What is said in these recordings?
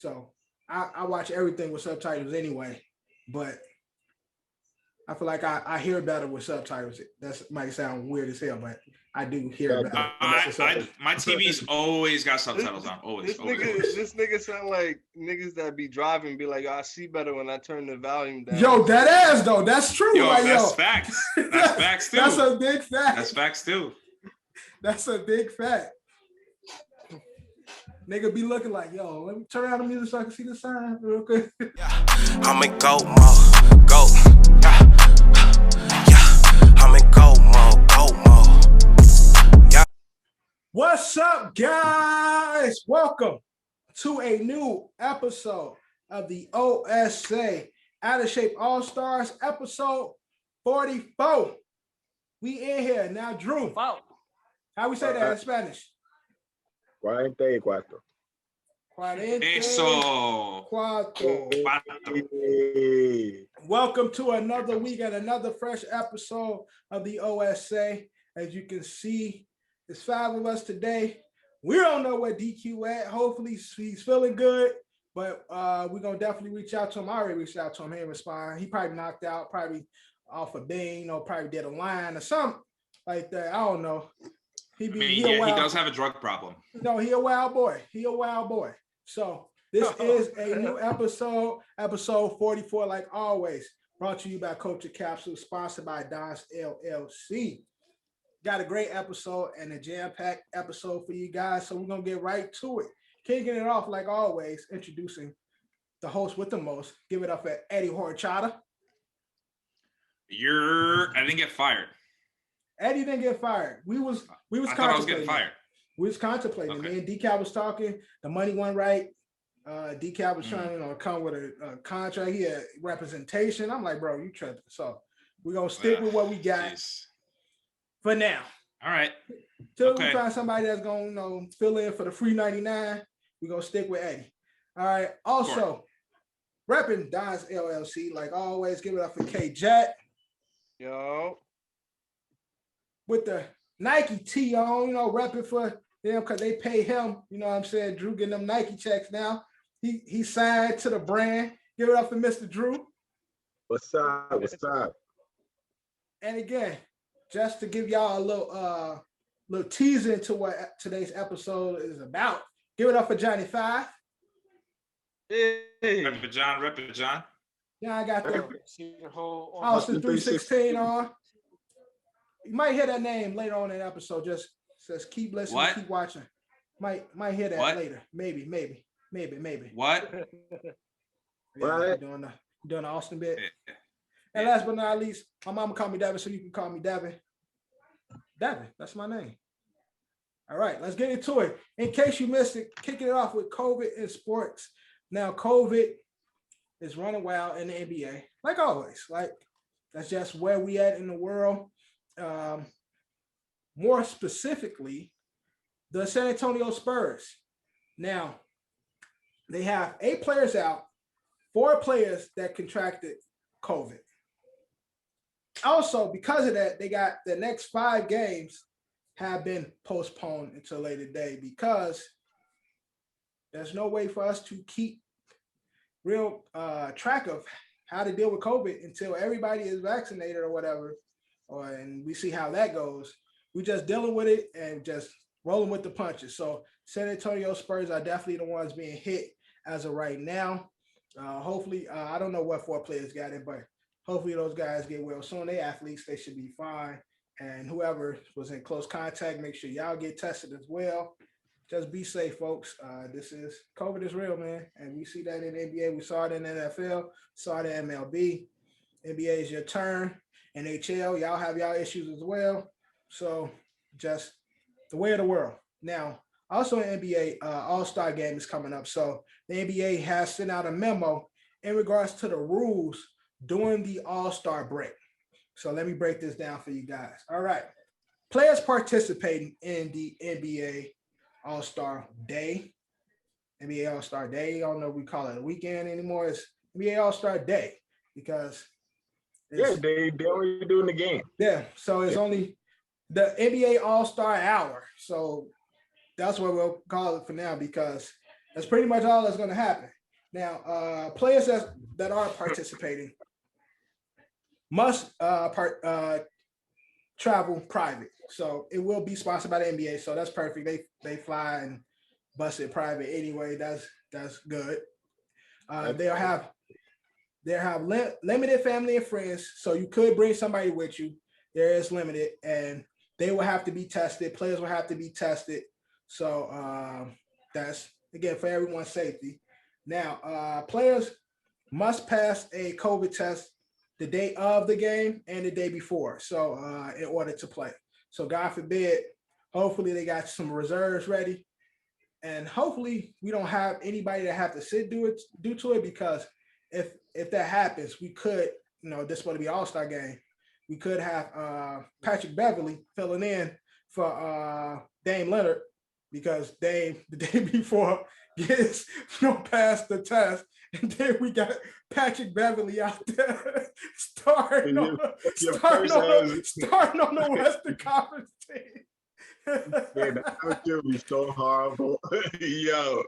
So I watch everything with subtitles anyway, but I feel like I hear better with subtitles. That might sound weird as hell, but I do hear better. My TV's always got subtitles on. Always. This nigga sound like niggas that be driving be like, I see better when I turn the volume down. Yo, that ass though. That's true. Yo, like, that's facts. That's facts too. That's a big fact. That's facts too. That's a big fact. Nigga be looking like, yo, let me turn on the music so I can see the sign real quick. Yeah, I'm in go mode, go. Yeah, I'm in go mode. Yeah. What's up, guys? Welcome to a new episode of the OSA Out of Shape All-Stars, episode 44. We in here now, Drew. How we say that in Spanish? 44. Eso. Welcome to another week and another fresh episode of the OSA. As you can see, it's 5 of us today. We don't know where DQ at. Hopefully he's feeling good, but we're going to definitely reach out to him. I already reached out to him. He didn't respond. He probably knocked out, probably off a bean, or probably did a line or something like that. I don't know. He does have a drug problem. No, he a wild boy. So this is a new episode 44, like always, brought to you by Culture Capsule, sponsored by Don's LLC. Got a great episode and a jam-packed episode for you guys, so we're going to get right to it. Kicking it off, like always, introducing the host with the most. Give it up for Eddie Horchata. I didn't get fired. Eddie didn't get fired. We was I thought I was getting fired. We was contemplating. Okay. Me and Decal was talking. The money went right. Decal was trying to come with a contract. He had representation. I'm like, bro, you tripping. So we're gonna stick with what we got for now. All right. Till we find somebody that's gonna fill in for the free 99. We're gonna stick with Eddie. All right. Also, repping Don's LLC, like always, give it up for K Jet. Yo. With the Nike tee on, repping for them because they pay him. You know what I'm saying? Drew getting them Nike checks now. He signed to the brand. Give it up for Mr. Drew. What's up? And again, just to give y'all a little teaser into what today's episode is about, give it up for Johnny 5. Hey. Rep it, John. Yeah, I got the Austin 316 on. You might hear that name later on in the episode. Just says keep listening, keep watching. Might hear that later. Maybe. What? Yeah, doing the Austin bit. Yeah. And last but not least, my mama called me Devin, so you can call me Devin. Devin, that's my name. All right, let's get into it. In case you missed it, kicking it off with COVID in sports. Now, COVID is running wild in the NBA, like always. Like that's just where we at in the world. More specifically, the San Antonio Spurs. Now, they have 8 players out, 4 players that contracted COVID. Also, because of that, they got the next 5 games have been postponed until a later day because there's no way for us to keep real track of how to deal with COVID until everybody is vaccinated or whatever. And we see how that goes. We just dealing with it and just rolling with the punches. So San Antonio Spurs are definitely the ones being hit as of right now. Hopefully, I don't know what 4 players got it, but hopefully those guys get well soon. They athletes, they should be fine. And whoever was in close contact, make sure y'all get tested as well. Just be safe, folks. COVID is real, man. And we see that in the NBA. We saw it in the NFL, saw it in MLB. NBA is your turn. NHL, y'all have y'all issues as well. So just the way of the world. Now, also in NBA, All-Star game is coming up. So the NBA has sent out a memo in regards to the rules during the All-Star break. So let me break this down for you guys. All right. Players participating in the NBA All-Star Day. NBA All-Star Day. I don't know if we call it a weekend anymore. It's NBA All-Star Day because they only doing the game. Yeah, so it's only the NBA All-Star Hour. So that's what we'll call it for now because That's pretty much all that's going to happen. Now, players that are participating must travel private. So it will be sponsored by the NBA. So that's perfect. They fly and bus it private anyway. That's good. They'll have limited family and friends. So you could bring somebody with you. There is limited, and they will have to be tested. Players will have to be tested. So that's again for everyone's safety. Now, players must pass a COVID test the day of the game and the day before. So in order to play. So God forbid, hopefully they got some reserves ready. And hopefully we don't have anybody that have to sit due to it, because if that happens, we could, this is going to be All-Star game. We could have Patrick Beverly filling in for Dame Leonard, because Dame the day before gets past the test, and then we got Patrick Beverly out there starting on the Western Conference team. Man, that would be so horrible. Yo,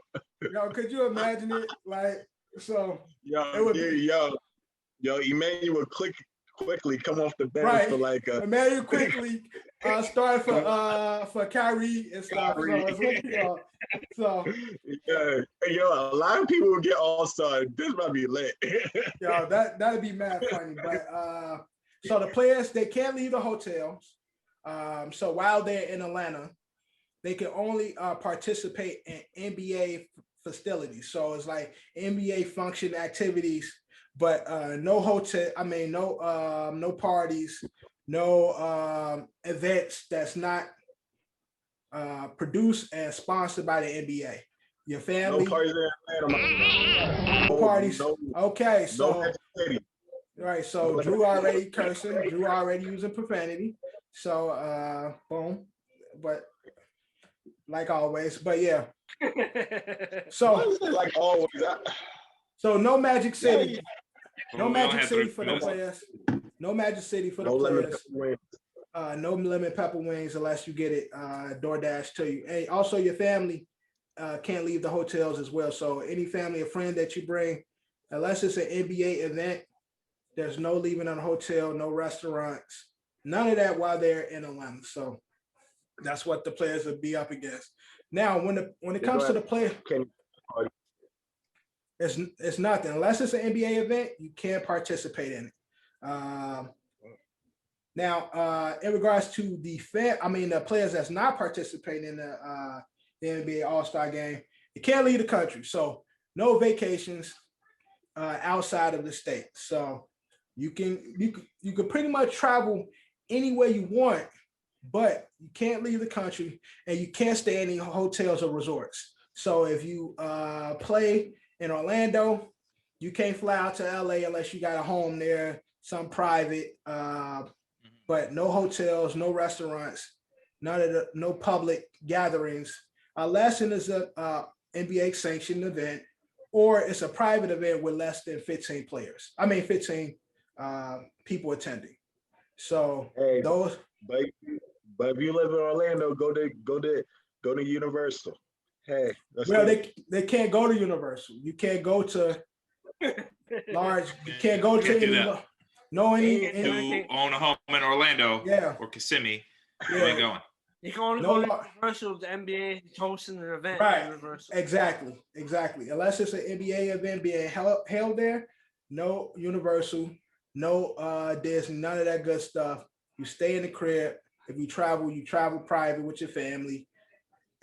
could you imagine it? Like, so Emmanuel quickly come off the bench for like Emmanuel quickly started for Kyrie and stuff. So a lot of people will get All-Star. This might be lit. That'd be mad funny. But so the players, they can't leave the hotels. So while they're in Atlanta, they can only participate in NBA facilities. So it's like NBA function activities, but no hotel. I mean, no parties, no events that's not produced and sponsored by the NBA. Your family. No parties in Atlanta. No parties. Okay, so no right. So Drew already cursing. Drew already using profanity. So boom. But like always. But yeah. So like always. So no Magic City. No Magic City for the players. No Magic City for the players. No lemon pepper wings unless you get it DoorDash to you. And also your family can't leave the hotels as well. So any family or friend that you bring, unless it's an NBA event, there's no leaving on a hotel, no restaurants, none of that while they're in Atlanta. So that's what the players will be up against. Now, when it comes to the player, it's nothing. Unless it's an NBA event, you can't participate in it. Now, in regards to the players that's not participating in the NBA All-Star game, you can't leave the country. So no vacations outside of the state. So you can pretty much travel anywhere you want, but you can't leave the country, and you can't stay in any hotels or resorts. So if you play in Orlando, you can't fly out to LA unless you got a home there, some private, but no hotels, no restaurants, no public gatherings, unless it is a NBA sanctioned event, or it's a private event with less than 15 people attending. So those. But if you live in Orlando, go to Universal. Hey, well, they can't go to Universal. You can't go to large. You can't go to any. Who own a home in Orlando? Yeah. Or Kissimmee? Yeah. Where are you going? You can only go to Universal if the NBA is hosting an event. Right. Universal. Exactly. Unless it's an NBA event being held there, no Universal, no Disney, none of that good stuff. You stay in the crib. If you travel private with your family.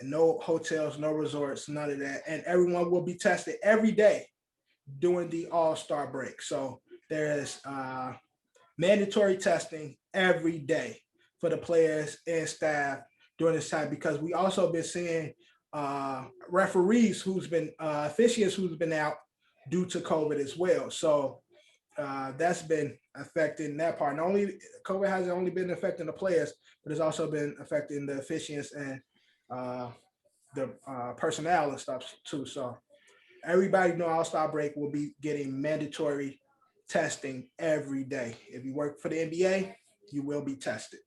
And no hotels, no resorts, none of that. And everyone will be tested every day during the All-Star break. So there's mandatory testing every day for the players and staff during this time, because we also been seeing referees officiants who's been out due to COVID as well. So that's been affecting that part. Not only COVID hasn't only been affecting the players, but it's also been affecting the officiants and the personnel and stuff too. So everybody know All-Star break will be getting mandatory testing every day. If you work for the NBA, you will be tested.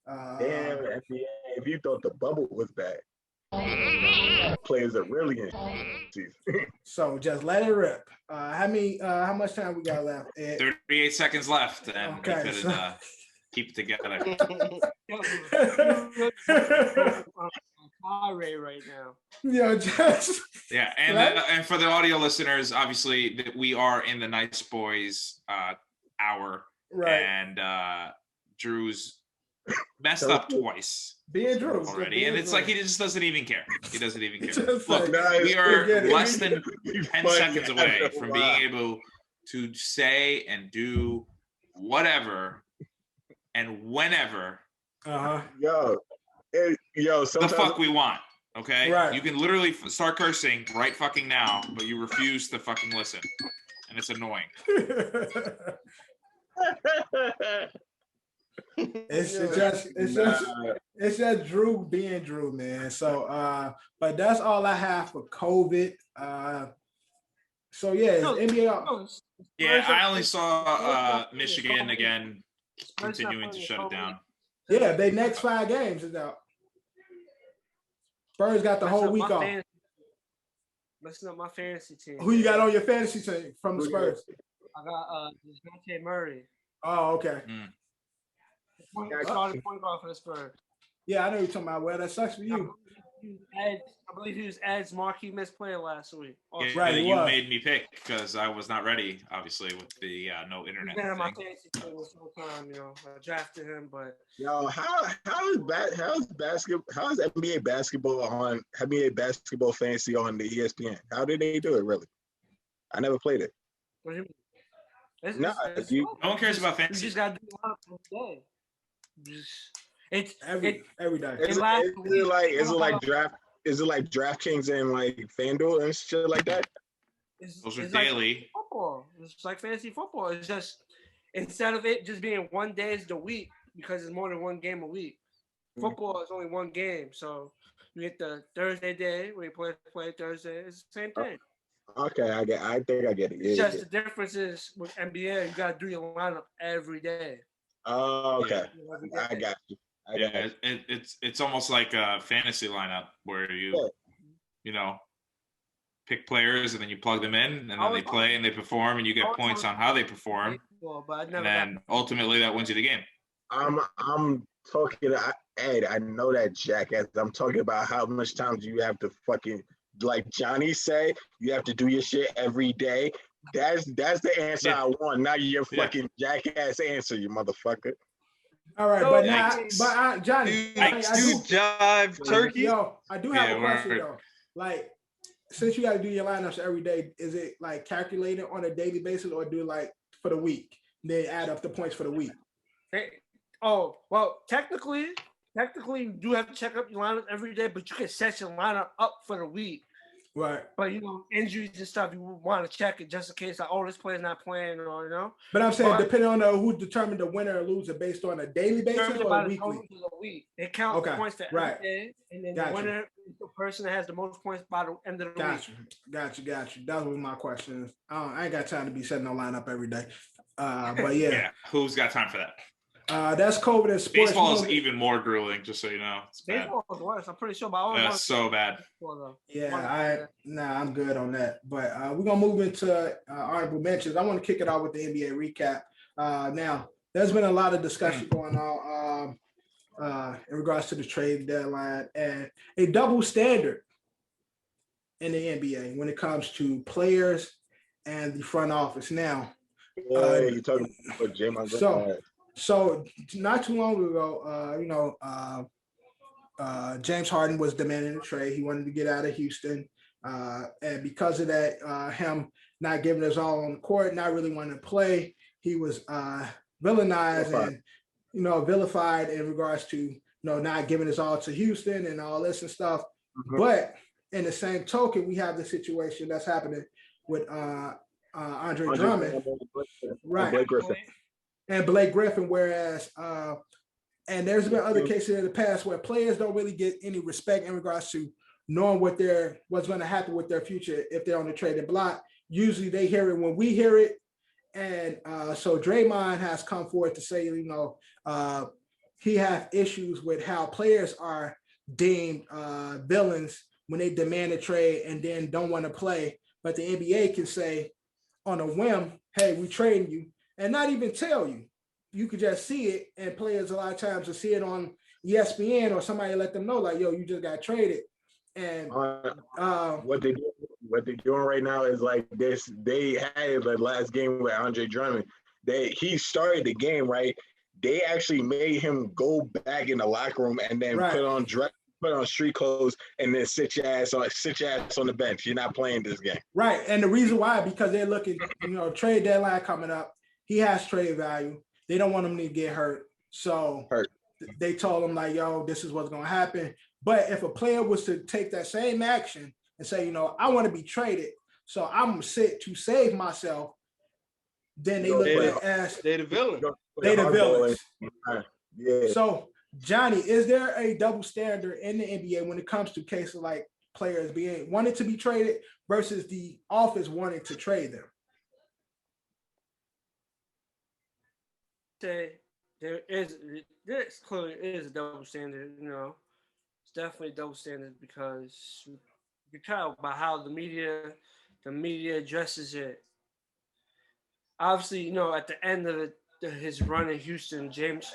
Damn, NBA, if you thought the bubble was bad. Players are really in season. So just let it rip. How much time we got left? 38 seconds left, and Okay, we could keep it together. Tirade right now. Yo, just Yeah, and for the audio listeners, obviously we are in the Nice Boys hour, right. and Drew's messed up twice Being Drew already, and it's like he just doesn't even care. He doesn't even care. Just Look, like, we are forget it. less than 10 seconds I away know from why. being able to say and do whatever and whenever Yo, the sometimes fuck we want. Okay, Right. you can literally start cursing right fucking now, but you refuse to fucking listen, and it's annoying. It's just Drew being Drew, man. So but that's all I have for COVID. So yeah, it's NBA. Yeah, I only saw Michigan again continuing to shut it down. Yeah, they next 5 games is out. Spurs got the whole week off. Messing up my fantasy team. Who you got on your fantasy team from the Spurs? I got DeJounte Murray. Oh, okay. Starting point guard for the Spurs. Yeah, I know you're talking about. Well, that sucks for you. I believe he was Ed's Marquee Miss player last week. Yeah, Right, you was. made me pick because I was not ready, obviously, with the no internet He's been in my thing. fantasy team this whole time, you know. I drafted him, but Yo, how is NBA basketball fantasy on the ESPN? How did they do it really? I never played it. what do you mean? No one cares about You fantasy. just gotta do a lot of day. It's Every day. Is it like DraftKings and like FanDuel and shit like that? Those are it's daily. Like football. It's like fantasy football. It's just instead of it just being one day is the week because it's more than one game a week. Football is only one game, so you get the Thursday day where you play Thursday. It's the same thing. Okay, I think I get it. It's just the difference is with NBA, you gotta do your lineup every day. Oh, okay. Yeah. I got you. It's almost like a fantasy lineup where you pick players and then you plug them in and then they play and they perform and you get points on how they perform. And then ultimately that wins you the game. I'm talking. Ed, I know that jackass. I'm talking about how much time do you have to fucking, like Johnny say, you have to do your shit every day. That's the answer I want. Not your fucking jackass answer, you motherfucker. All right, but Johnny, I do jive turkey. Yo, I do have a question though. Like, since you got to do your lineups every day, is it like calculated on a daily basis, or do like for the week? They add up the points for the week. Oh well, technically, you do have to check up your lineup every day, but you can set your lineup up for the week. Right. But injuries and stuff, you want to check it just in case, like, oh, this player's not playing, or But I'm saying, depending on who determined the winner or loser based on a daily basis or a weekly. They count points for every day, and then the winner is the person that has the most points by the end of the week. Got you. That was my question. I ain't got time to be setting no lineup every day. But yeah. Who's got time for that? That's COVID and sports. Baseball is even more grueling, just so you know. It's bad. Baseball is worse, I'm pretty sure. But it's so bad. I'm good on that. But we're gonna move into honorable mentions. I want to kick it off with the NBA recap. Now, there's been a lot of discussion going on in regards to the trade deadline and a double standard in the NBA when it comes to players and the front office. Now, you're talking about Jimi. So not too long ago, James Harden was demanding a trade. He wanted to get out of Houston. And because of that, him not giving his all on the court, not really wanting to play, he was villainized and, vilified in regards to, not giving his all to Houston and all this and stuff. Mm-hmm. But in the same token, we have the situation that's happening with Andre Drummond. Right. Blake Griffin. And Blake Griffin, whereas, and there's been other cases in the past where players don't really get any respect in regards to knowing what's going to happen with their future if they're on the trading block. Usually they hear it when we hear it. And so Draymond has come forward to say, he has issues with how players are deemed villains when they demand a trade and then don't want to play. But the NBA can say on a whim, hey, we trading you, and not even tell you. You could just see it, and players a lot of times will see it on ESPN or somebody let them know, like, yo, you just got traded. And what they're doing right now is like this. They had the last game with Andre Drummond. He started the game, right? They actually made him go back in the locker room and then put on street clothes and then sit your ass on the bench. You're not playing this game. Right. And the reason why, because they're looking, trade deadline coming up. He has trade value. They don't want him to get hurt. So they told him, like, yo, this is what's going to happen. But if a player was to take that same action and say, I want to be traded, so I'm going to sit to save myself, then they look at it as they're the villain. They're the villains. Yeah. So, Johnny, is there a double standard in the NBA when it comes to cases like players being wanted to be traded versus the office wanting to trade them? There clearly is a double standard. It's definitely a double standard because you can tell by how the media addresses it. Obviously, at the end of his run in Houston, James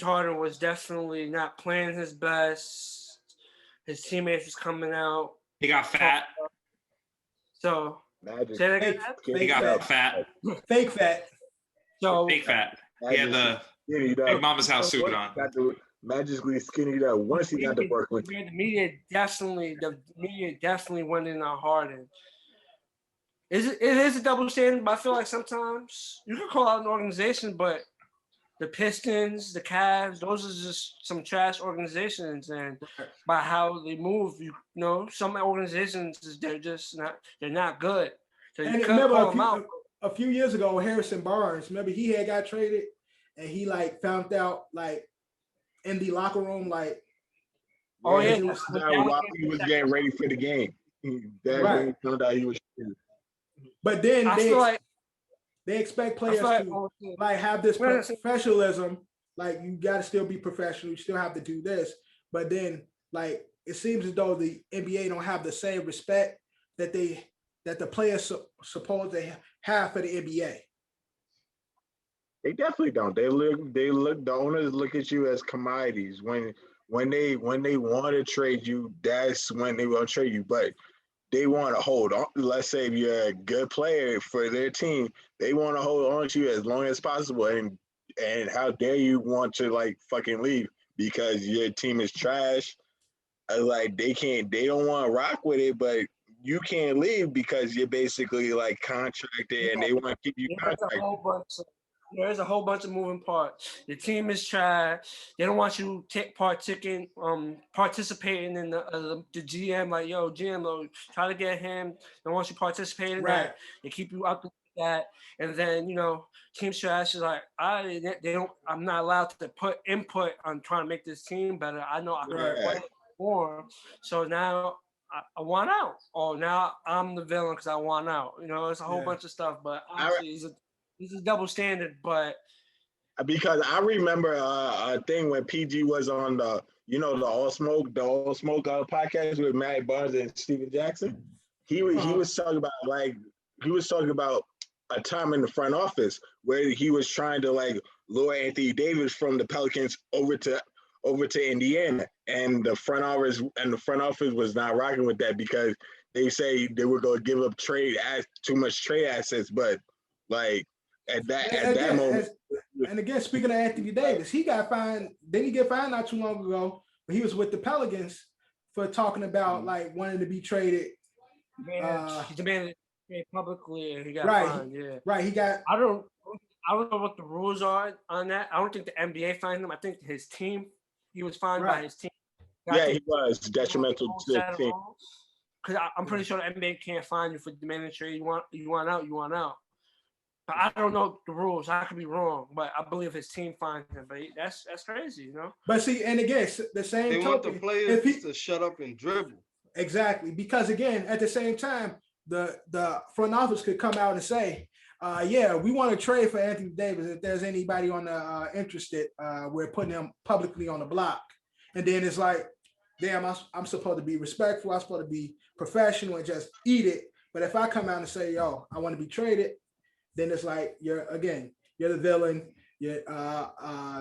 Harden was definitely not playing his best. His teammates was coming out. He got fat. So he got fat. Fake fat. So fake fat. He had the Big Mama's house suit on. Magically skinnied up once he got to Brooklyn. The media definitely went in on Harden. It is a double standard, but I feel like sometimes you can call out an organization, but the Pistons, the Cavs, those are just some trash organizations, and by how they move, some organizations they're not good. So you couldn't call them out. A few years ago, Harrison Barnes, remember he had got traded, and he found out in the locker room while he was getting ready for the game. He found out he was. But then they expect players to have this professionalism. Like, you got to still be professional. You still have to do this. But then it seems as though the NBA don't have the same respect that the players supposed to have for the NBA. They definitely don't. The owners look at you as commodities. When they want to trade you, that's when they will trade you. But they want to hold on. Let's say if you're a good player for their team, they want to hold on to you as long as possible. And how dare you want to fucking leave because your team is trash? They don't want to rock with it, but you can't leave because you're basically contracted and they want to keep you contracted. There's a whole bunch of moving parts. The team is trash. They don't want you participating in the GM. Like, yo, GM, try to get him. They want you participating in that. They keep you up to that. And then, team trash is like, I'm not allowed to put input on trying to make this team better. I know I can play more. So now I want out. Oh, now I'm the villain because I want out. It's a whole bunch of stuff. But obviously, this is double standard, but because I remember a thing when PG was on the All Smoke podcast with Matt Barnes and Steven Jackson. He was talking about a time in the front office where he was trying to lure Anthony Davis from the Pelicans over to Indiana, and the front office was not rocking with that because they say they were going to give up too much trade assets, but at that moment. And again, speaking of Anthony Davis, he got fined. Didn't he get fined not too long ago? But he was with the Pelicans for talking about wanting to be traded. He demanded trade publicly, and he got fined. Yeah, right. He got. I don't know what the rules are on that. I don't think the NBA fined him. I think his team. He was fined by his team. He was detrimental to the team. Because I'm pretty sure the NBA can't fine you for demanding trade. You want out. But I don't know the rules. I could be wrong, but I believe his team fined him. But that's crazy, But see, and again, the same. They want the players to shut up and dribble. Exactly, because again, at the same time, the front office could come out and say, we want to trade for Anthony Davis. If there's anybody on the interested, we're putting him publicly on the block. And then it's like, damn, I'm supposed to be respectful. I'm supposed to be professional and just eat it. But if I come out and say, yo, I want to be traded, then it's like, you're the villain, you're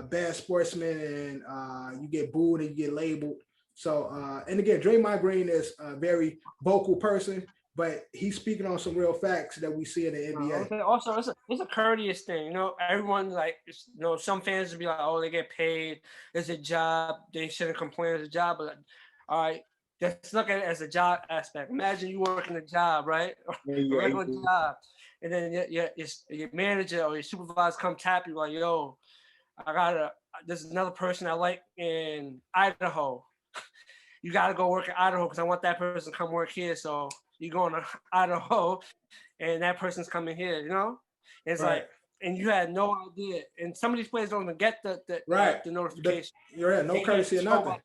bad sportsman, and you get booed and you get labeled. So, and again, Draymond Green is a very vocal person, but he's speaking on some real facts that we see in the NBA. Also, it's a courteous thing. You know, everyone, like, you know, some fans would be like, oh, they get paid. It's a job. They shouldn't complain. It's a job. But, all right, just look at it as a job aspect. Imagine you working a job, right? A regular job. And then your manager or your supervisor come tap you like, yo, there's another person I like in Idaho. You got to go work in Idaho because I want that person to come work here. So you going to Idaho and that person's coming here, you know? It's like, and you had no idea. And some of these players don't even get the notification. You're right, no courtesy or nothing. Like,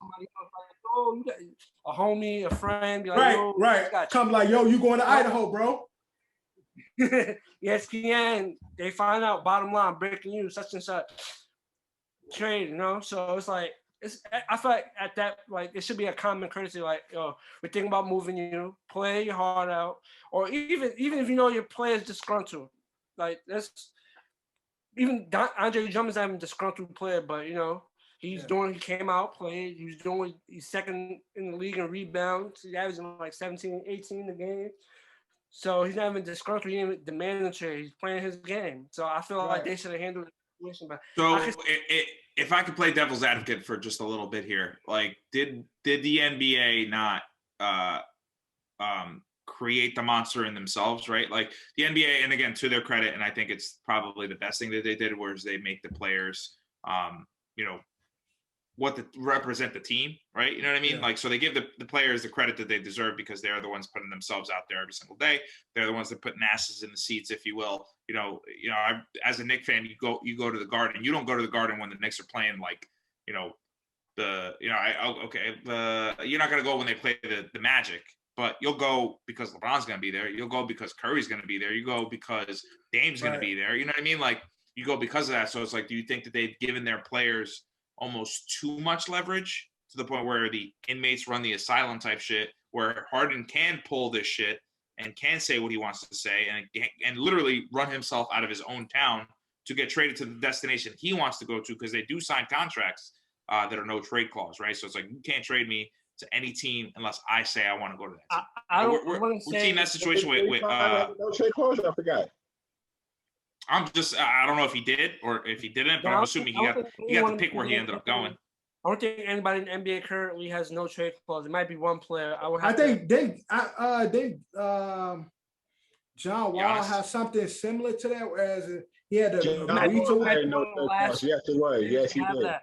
oh, you got a homie, a friend. Be like, right. Come like, yo, you going to Idaho, bro? ESPN, they find out, bottom line, breaking news, such and such trade, you know? So it's like, I feel like at that, like, it should be a common courtesy, like, yo, we're thinking about moving you, play your heart out, or even if you know your player's disgruntled, like, that's, even Andre Drummond's not even a disgruntled player, but, you know, he came out, played, he's second in the league in rebounds, he's averaging like 17, 18 a game. So he's not even disgruntled. He ain't demanding trade. He's playing his game. So I feel like they should have handled the situation. But if I could play devil's advocate for just a little bit here, like, did the NBA not create the monster in themselves, right? Like the NBA, and again, to their credit, and I think it's probably the best thing that they did, was they make the players, you know, represent the team, right? You know what I mean? Like, so they give the players the credit that they deserve because they're the ones putting themselves out there every single day. They're the ones that putting asses in the seats, if you will. You know, as a Knicks fan, you go to the Garden. You don't go to the Garden when the Knicks are playing, like, you know, you're not gonna go when they play the Magic, but you'll go because LeBron's gonna be there. You'll go because Curry's gonna be there. You go because Dame's gonna be there. You know what I mean? Like, you go because of that. So it's like, do you think that they've given their players almost too much leverage to the point where the inmates run the asylum type shit, where Harden can pull this shit and can say what he wants to say and literally run himself out of his own town to get traded to the destination he wants to go to, because they do sign contracts that are no trade clause, right? So it's like, you can't trade me to any team unless I say I want to go to that team. We're seeing that situation with no trade clause. I forgot. I don't know if he did or if he didn't, but I'm assuming he got the pick where he ended up going. I don't think anybody in the NBA currently has no trade clause. It might be one player. John Wall has something similar to that, whereas he had to agree to it. Yes, it was. Yes, he did.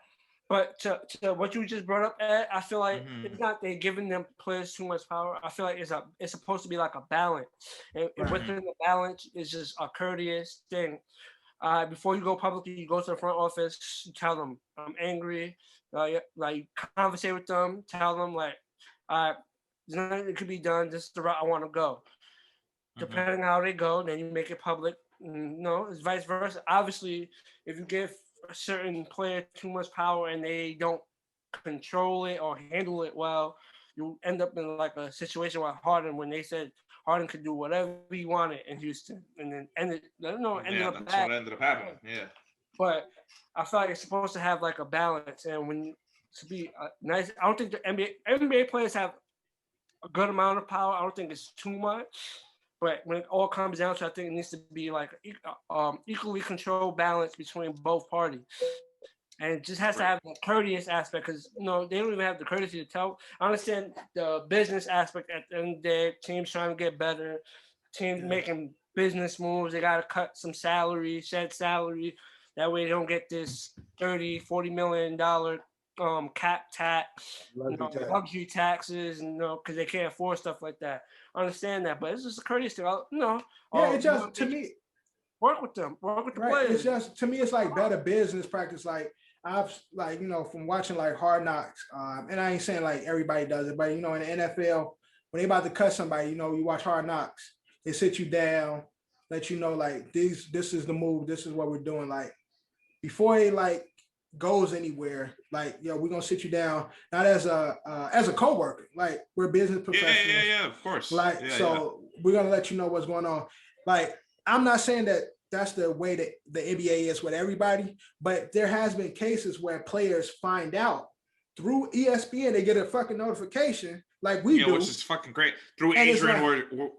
But to what you just brought up, Ed, I feel like it's not they're giving them players too much power. I feel like it's supposed to be like a balance, and within the balance is just a courteous thing. Before you go publicly, you go to the front office, you tell them I'm angry, like conversate with them, tell them like, there's nothing that could be done. This is the route I want to go. Depending on how they go, then you make it public. No, it's vice versa. Obviously, if you give a certain player too much power and they don't control it or handle it well, you end up in like a situation with Harden, when they said Harden could do whatever he wanted in Houston, and then ended up what ended up happening. Yeah. But I feel like it's supposed to have like a balance, and when to be nice, I don't think the NBA players have a good amount of power. I don't think it's too much. But when it all comes down to, I think it needs to be like equally controlled balance between both parties. And it just has to have the courteous aspect, because, you know, they don't even have the courtesy to tell. I understand the business aspect at the end of the day. Teams trying to get better. Teams making business moves. They got to cut some salary, shed salary. That way they don't get this $30, $40 million cap tax, luxury taxes, because they can't afford stuff like that. I understand that, but it's just a courteous thing. It just, to me, work with them, work with the players. It's just, to me, it's like better business practice. Like, I've, like, from watching like Hard Knocks, and I ain't saying like everybody does it, but in the NFL, when they about to cut somebody, you watch Hard Knocks, they sit you down, let you know like this is the move, this is what we're doing. Like, before they like goes anywhere, like, yo, we're gonna sit you down, not as a coworker, like we're business professionals. Yeah, of course. Like, we're gonna let you know what's going on. Like, I'm not saying that that's the way that the NBA is with everybody, but there has been cases where players find out through ESPN, they get a fucking notification like we do, which is fucking great, through Adrian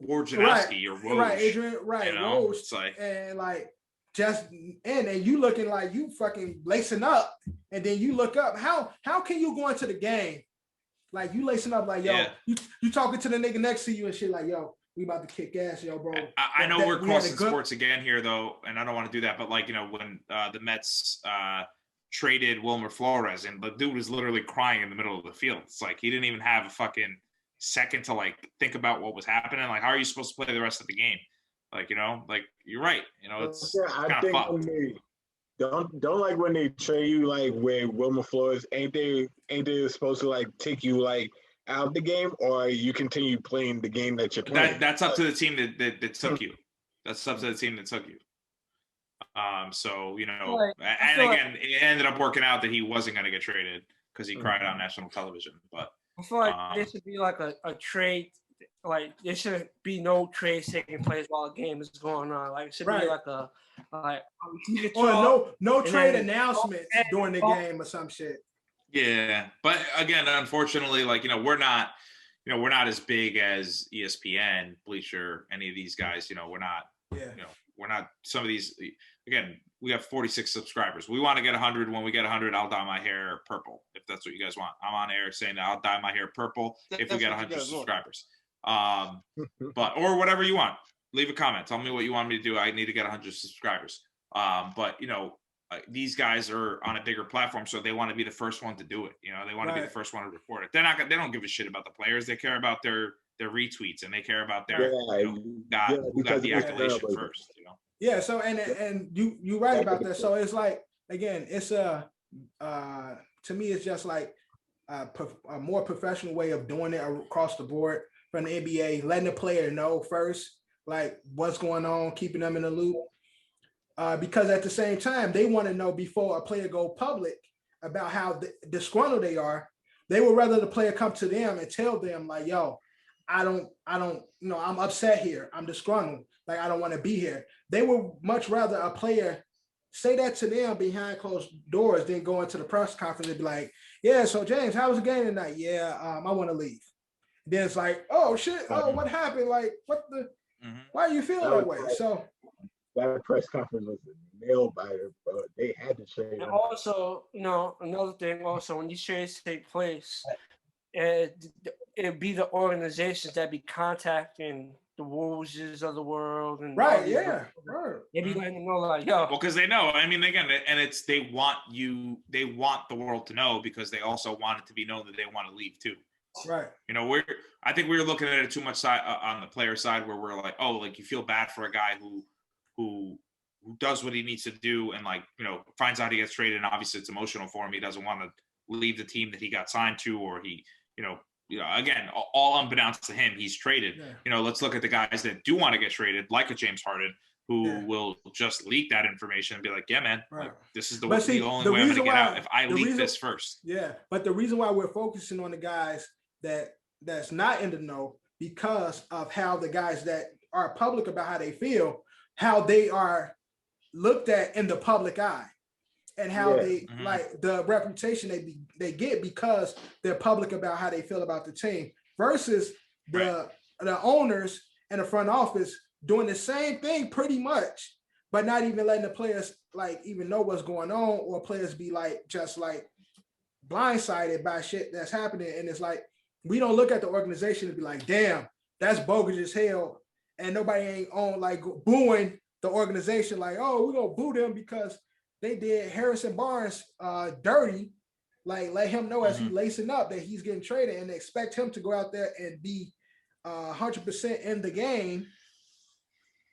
Wojnarowski or Woj, right, Adrian, right, you know? Woj, it's like, and like just and you looking like you fucking lacing up, and then you look up, how can you go into the game like you lacing up, like, yo, you talking to the nigga next to you and shit, like, yo, we about to kick ass, yo, bro. I know we're crossing sports again here, though, and I don't want to do that, but like, you know, when the Mets traded Wilmer Flores, and the dude was literally crying in the middle of the field. It's like he didn't even have a fucking second to like think about what was happening. Like, how are you supposed to play the rest of the game? Like, you know, like, you're right. You know, it's I think fucked. when they don't like when they trade you, like where Wilmer Flores, ain't they supposed to like take you like out of the game, or you continue playing the game that you're playing? That's up to the team that took you. That's up to the team that took you. So, you know, and again, it ended up working out that he wasn't going to get traded because he cried on national television. But I feel like there should be like a trade. Like, there should be no trades taking place while a game is going on. Like, it should be like a no trade announcements during the game or some shit. Yeah, but again, unfortunately, like, you know, we're not as big as ESPN, Bleacher, any of these guys. You know, we're not. Yeah. You know, we're not. Some of these. Again, we have 46 subscribers. We want to get 100. When we get 100, I'll dye my hair purple, if that's what you guys want. I'm on air saying that I'll dye my hair purple if we get 100 subscribers. But or whatever you want. Leave a comment. Tell me what you want me to do. I need to get 100 subscribers. But you know, these guys are on a bigger platform, so they want to be the first one to do it. You know, they want to be the first one to report it. They don't give a shit about the players. They care about their retweets, and they care about their who got the accolation first. You know. Yeah. So and you right about that. So it's like, again, it's to me, it's just like a more professional way of doing it across the board from the NBA, letting the player know first, like, what's going on, keeping them in the loop. Because at the same time, they want to know before a player go public about how disgruntled they are. They would rather the player come to them and tell them, like, yo, I don't, you know, I'm upset here. I'm disgruntled. Like, I don't want to be here. They would much rather a player say that to them behind closed doors than go into the press conference and be like, yeah, so James, how was the game tonight? Yeah, I want to leave. Then it's like, oh shit, oh, what happened? Like, what the, why do you feel that way? So that press conference was a nail biter, bro. They had to trade. And also, you know, another thing, also, when these trades take place, it'd be the organizations that be contacting the Wojs of the world, and they be letting them know, like, yo. Well, because they know. I mean, again, and they want the world to know, because they also want it to be known that they want to leave too. Right. You know, I think we were looking at it too much on the player side, where we're like, oh, like, you feel bad for a guy who does what he needs to do, and, like, you know, finds out he gets traded, and obviously it's emotional for him. He doesn't want to leave the team that he got signed to, or he, you know, again, all unbeknownst to him, he's traded. Yeah. You know, let's look at the guys that do want to get traded, like a James Harden, who will just leak that information and be like, yeah, man, like, this is the only way I'm going to get out if I leak this first. Yeah, but the reason why we're focusing on the guys that's not in the know, because of how the guys that are public about how they feel, how they are looked at in the public eye, and how they like the reputation they get because they're public about how they feel about the team, versus the owners and the front office doing the same thing pretty much, but not even letting the players like even know what's going on, or players be like just like blindsided by shit that's happening. And it's like, we don't look at the organization and be like, damn, that's bogus as hell, and nobody ain't on like booing the organization like, oh, we're gonna boo them because they did Harrison Barnes dirty. Like, let him know as he's lacing up that he's getting traded, and expect him to go out there and be 100% in the game,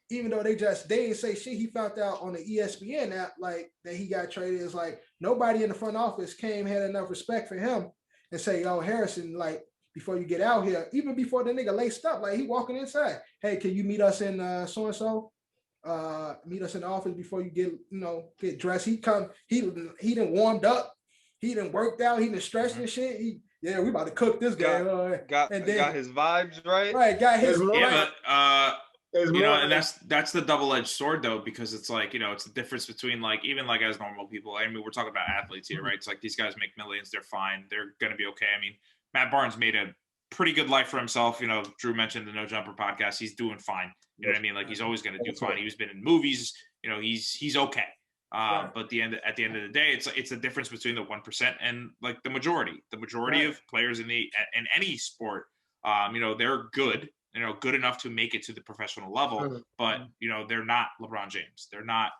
even though they didn't say shit. He found out on the ESPN app like that he got traded. It's like nobody in the front office had enough respect for him and say, yo, Harrison, like, before you get out here, even before the nigga laced up, like, he walking inside, hey, can you meet us in so-and-so? meet us in the office before you get dressed. He done warmed up, he done worked out, he done stretched and shit. We about to cook this guy. Got his vibes right. Got his and that's the double-edged sword though, because it's like, it's the difference between like, even like as normal people, I mean, we're talking about athletes here, right? It's like these guys make millions, they're fine, they're gonna be okay. I mean, Matt Barnes made a pretty good life for himself. Drew mentioned the No Jumper podcast. He's doing fine. You know what I mean? Like, he's always going to do fine. He's been in movies. He's okay. But at the end of the day, it's the difference between the 1% and like the majority. The majority of players in any sport, they're good. Good enough to make it to the professional level. But they're not LeBron James. They're not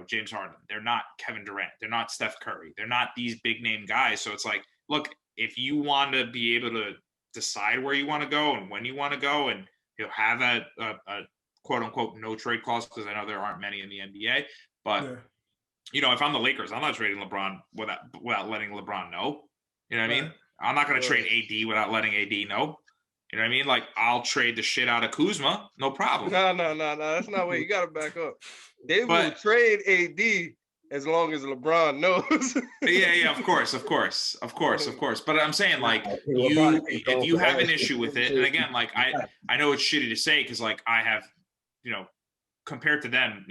James Harden. They're not Kevin Durant. They're not Steph Curry. They're not these big name guys. So it's like, look, if you want to be able to decide where you want to go and when you want to go, and have a quote unquote no trade clause, because I know there aren't many in the NBA, but if I'm the Lakers, I'm not trading LeBron without letting LeBron know. You know what I mean? I'm not going to trade AD without letting AD know. You know what I mean? Like, I'll trade the shit out of Kuzma, no problem. No, that's not what you got to back up. They will trade AD as long as LeBron knows. yeah, of course. But I'm saying, like, if you have an issue with it, and again, like, I know it's shitty to say, because like I have, compared to them,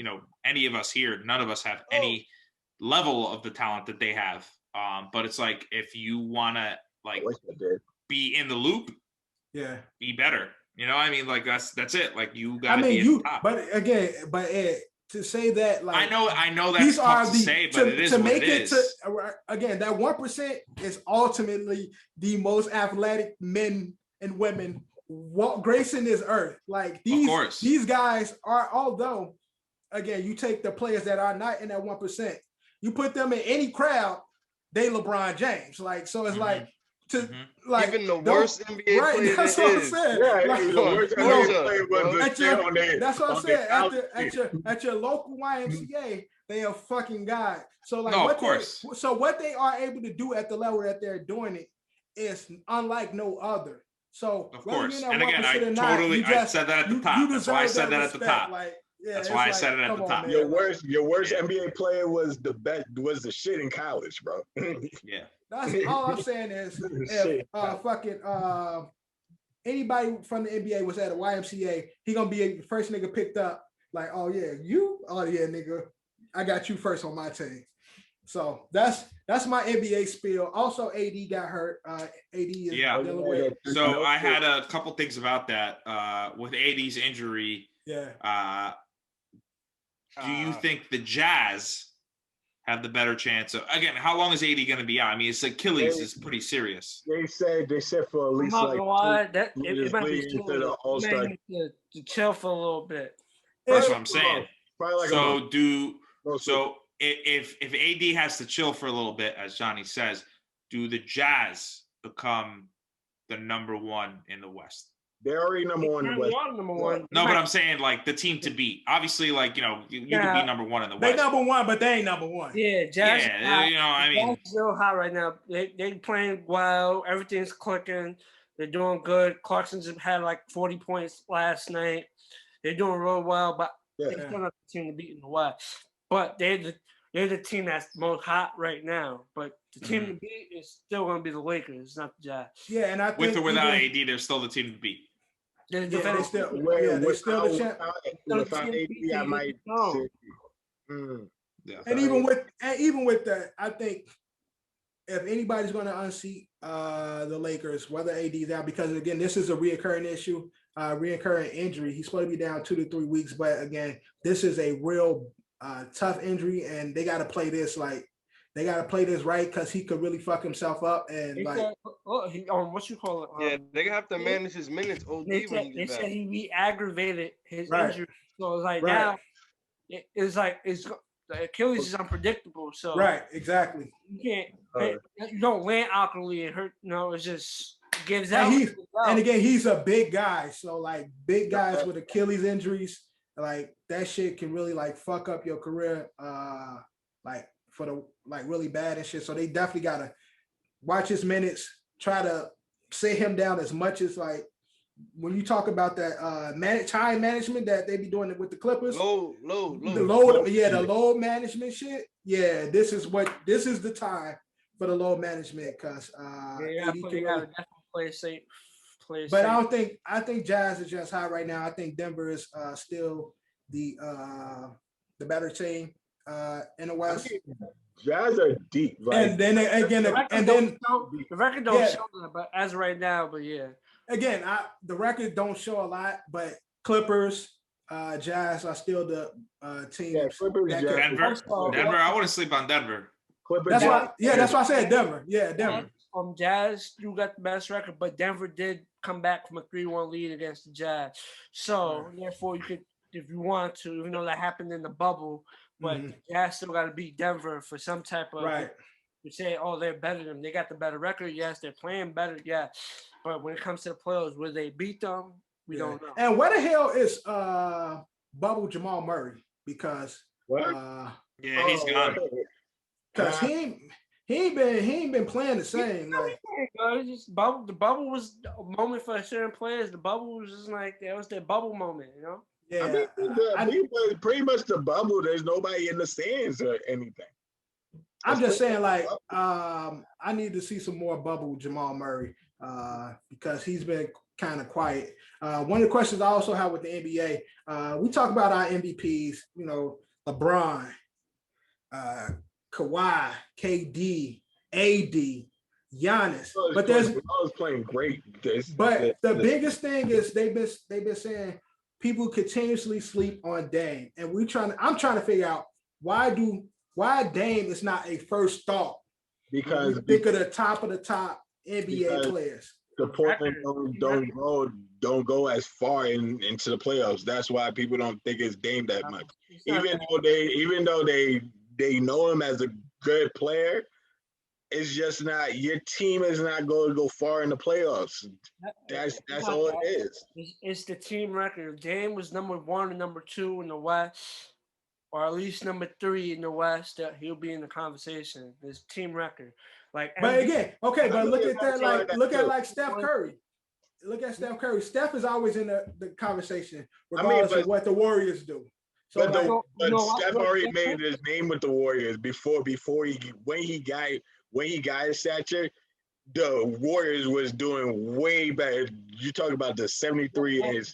any of us here, none of us have any level of the talent that they have. But it's like, if you want to like be in the loop, be better. I mean, like, that's it. Like, you got to be at the top. But again, Ed, to say that, like, I know that's tough to say, but it is what it is. Again, that 1% is ultimately the most athletic men and women gracing this earth. Like, these guys are, although, again, you take the players that are not in that 1%, you put them in any crowd, they LeBron James. Like, so it's like, like, even the worst NBA player, that's what I'm saying. That's what I'm saying. At your local YMCA, they are fucking God. So like, what they are able to do at the level that they're doing it is unlike no other. So of course, and again, I said that at the top. That's why I said that at the top. That's why I said it at the top. Your worst NBA player was the shit in college, bro. Yeah. That's all I'm saying is, if anybody from the NBA was at a YMCA, he gonna be the first nigga picked up. Like, nigga, I got you first on my team. So that's my NBA spiel. Also, AD got hurt. AD is dealing with. So I had a couple things about that with AD's injury. Yeah. Do you think the Jazz have the better chance of, again, how long is AD going to be out? I mean, it's Achilles is pretty serious. They said for at least it might be the All-Star to chill for a little bit. That's what I'm saying. If AD has to chill for a little bit, as Johnny says, do the Jazz become the number one in the West? They're already number one. No, but I'm saying, like, the team to beat. Obviously, like, you could be number one in the West. They number one, but they ain't number one. Yeah, Jazz. Yeah, I mean, Jazz still hot right now. They playing well. Everything's clicking. They're doing good. Clarkson's had like 40 points last night. They're doing real well, but they're still not the team to beat in the West. But they're the team that's most hot right now. But the team to beat is still going to be the Lakers. It's not the Jazz. Yeah, and I think with or without AD, they're still the team to beat. They're still the champ. Without AD, I might say. And even with that, I think if anybody's going to unseat the Lakers, whether AD's out, because again, this is a reoccurring issue, reoccurring injury. He's supposed to be down 2 to 3 weeks, but again, this is a real tough injury, and they got to play this right, because he could really fuck himself up. And what you call it? they have to manage his minutes. They said he re-aggravated his injury, so it's like now the Achilles is unpredictable. So exactly. You can't you don't land awkwardly and hurt. No, it just gives out. And again, he's a big guy, so like big guys with Achilles injuries, like that shit can really like fuck up your career. Like for the really bad and shit. So they definitely gotta watch his minutes, try to sit him down as much as like when you talk about that time management that they be doing it with the Clippers, Low. the load management shit. Yeah, this is the time for the load management because definitely play safe. But I think Jazz is just high right now. I think Denver is still the better team in the West. Jazz are deep, and then the record don't show that, but as of right now, but yeah. Again, the record don't show a lot, but Clippers, Jazz are still the team. Yeah, Clippers, Denver. I want to sleep on Denver. Clippers, that's why I said Denver. Yeah, Denver. Jazz, you got the best record, but Denver did come back from a 3-1 lead against the Jazz. So therefore, you could, if you want to, even though that happened in the bubble, but Jazz still got to beat Denver for some type of. Right. You say, oh, they're better than them. They got the better record. Yes, they're playing better. Yeah, but when it comes to the playoffs, will they beat them? We don't know. And where the hell is bubble Jamal Murray? Because he's gone. Because he ain't been playing the same. Like, just the bubble was a moment for certain players. The bubble was just like that was their bubble moment, you know. Yeah, I mean, pretty much the bubble. There's nobody in the stands or anything. I'm just saying, like, I need to see some more bubble Jamal Murray because he's been kind of quiet. One of the questions I also have with the NBA, we talk about our MVPs, you know, LeBron, Kawhi, KD, AD, Giannis. But I was playing great. The biggest thing is they've been saying people continuously sleep on Dame, and I'm trying to figure out why Dame is not a first thought. Because we think of the top NBA players. The Portland don't go as far into the playoffs. That's why people don't think it's Dame that much. Even though they know him as a good player, it's just not, your team is not going to go far in the playoffs. That's all it is. It's the team record. If Dame was number 1 and number 2 in the West, or at least number 3 in the West, he'll be in the conversation. His team record. But again, okay, but look at that, look at Steph Curry. Look at Steph Curry. Steph is always in the conversation, regardless of what the Warriors do. So Steph already made his name with the Warriors before when he got his stature. The Warriors was doing way better. You talk about the 73 and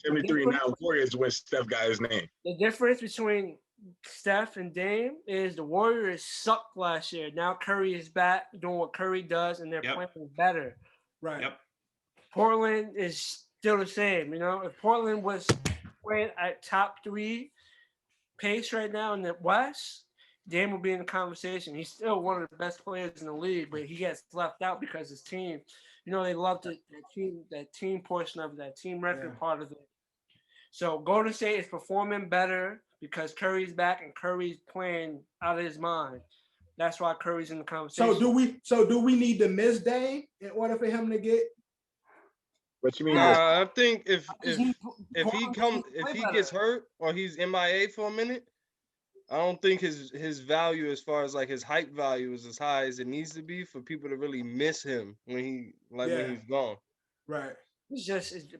now Warriors when Steph got his name. The difference between Steph and Dame is the Warriors sucked last year. Now Curry is back doing what Curry does, and they're playing better. Right. Yep. Portland is still the same. You know, if Portland was playing at top 3 pace right now in the West, Dame will be in the conversation. He's still one of the best players in the league, but he gets left out because his team, you know, they love that team portion of that team record part of it. So Golden State is performing better because Curry's back and Curry's playing out of his mind. That's why Curry's in the conversation. So do we need to miss Dame in order for him to get? What you mean? I think if he gets hurt or he's MIA for a minute, I don't think his value as far as like his hype value is as high as it needs to be for people to really miss him when he's gone. Right.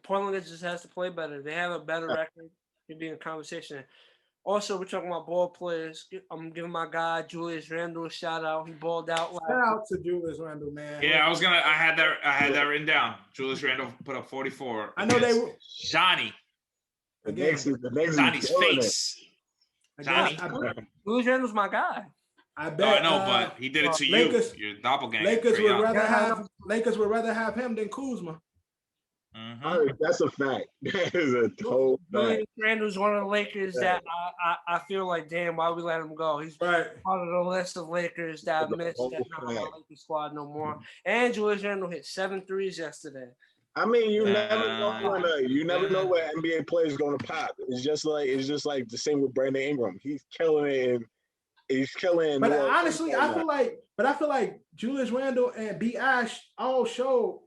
Portland just has to play better. They have a better record. He'd be in conversation. Also, we're talking about ball players. I'm giving my guy Julius Randle a shout out. He balled out. Shout out to Julius Randle, man. Yeah, I had that written down. Julius Randle put up 44. I know they were Johnny. Johnny's face. Johnny. Julius Randle's my guy. I bet. No, but he did it to Lakers, you. Your doppelganger. Lakers would rather have him than Kuzma. Mm-hmm. That's a fact. That is a total fact. Randle's one of the Lakers that I feel like, damn, why we let him go? He's part of the list of Lakers that I missed that not on the Lakers squad no more. And Julius Randle hit 7 threes yesterday. I mean, you never know where NBA players going to pop. It's just like the same with Brandon Ingram. He's killing it. He's killing. But honestly, I feel like Julius Randle and B. Ash all showed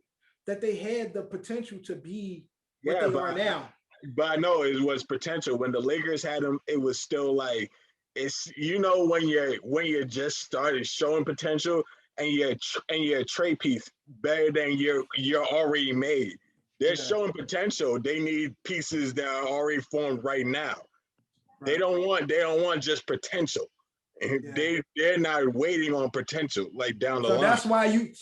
that they had the potential to be what they are now. But I know it was potential. When the Lakers had him, it was still like, it's, you know, when you're just started showing potential and you're a trade piece better than you're already made. They're showing potential. They need pieces that are already formed right now. Right. They don't want just potential. Yeah. They're not waiting on potential like down the line. That's why you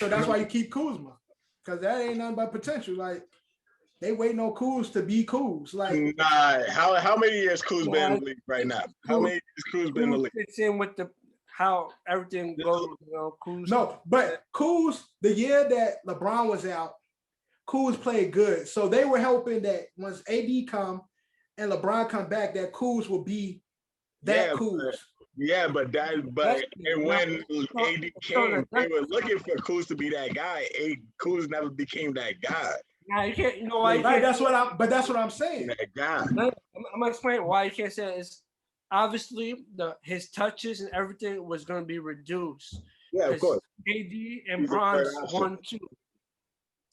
keep Kuzma, because that ain't nothing but potential. Like they waiting on Kuz to be Kuz. Like how many years Kuz been in the league right now? How many years Kuz been in the league? Fits in with how everything goes. Kuz. No, but Kuz, the year that LeBron was out, Kuz played good. So they were hoping that once AD come and LeBron come back, that Kuz will be that Kuz. And when AD came, they were looking for Kuz to be that guy. Kuz never became that guy. Nah, you can't. You know why? Right. That's what I'm saying. That guy. I'm gonna explain why you can't say it. It's obviously his touches and everything was gonna be reduced. Yeah, of course. AD and Bron's 1-2.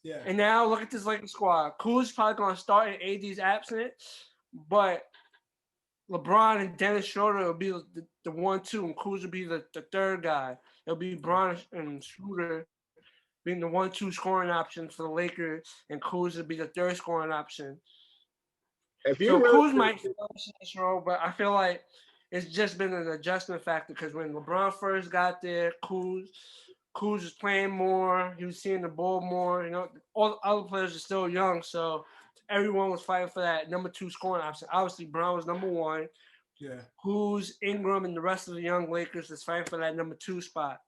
Yeah. And now look at this Lakers squad. Kuz probably gonna start and AD's absent, but LeBron and Dennis Schroeder will be the 1-2, and Kuz will be the third guy. It'll be Bron and Schroeder being the 1-2 scoring option for the Lakers, and Kuz will be the third scoring option. Kuz might fill this role, but I feel like it's just been an adjustment factor because when LeBron first got there, Kuz was playing more. He was seeing the ball more. You know, all the other players are still young, so everyone was fighting for that number 2 scoring option. Obviously, Brown was number 1. Yeah. Kuz, Ingram, and the rest of the young Lakers is fighting for that number 2 spot.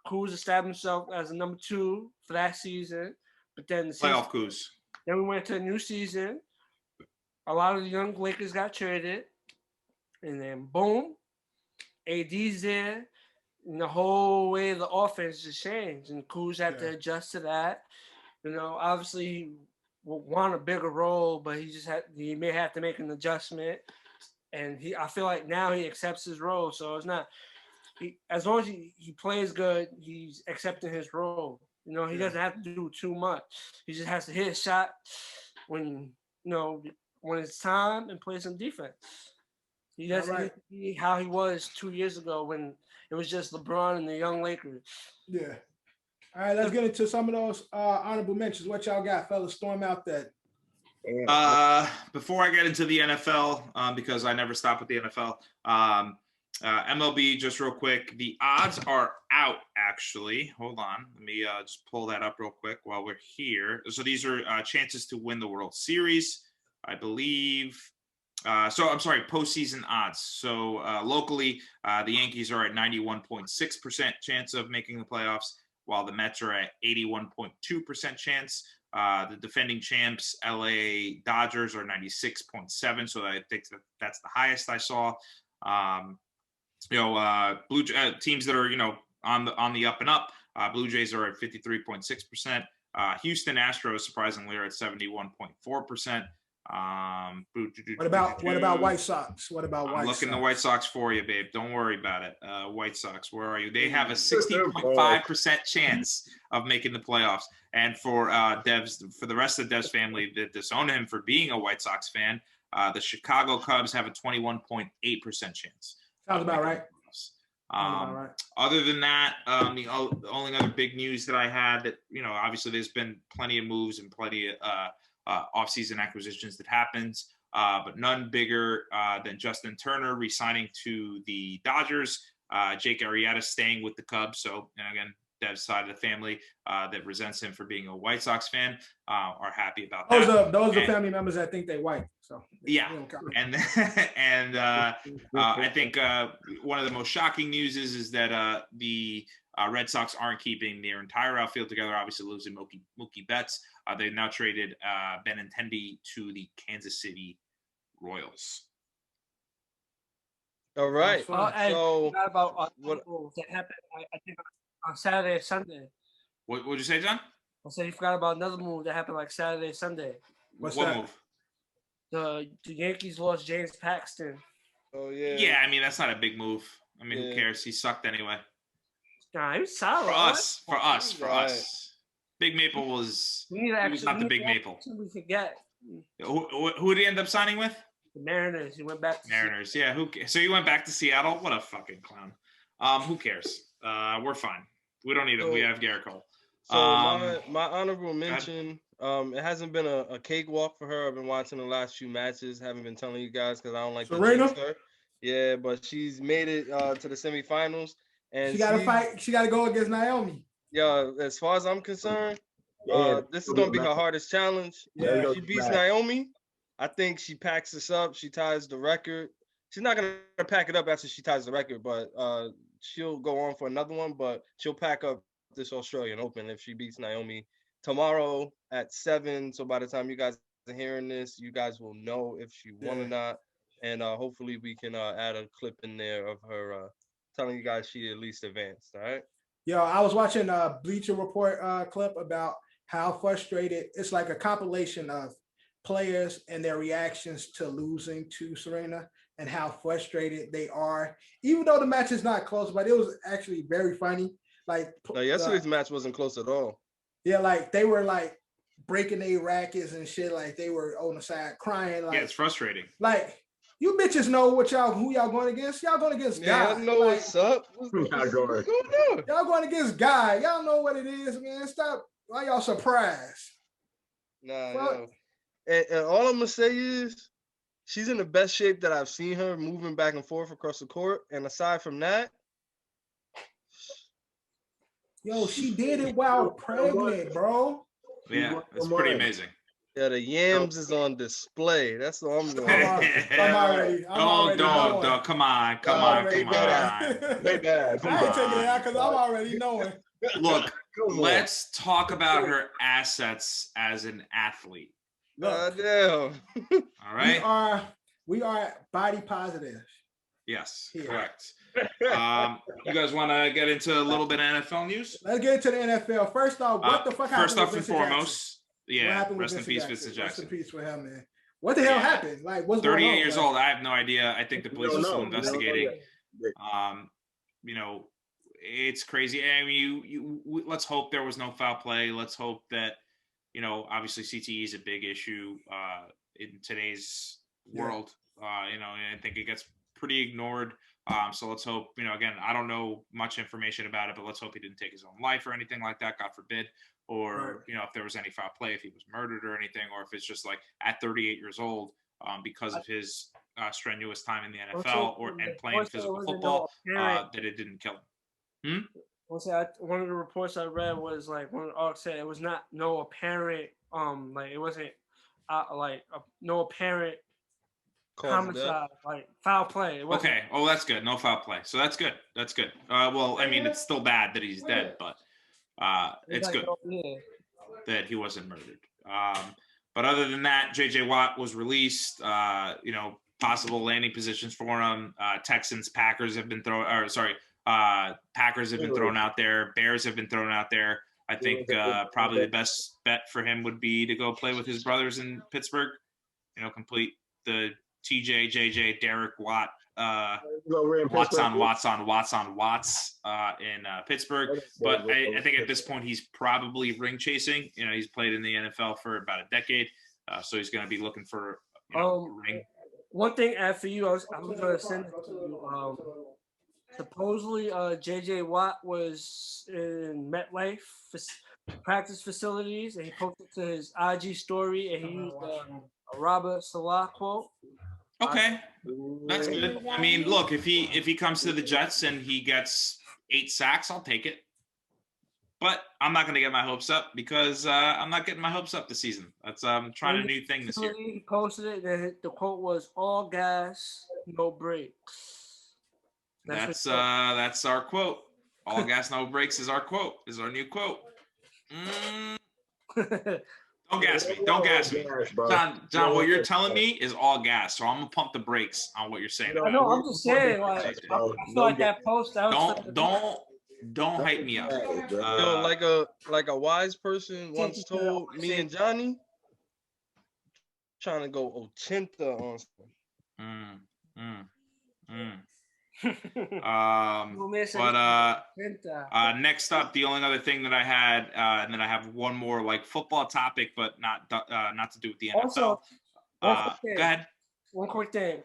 Kuz established himself as a number 2 for that season, but then playoff Kuz. Then we went to a new season. A lot of the young Lakers got traded, and then boom, AD's there, and the whole way of the offense just changed, and Kuz had to adjust to that. You know, obviously he want a bigger role, but he may have to make an adjustment, and I feel like now he accepts his role, so it's not. As long as he plays good, he's accepting his role. You know, he doesn't have to do too much. He just has to hit a shot when it's time and play some defense. He doesn't be how he was 2 years ago when it was just LeBron and the young Lakers. Yeah. All right, let's get into some of those honorable mentions. What y'all got, fellas? Storm out that. Before I get into the NFL, because I never stop with the NFL, MLB, just real quick. The odds are out, actually. Hold on. Let me just pull that up real quick while we're here. So these are chances to win the World Series, I believe. Postseason odds. So locally, the Yankees are at 91.6% chance of making the playoffs, while the Mets are at 81.2% chance. The defending champs, LA Dodgers, are 96.7%. So I think that's the highest I saw. Blue teams that are, on the up and up. Blue Jays are at 53.6%. Houston Astros, surprisingly, are at 71.4%. What about White Sox? I'm looking the White Sox for you, babe. Don't worry about it. White Sox, where are you? They have a 60.5% chance of making the playoffs. And for the rest of Dev's family that disown him for being a White Sox fan, the Chicago Cubs have a 21.8% chance. Sounds about right. Other than that, the only other big news that I had that, obviously there's been plenty of moves and plenty of off-season acquisitions that happens, but none bigger than Justin Turner re-signing to the Dodgers. Jake Arrieta staying with the Cubs. So, and again, Dev's side of the family that resents him for being a White Sox fan are happy about that. Those are family members that think they're white. So yeah, and I think one of the most shocking news is that the Red Sox aren't keeping their entire outfield together. Obviously, losing Mookie Betts. They've now traded Benintendi to the Kansas City Royals. All right. So about what that happened? I think on Saturday or Sunday. What would you say, John? I said you forgot about another move that happened like Saturday or Sunday. What move? The Yankees lost James Paxton. Oh yeah. Yeah, I mean that's not a big move. I mean, who cares? He sucked anyway. Nah, he was solid. For us. Big Maple was. He was not the Big Maple. We forget. Who did he end up signing with? The Mariners. He went back to Mariners. Yeah. So he went back to Seattle. What a fucking clown. Who cares? We're fine. We don't need him. We have Garrett Cole. So my honorable mention It hasn't been a cakewalk for her. I've been watching the last few matches. Haven't been telling you guys because I don't like to Serena? jinx her. Yeah, but she's made it to the semifinals, and She got to fight. She got to go against Naomi. Yeah, as far as I'm concerned, this is gonna be her hardest challenge. Yeah. If she beats Naomi, I think she packs this up. She ties the record. She's not gonna pack it up after she ties the record, but she'll go on for another one. But she'll pack up this Australian Open if she beats Naomi tomorrow at 7. So by the time you guys are hearing this, you guys will know if she won or not. And hopefully we can add a clip in there of her telling you guys she at least advanced. All right. Yo, I was watching a Bleacher Report clip about how frustrated. It's like a compilation of players and their reactions to losing to Serena and how frustrated they are, even though the match is not close. But it was actually very funny. Like, no, yesterday's match wasn't close at all. Yeah, like they were like breaking their rackets and shit. Like they were on the side crying. Like, yeah, it's frustrating. Like, you bitches know who y'all going against. Y'all going against Guy. I know like, what's up. What's going on? Y'all going against Guy. Y'all know what it is, man. Stop. Why y'all surprised? Nah, yo. And all I'm gonna say is she's in the best shape that I've seen her moving back and forth across the court. And aside from that, yo, she did it while pregnant, bro. Yeah, it's pretty amazing. Yeah, the yams is on display. That's all I'm doing. I'm already. Don't. Come on. I ain't taking it out because I'm already knowing. Look, let's talk about her assets as an athlete. Damn. All right. We are body positive. Yes, correct. You guys want to get into a little bit of NFL news? Let's get into the NFL. First off, what the fuck happened? First off and foremost, rest in peace, Vincent Jackson. Rest in peace for him, man. What the hell happened? Like, what's 38 going on, years old. I have no idea. I think the police are still investigating. It's crazy. I mean, let's hope there was no foul play. Let's hope that, obviously CTE is a big issue in today's world. And I think it gets pretty ignored. So let's hope, again, I don't know much information about it, but let's hope he didn't take his own life or anything like that, God forbid. Or, if there was any foul play, if he was murdered or anything, or if it's just like at 38 years old, because of his strenuous time in the NFL and playing physical football, that it didn't kill him. One of the reports I read was like one of said it was no apparent it wasn't no apparent homicide, like foul play. Okay. Oh, that's good. No foul play. So that's good. That's good. Well, I mean, it's still bad that he's dead, but it's good that he wasn't murdered. But other than that, JJ Watt was released. Possible landing positions for him. Texans, Packers have been Packers have been thrown out there. Bears have been thrown out there. I think probably the best bet for him would be to go play with his brothers in Pittsburgh. Complete the TJ, JJ, Derek Watt, Watts in Pittsburgh. But I think at this point he's probably ring chasing. He's played in the NFL for about a decade, so he's going to be looking for a ring. One thing for you, I was going to send it to you. Supposedly, JJ Watt was in MetLife practice facilities, and he posted to his IG story, and he used a Robert Salah quote. Okay, that's good. I mean, look, if he comes to the Jets and he gets 8 sacks, I'll take it. But I'm not going to get my hopes up because I'm not getting my hopes up this season. That's trying a new thing this year. He posted it, and the quote was "all gas, no brakes." That's our quote. All gas, no brakes is our quote. Is our new quote. Don't gas me. Don't gas me. John, what you're telling me is all gas. So I'm gonna pump the brakes on what you're saying. No, I'm just saying, like, I feel like that post. Don't hype me up. Like a wise person once told me and Johnny, trying to go 80 on next up, the only other thing that I had, and then I have one more like football topic, but not to do with the NFL. Also, go ahead. One quick thing.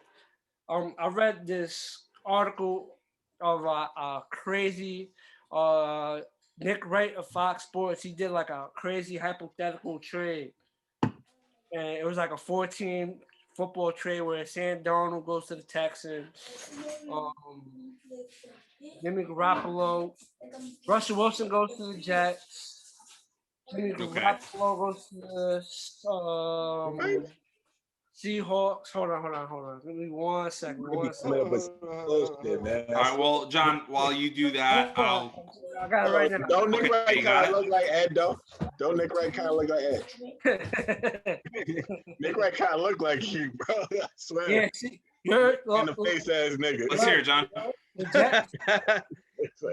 I read this article of a crazy Nick Wright of Fox Sports, he did like a crazy hypothetical trade. And it was like a 14 football trade where Sam Darnold goes to the Texans. Jimmy Garoppolo. Russell Wilson goes to the Jets. Jimmy Garoppolo goes to the Seahawks. Hold on. Give me 1 second. Bullshit, man. All right, well, John, while you do that, I got it right now. Don't Nick Okay, Wright you got kind it? of look like Ed, though? Don't Nick Wright kind of look like Ed? Nick Wright kind of look like you, bro. I swear. Yeah, see, you're In the face ass nigga. Let's hear it, John. the Jets.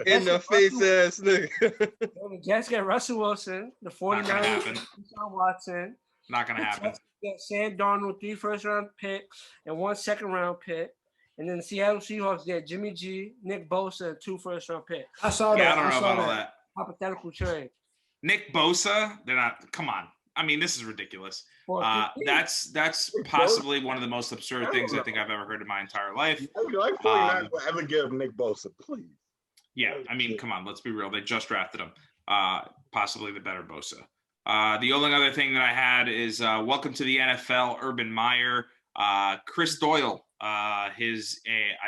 In the face ass nigga. The Jets get Russell Wilson. The 49ers get happen. Deshaun Watson. Not gonna happen. Texans get Sam Darnold, 3 first-round picks and 1 second-round pick. And then the Seattle Seahawks get Jimmy G, Nick Bosa, and 2 first-round picks. I saw that. Yeah, I don't know about all that. Hypothetical trade. Nick Bosa, they're not. Come on. I mean, this is ridiculous. Well, That's possibly one of the most absurd things I think I've ever heard in my entire life. Like 49 will ever give Nick Bosa, please. Yeah, I mean, come on, let's be real. They just drafted him. Possibly the better Bosa. The only other thing that I had is welcome to the NFL, Urban Meyer. Chris Doyle, I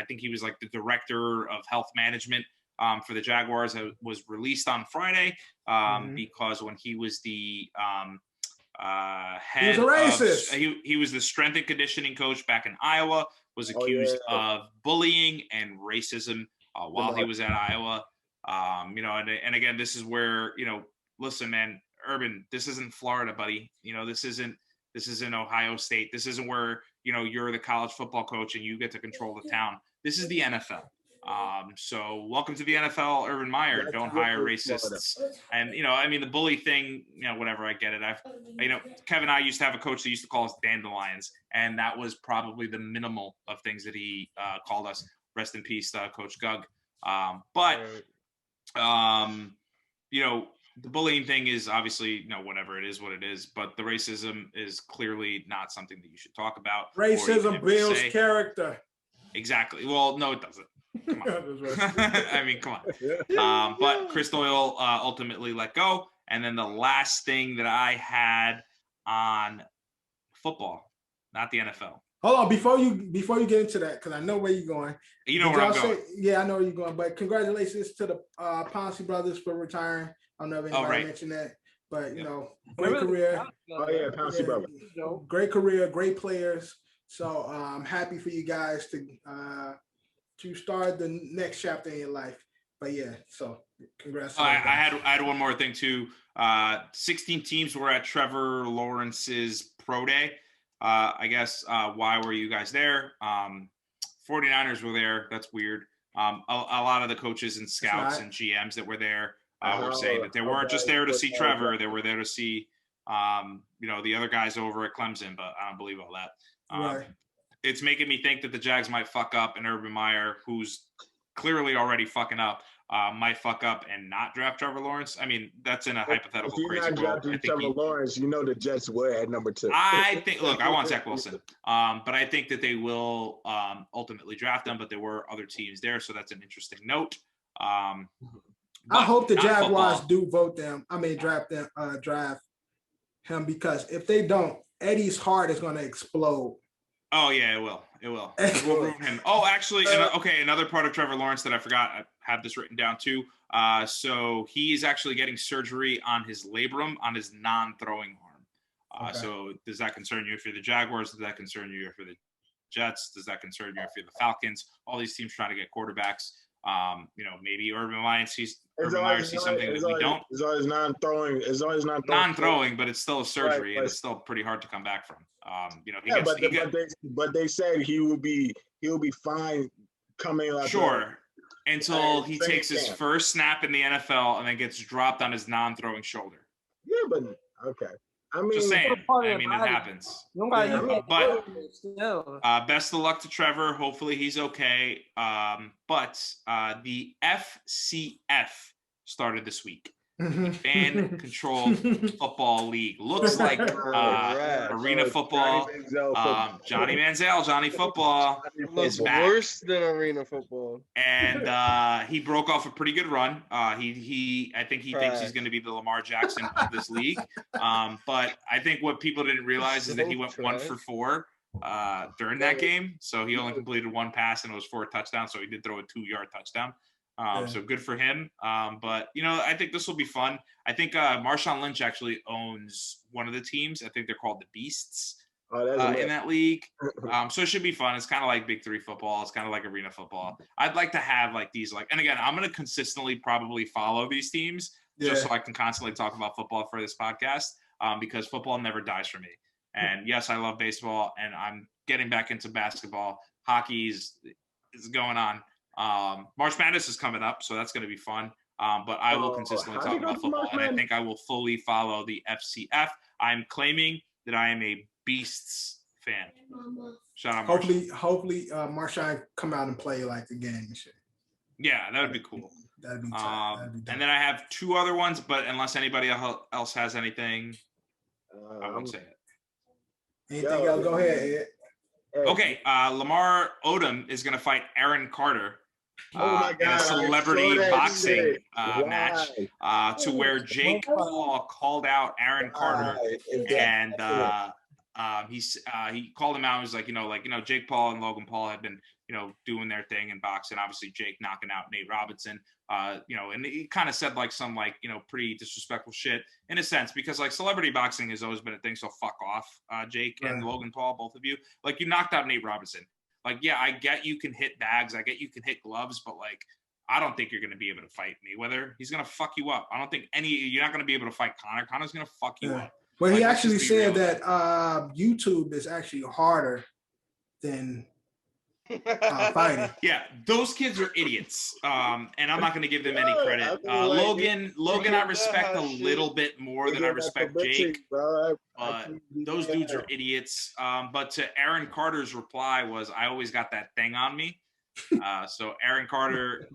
think he was like the director of health management for the Jaguars, was released on Friday because when he was the head, he was a racist. He was the strength and conditioning coach back in Iowa, was accused of bullying and racism while he was at Iowa. And again, this is where, listen, man, Urban, this isn't Florida, buddy. This isn't Ohio State. This isn't where, you're the college football coach and you get to control the town. This is the NFL. So welcome to the NFL, Urban Meyer. Don't hire racists. And, the bully thing, whatever, I get it. Kevin and I used to have a coach that used to call us dandelions, and that was probably the minimal of things that he called us. Rest in peace, Coach Gug. The bullying thing is obviously, whatever, it is what it is, but the racism is clearly not something that you should talk about. Racism builds character. Exactly. Well, no, it doesn't. Come on. I mean, come on. But Chris Doyle ultimately let go. And then the last thing that I had on football, not the NFL. Hold on, before you get into that, because I know where you're going. You know where I'm going. Yeah, I know where you're going. But congratulations to the Ponce brothers for retiring. I don't know if anybody mentioned that, but great career. Oh yeah, Ponce brother. Great career, great players. So I'm happy for you guys to start the next chapter in your life. But yeah, so congrats. I had one more thing too. 16 teams were at Trevor Lawrence's pro day. I guess why were you guys there? 49ers were there. That's weird. A lot of the coaches and scouts and GMs that were there were saying that they weren't just there to see Trevor. They were there to see, the other guys over at Clemson, but I don't believe all that. Right. It's making me think that the Jags might fuck up, and Urban Meyer, who's clearly already fucking up, might fuck up and not draft Trevor Lawrence. I mean, that's in a hypothetical crazy world. If you're not drafting Trevor Lawrence, the Jets were at number 2. I think, look, I want Zach Wilson, but I think that they will ultimately draft him, but there were other teams there, so that's an interesting note. I hope the Jaguars do draft him, because if they don't, Eddie's heart is going to explode. Oh yeah, it will. We'll ruin him. Oh, actually, another part of Trevor Lawrence that I forgot. I have this written down too. So he's actually getting surgery on his labrum, on his non-throwing arm. So does that concern you if you're the Jaguars? Does that concern you if you're the Jets? Does that concern you if you're the Falcons? All these teams trying to get quarterbacks. Maybe Urban Meyer sees something that we don't. It's always non-throwing. Non-throwing, but it's still a surgery, and it's still pretty hard to come back from. But they said he will be fine coming out. Sure, until he takes his first snap in the NFL and then gets dropped on his non-throwing shoulder. Yeah, but okay. I mean, just saying. It happens. But best of luck to Trevor. Hopefully he's okay. But the FCF started this week. fan controlled football league. Looks like arena football. Johnny Manziel, Johnny Football. Looks worse than arena football. And he broke off a pretty good run. I think he thinks he's going to be the Lamar Jackson of this league. But I think what people didn't realize is that he went 1 for 4 during that game. So he only completed 1 pass and it was 4 touchdowns. So he did throw a 2-yard touchdown. So good for him. But, I think this will be fun. I think Marshawn Lynch actually owns one of the teams. I think they're called the Beasts in that league. So it should be fun. It's kind of like Big 3 football. It's kind of like arena football. I'd like to have like these, and again, I'm going to consistently probably follow these teams just so I can constantly talk about football for this podcast because football never dies for me. And yes, I love baseball and I'm getting back into basketball. Hockey is going on. March Madness is coming up, so that's going to be fun. But I will consistently talk about football, and I think I will fully follow the FCF. I'm claiming that I am a Beasts fan. Shout out, hopefully, Marshawn come out and play like the game and shit. Yeah, that would be cool. That'd be tough. And then I have 2 other ones, but unless anybody else has anything, I won't say it. Anything else? Go ahead, Ed. Okay, Lamar Odom is going to fight Aaron Carter in a celebrity boxing match to where Jake Paul called out Aaron Carter and he called him out. He was like, Jake Paul and Logan Paul have been, doing their thing in boxing. Obviously, Jake knocking out Nate Robinson, and he kind of said pretty disrespectful shit in a sense because celebrity boxing has always been a thing. So fuck off, Jake and Logan Paul, both of you. You knocked out Nate Robinson. Yeah, I get you can hit bags. I get you can hit gloves, but I don't think you're going to be able to fight Mayweather. He's going to fuck you up. I don't think you're not going to be able to fight Conor. Conor's going to fuck you up. Well, he actually said that YouTube is actually harder than fighting. Yeah, those kids are idiots. And I'm not going to give them any credit. Logan, I respect a little bit more than I respect Jake. But those dudes are idiots. But to Aaron Carter's reply was, I always got that thing on me. So Aaron Carter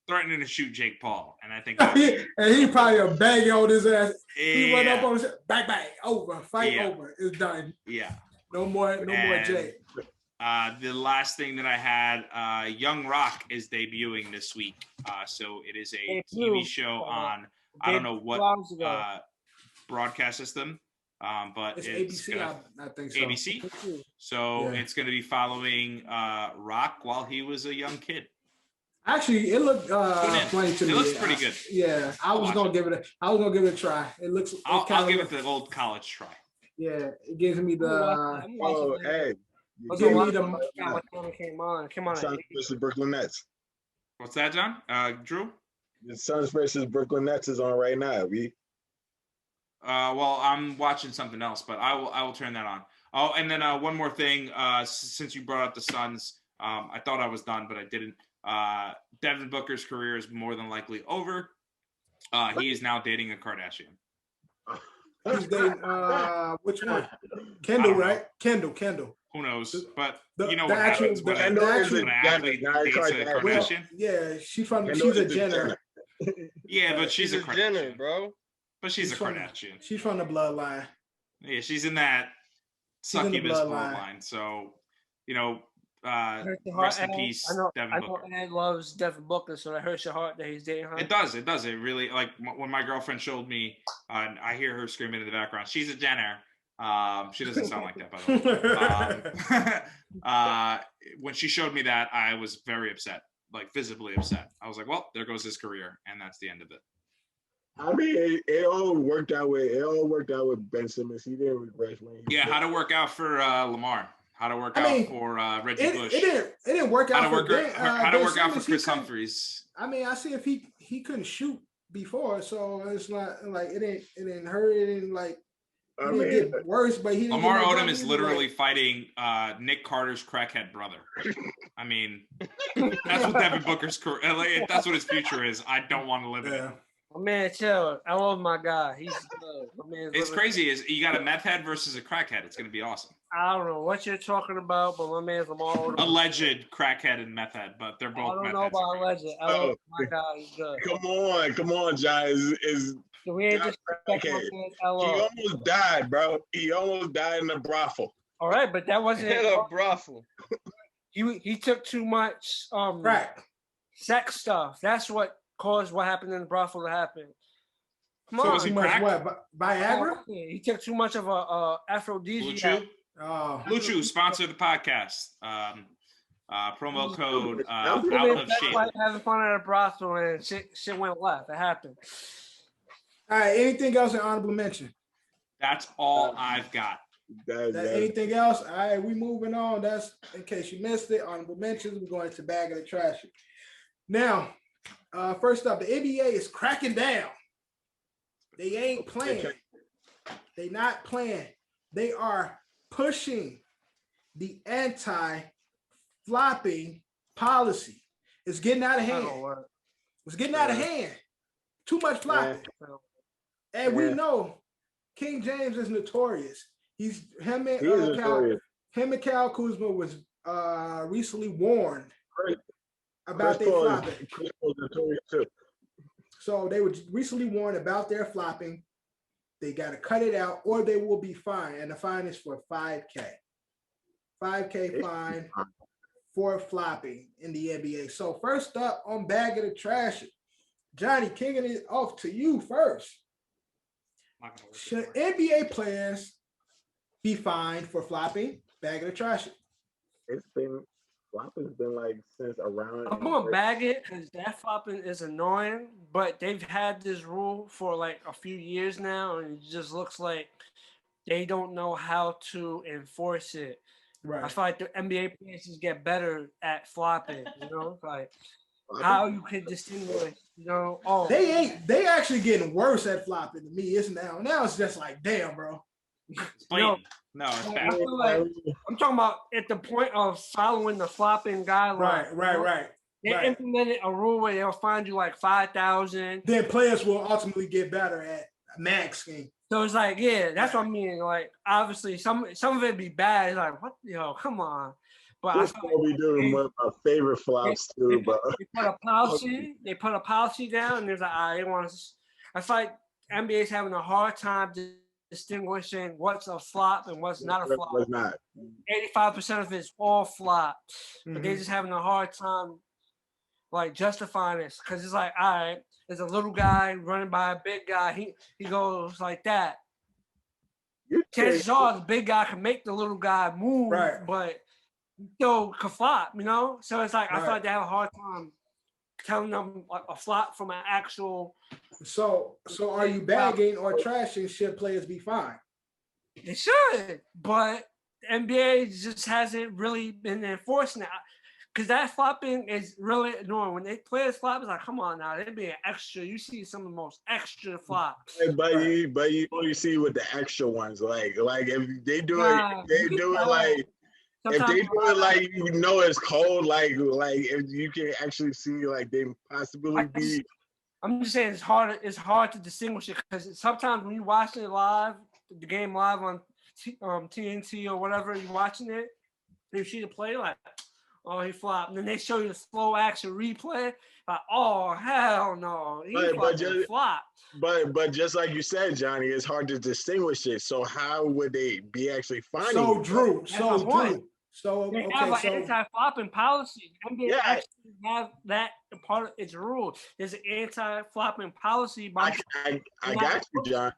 threatening to shoot Jake Paul. And I think he probably a bang on his ass. He went up on his bang, over, fight over. It's done. Yeah. No more Jake. The last thing that I had, Young Rock is debuting this week. So it is a TV show on, I don't know what broadcast system, but it's ABC, I think so. ABC. So it's going to be following Rock while he was a young kid. Actually, it looked funny to me. It looks pretty good. Yeah, I was gonna give it a try. It looks. I'll give it the old college try. Yeah, it gives me the. Came on. Suns versus Brooklyn Nets. What's that, John? Drew? The Suns versus Brooklyn Nets is on right now. Well, I'm watching something else, but I will turn that on. Oh, and then one more thing. Since you brought up the Suns, I thought I was done, but I didn't. Devin Booker's career is more than likely over. He is now dating a Kardashian. He's dating which one? Kendall, right? Kendall. Who knows? But you know what happens when an athlete dates a Kardashian? Yeah, she's a Jenner. Yeah, but she's a Jenner, bro. But she's a Kardashian. She's from the bloodline. Yeah, she's in that succubus bloodline. So, rest in peace, Devin Booker. I know Ed loves Devin Booker, so that hurts your heart that he's dating her. It does. It really, when my girlfriend showed me, I hear her screaming in the background, she's a Jenner. She doesn't sound like that, by the way. When she showed me that, I was very upset, visibly upset. I was like, well, there goes his career, and that's the end of it. I mean, it all worked out with Ben Simmons. He didn't regress when he how'd it work out for Lamar? How'd it work out for Reggie Bush? It didn't work out how'd it work out for Chris Humphries? I mean, I see if he couldn't shoot before, so it's not it didn't hurt. It didn't get worse, but he didn't. Lamar Odom is literally fighting Nick Carter's crackhead brother. I mean, that's what Devin Booker's career. That's what his future is. I don't want to live in it. My man, chill. I love my guy. He's good. It's crazy. Is you got a meth head versus a crackhead? It's gonna be awesome. I don't know what you're talking about, but my man's Lamar Odom. Alleged crackhead and meth head, but they're both. I don't know about alleged. I love my guy. He's good. Come on, John. So we ain't Stop just respecting crackhead. my man's He LR. almost died, bro. He almost died in the brothel. All right, but that wasn't Hit a brothel. he took too much Right. sex stuff. That's what caused what happened in the brothel to happen. Come So on. was he Too much crack? what? Viagra? Yeah, he took too much of a aphrodisiac. Luchu, Oh, Luchu, sponsor the podcast. Promo code That's out of That's shape. why having fun at a brothel and shit went left. It happened. all right. Anything else in honorable mention? That's all I've got. Anything else? All right, we moving on. That's in case you missed it. Honorable mentions. We're going to bag of the trash. Now, first up, the NBA is cracking down. They ain't playing. They not playing. They are pushing the anti-flopping policy. It's getting out of hand. It's getting out of hand. Too much flopping. And we know King James is notorious. Him and Kyle Kuzma was recently warned about their flopping. So they were recently warned about their flopping. They got to cut it out or they will be fined. And the fine is for $5K. $5K fine for flopping in the NBA. So first up on Bag of the Trash, Johnny, kicking it off to you first. Should NBA players be fined for flopping? Bag of the Trash. Flopping's been like since around. I'm gonna bag it because that flopping is annoying, but they've had this rule for like a few years now, and it just looks like they don't know how to enforce it. Right. I feel like the NBA players just get better at flopping, you know, like how you can distinguish, you know. Oh, they actually getting worse at flopping than me. It's now it's just like, damn, bro. No, it's I bad. feel like I'm talking about at the point of following the flopping guidelines. Right. They implemented a rule where they'll find you like 5,000. Then players will ultimately get better at maxing. So it's like, yeah, that's what I mean. Like, obviously, some of it be bad. It's like, what? Yo, come on. But This will be doing one of my favorite flops too, bro. They put a policy. They put a policy down, and there's like, they want to. I feel like NBA's having a hard time distinguishing what's a flop and what's not a flop. What's not? 85% of it's all flop, but they're just having a hard time like justifying this because it's like, all right, there's a little guy running by a big guy. He goes like that. Chances are the big guy can make the little guy move, but still can flop, you know. So it's like I feel like they have a hard time telling them like a flop from an actual. So are you bagging or trashing? Should players be fined? They should, but the NBA just hasn't really been enforcing it. Because that flopping is really annoying. When they players flop, it's like, come on now, they're being extra. You see some of the most extra flops. But you only see with the extra ones, like if they do it, if they do it like you know it's cold, like if you can actually see like they possibly be. I'm just saying it's hard to distinguish it because sometimes when you watch it live, the game live on TNT or whatever, you're watching it, you see the play like, oh, he flopped. And then they show you the slow action replay, like, oh, hell no. He flopped. But just like you said, Johnny, it's hard to distinguish it. So how would they be actually finding So Drew. They have an anti-flopping policy. NBA actually have that part of its rule. There's an anti-flopping policy. I got you, John.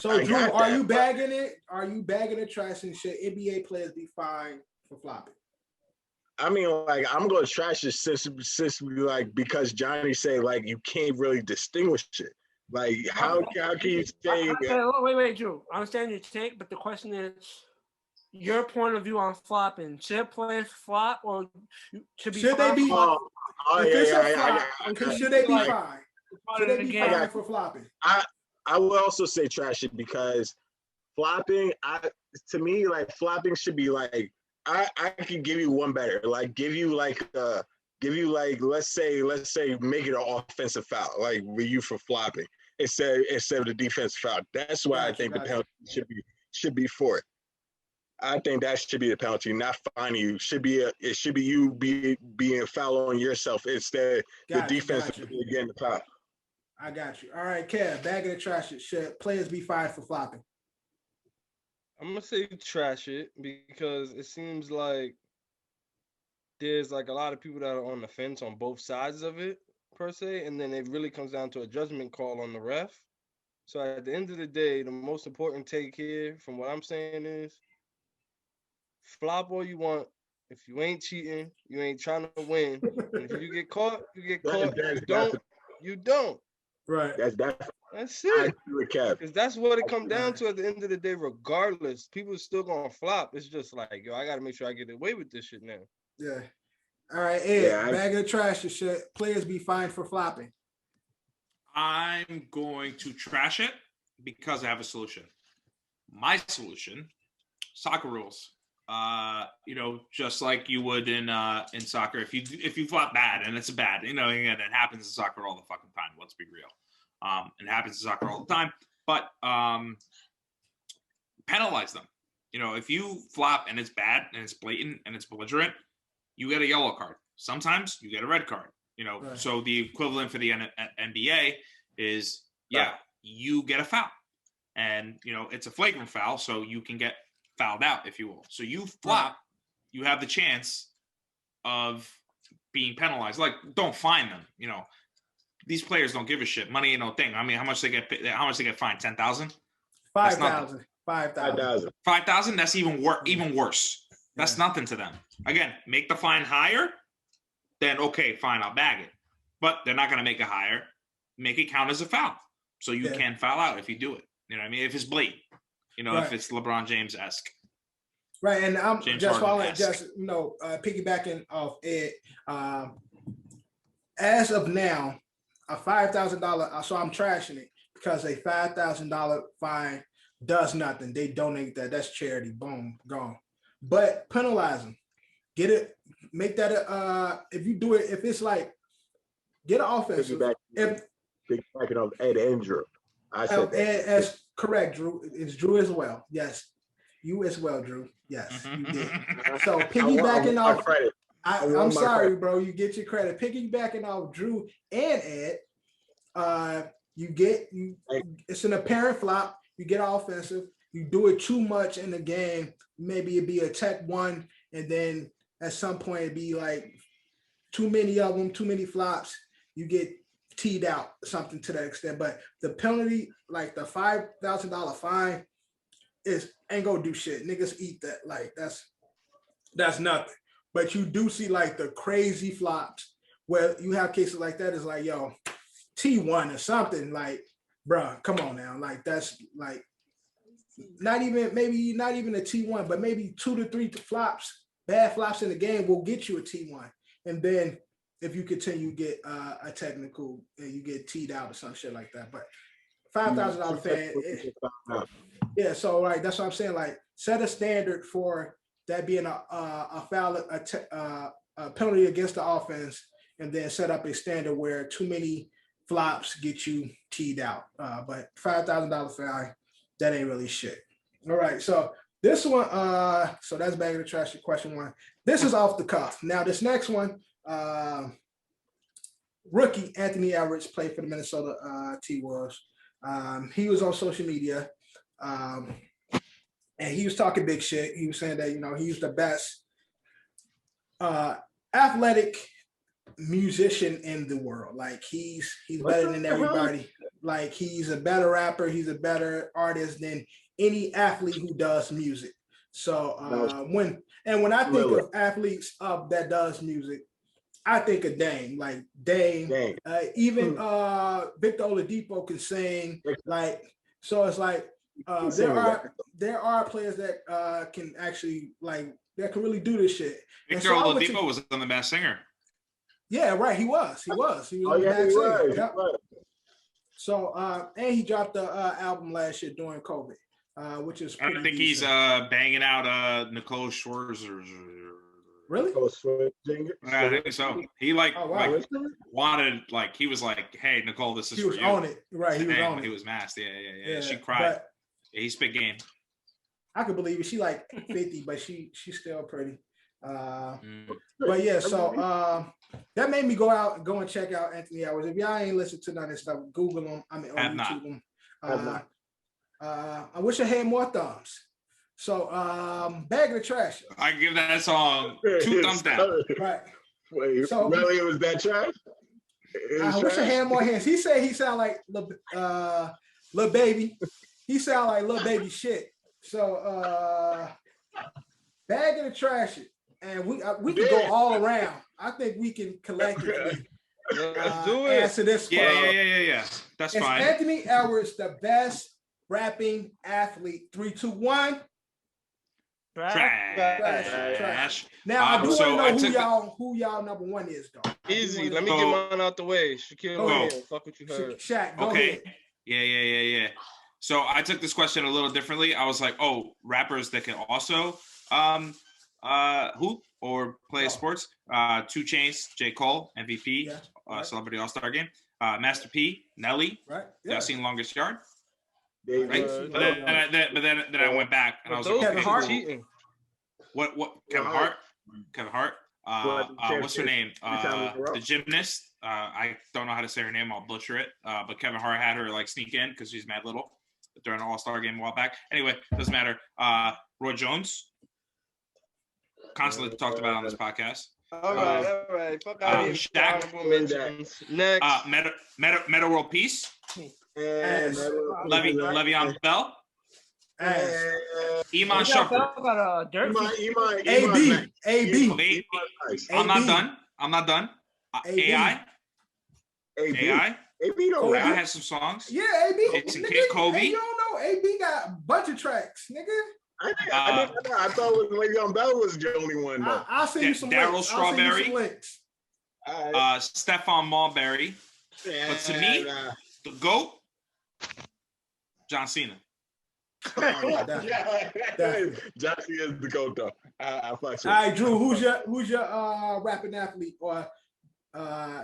Drew, are you bagging it? Are you bagging it, trash, and should NBA players be fined for flopping? I mean, like, I'm gonna trash it since like because Johnny said like you can't really distinguish it. Like how can you say? Wait, Drew. I understand your take, but the question is your point of view on flopping. Should players flop or should they be fined? Should they be fined? Should they be fined for flopping? I will also say trash it because flopping. To me, like flopping should be like. I can give you one better, like give you like let's say make it an offensive foul, like with you for flopping instead of the defensive foul. That's why I think the penalty should be for it. I think that should be the penalty, not fining you. It should be you being foul on yourself instead the defense getting the foul. I got you. All right, Kev, bag of the trash. Should players be fired for flopping? I'm gonna say trash it because it seems like there's like a lot of people that are on the fence on both sides of it per se, and then it really comes down to a judgment call on the ref. So at the end of the day, the most important take here from what I'm saying is flop all you want. If you ain't cheating, you ain't trying to win. And if you get caught, you get caught. You don't. Right. That's it. I agree with Kev. Because that's what it comes down to at the end of the day, regardless. People are still gonna flop. It's just like, yo, I gotta make sure I get away with this shit now. Yeah. All right, Ed, bag of the trash. Should players be fined for flopping? I'm going to trash it because I have a solution. My solution, soccer rules. Just like you would in soccer, if you flop bad and it's bad, again, it happens in soccer all the fucking time. Let's be real. It happens in soccer all the time, but penalize them. If you flop and it's bad and it's blatant and it's belligerent, you get a yellow card. Sometimes you get a red card. Right. So the equivalent for the NBA is, you get a foul, and it's a flagrant foul, so you can get fouled out, if you will. So you flop, you have the chance of being penalized. Like, don't fine them. These players don't give a shit. Money ain't no thing. I mean, how much they get fined? 10,000? 5,000. 5,000. That's even worse. That's nothing to them. Again, make the fine higher, then okay, fine, I'll bag it. But they're not going to make it higher. Make it count as a foul, so you can foul out if you do it. You know what I mean? If it's blatant, if it's LeBron James-esque. Right, and I'm James just following, Harden-esque. piggybacking off Ed. As of now, a $5,000. So I'm trashing it because a $5,000 fine does nothing. They donate that. That's charity. Boom, gone. But penalize them. Get it. Make that if you do it. If it's like, get an offensive. Piggybacking off Ed and Drew. I said that. As correct, Drew. It's Drew as well. Yes, you as well, Drew. Yes, you did. So piggybacking off. I'm sorry, bro. You get your credit. Piggybacking off Drew and Ed. It's an apparent flop. You get offensive. You do it too much in the game. Maybe it'd be a tech one, and then at some point it'd be like too many of them, too many flops. You get teed out, something to that extent. But the penalty, like the $5,000 fine, ain't gonna do shit. Niggas eat that. Like that's nothing. But you do see like the crazy flops where you have cases like that. Is like, yo, T1 or something. Like, bruh, come on now. Like, that's like not even a T1, but maybe 2 to 3 flops, bad flops in the game will get you a T1. And then if you continue get a technical and you get teed out or some shit like that. But $5,000 fan. Yeah, so like that's what I'm saying. Like, set a standard for that being a foul, a penalty against the offense, and then set up a standard where too many flops get you teed out. But $5,000 fine, that ain't really shit. All right, so this one, so that's bag of the trash. Question one. This is off the cuff. Now this next one, rookie Anthony Edwards played for the Minnesota T-Wolves. He was on social media. And he was talking big shit. He was saying that, he's the best athletic musician in the world. Like, he's better than everybody. Like, he's a better rapper. He's a better artist than any athlete who does music. So when I think of athletes that does music, I think of Dame. Like Dame. Even Victor Oladipo can sing. Like, so it's like, there are players that can actually that can really do this shit. Victor Oladipo was on The Masked Singer. Yeah, right. He was on The Masked Singer. Yep. So and he dropped the album last year during COVID, which is I don't think he's banging out Nicole Scherzer. Really? I think so. He wanted, he was like, "Hey, Nicole, this is for you." He was on it, right? He was on it. He was masked. Yeah. She cried. He spit game. I could believe it. She like 50, but she's still pretty. But yeah, so that made me go and check out Anthony Edwards. If y'all ain't listened to none of this stuff, Google him. I mean, on YouTube him. I wish I had more thumbs. So, Bag of the Trash. I give that song 2 thumbs down. Right. Wait, So, really, it was that trash? I wish I had more hands. He said he sound like Lil Baby. He sound like Lil Baby shit. So, Bag of the Trash, and we can go all around. I think we can collectively answer this. Yeah. That's fine. Is Anthony Edwards the best rapping athlete? 3, 2, 1. Trash. Now I do want to know who y'all number 1 is, though. Easy. Let me get mine out the way. Shaquille O'Neal. Fuck what you heard. Shaq, go Okay. ahead. Yeah. So I took this question a little differently. I was like, oh, rappers that can also hoop or play sports. 2 Chainz, J. Cole, MVP, Celebrity All-Star Game. Master P, Nelly. Right. Y'all seen Longest Yard? Right? But then I went back and I was like, Kevin okay, Hart cool. cheating. What? Kevin Hart. What's her name? The gymnast. I don't know how to say her name. I'll butcher it. But Kevin Hart had her like sneak in because she's mad little during an All-Star game a while back. Anyway, doesn't matter. Roy Jones. Constantly talked about on this podcast. All right. Fuck out of here. Shaq. Next. Meta World Peace. Le'Veon Bell. Iman Shumpert. AB. I'm not done. AI. AB has some songs. Yeah, AB. Jason Kidd, Kobe. You don't know AB got a bunch of tracks, nigga. I thought Le'Veon Bell was the only one though. I'll send you some Daryl Strawberry. links. Stephon Marbury. But to me, the GOAT, John Cena. John Cena is the GOAT though. I fuck with. All right, Drew, who's your rapping athlete or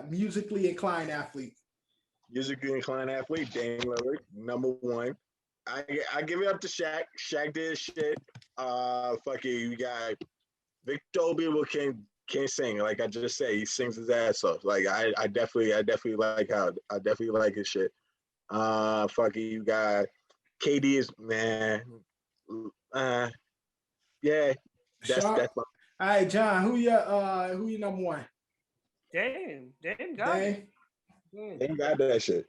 musically inclined athlete? Musically inclined athlete, Dame Lillard, number 1. I give it up to Shaq. Shaq did shit. You got Victor Oladipo can't sing. Like I just said, he sings his ass off. Like I definitely like his shit. You got KD is man. Yeah. That's my. All right, John, who your number 1? Damn, got it. Ain't got that shit.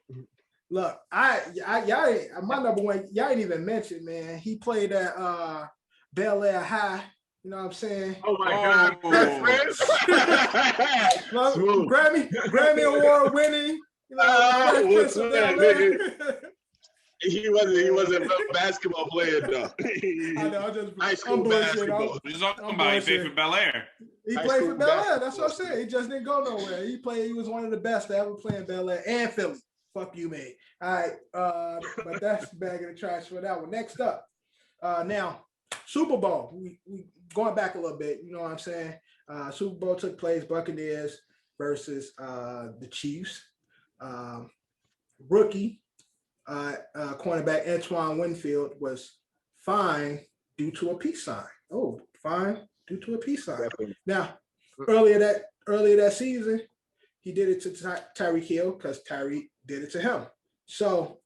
Look, y'all, my number 1, y'all ain't even mentioned, man. He played at Bel Air High. You know what I'm saying? Oh my God! Grammy Award winning. You know, He wasn't a basketball player though. I know. High school basketball. He's talking about he played for Bel Air. He played for Bel Air. That's what I'm saying. He just didn't go nowhere. He was one of the best to ever play in Bel Air and Philly. Fuck you, mate. All right, but that's the Bag of the Trash for that one. Next up, now Super Bowl. We going back a little bit. You know what I'm saying? Super Bowl took place. Buccaneers versus the Chiefs. Rookie cornerback Antoine Winfield was fined due to a peace sign. Oh, fine due to a peace sign. Definitely. Now, earlier that season, he did it to Tyreek Hill because Tyreek did it to him. So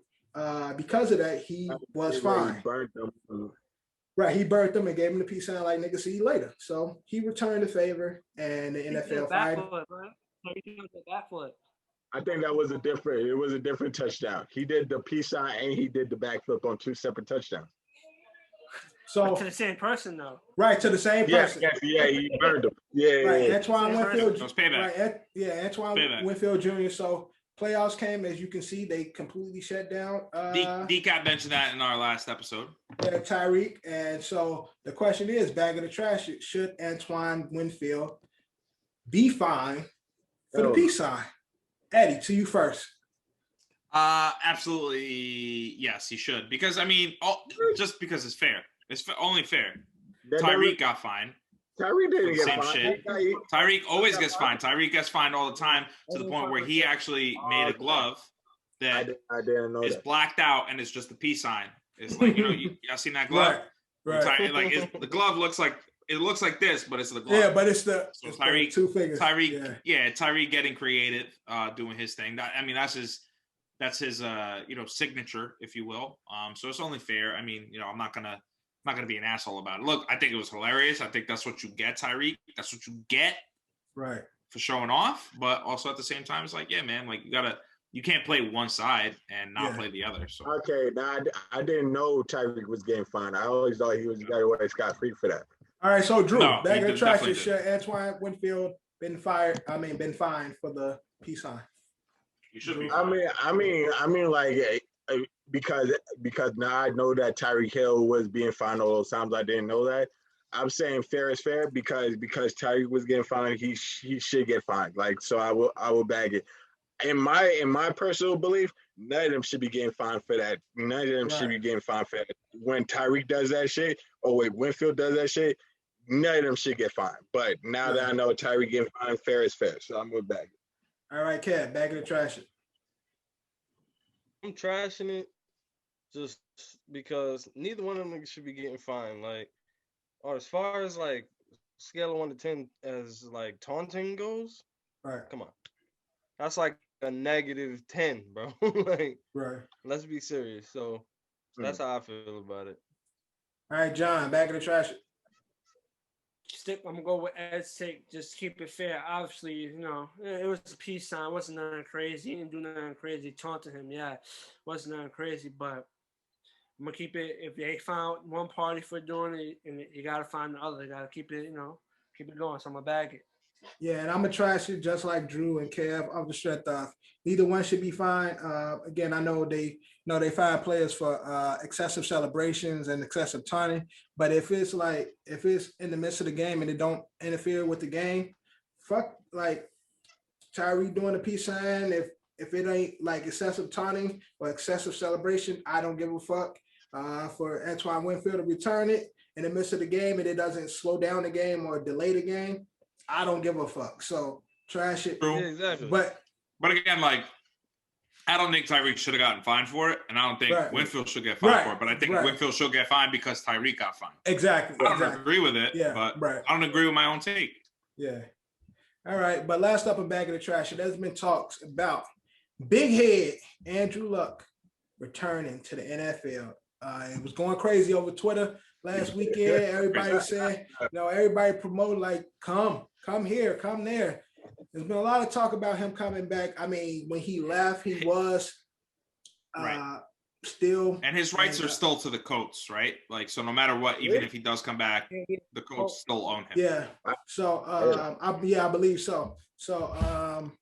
because of that, he was fined. Right, he burnt them and gave him the peace sign like nigga, see you later. So he returned the favor, and the NFL fired. I think that was a different touchdown. He did the peace sign and he did the backflip on 2 separate touchdowns. So but to the same person though. Right, to the same person. Yeah, he burned him. Yeah, right. Yeah. Antoine Winfield. Right, Antoine Winfield Jr. So playoffs came, as you can see, they completely shut down. D-Cap mentioned that in our last episode. Yeah, Tyreek. And so the question is, Bag of the Trash, should Antoine Winfield be fined for the peace sign? Eddie, to you first. Absolutely, yes, he should. Because I mean, just because it's fair. It's only fair. Tyreek got fined. Tyreek didn't get same fined. Shit. Tyreek always gets fined. Tyreek gets fined all the time to the point where he actually made a glove that I didn't know is that. blacked out and it's just a peace sign. It's like, y'all seen that glove? Right. Like the glove looks like it looks like this, but it's the glove. Yeah, but it's the Tyreek, two fingers. Tyreek, Tyreek getting creative, doing his thing. I mean, that's his signature, if you will. So it's only fair. I mean, I'm not gonna be an asshole about it. Look, I think it was hilarious. I think that's what you get, Tyreek. That's what you get, right, for showing off. But also at the same time, it's like, yeah, man, like you can't play one side and not play the other. So okay, now I didn't know Tyreek was getting fined. I always thought he was got away scot-free for that. All right, so Drew, No, back he in the trash definitely this year, Antoine Winfield been fined for the peace sign. you should be. I mean, like because now I know that Tyreek Hill was being fined all those times. I didn't know that. I'm saying fair is fair because Tyreek was getting fined, he should get fined. Like, so I will bag it. In my personal belief, none of them should be getting fined for that. None of them should be getting fined for that. When Tyreek does that shit, Winfield does that shit, none of them should get fined. But now that I know Tyreek getting fined, fair is fair. So I'm gonna bag it. All right, Kev, back in the trash. I'm trashing it just because neither one of them niggas should be getting fined. Like, or as far as like scale of 1 to 10 as like taunting goes, right? Come on, that's like a -10, bro. Like, right. Let's be serious. So that's how I feel about it. All right, John, back in the trash. I'm gonna go with Ed's take. Just keep it fair. Obviously, it was a peace sign. It wasn't nothing crazy. He didn't do nothing crazy. Taunting him, wasn't nothing crazy. But I'm gonna keep it. If they found one party for doing it, and you gotta find the other. You gotta keep it, keep it going. So I'm gonna bag it. Yeah, and I'm gonna trash it just like Drew and Kev of the strength of neither one should be fined. Again, I know they fine players for excessive celebrations and excessive taunting, but if it's in the midst of the game and it don't interfere with the game, fuck like Tyree doing a peace sign. If it ain't like excessive taunting or excessive celebration, I don't give a fuck. For Antoine Winfield to return it in the midst of the game and it doesn't slow down the game or delay the game, I don't give a fuck. So trash it. True. Yeah, exactly. But again, like, I don't think Tyreek should have gotten fined for it, and I don't think Winfield should get fined for it. But I think Winfield should get fined because Tyreek got fined. Exactly. I don't agree with it, but I don't agree with my own take. Yeah. All right. But last up in Bag of the Trash, there's been talks about Big Head Andrew Luck returning to the NFL. It was going crazy over Twitter last weekend. Everybody said, everybody promoted like, come here, come there. There's been a lot of talk about him coming back. I mean, when he left, he was still. And his rights are still to the Colts, right? Like, so no matter what, even if he does come back, the Colts still own him. Yeah. So, I believe so. So,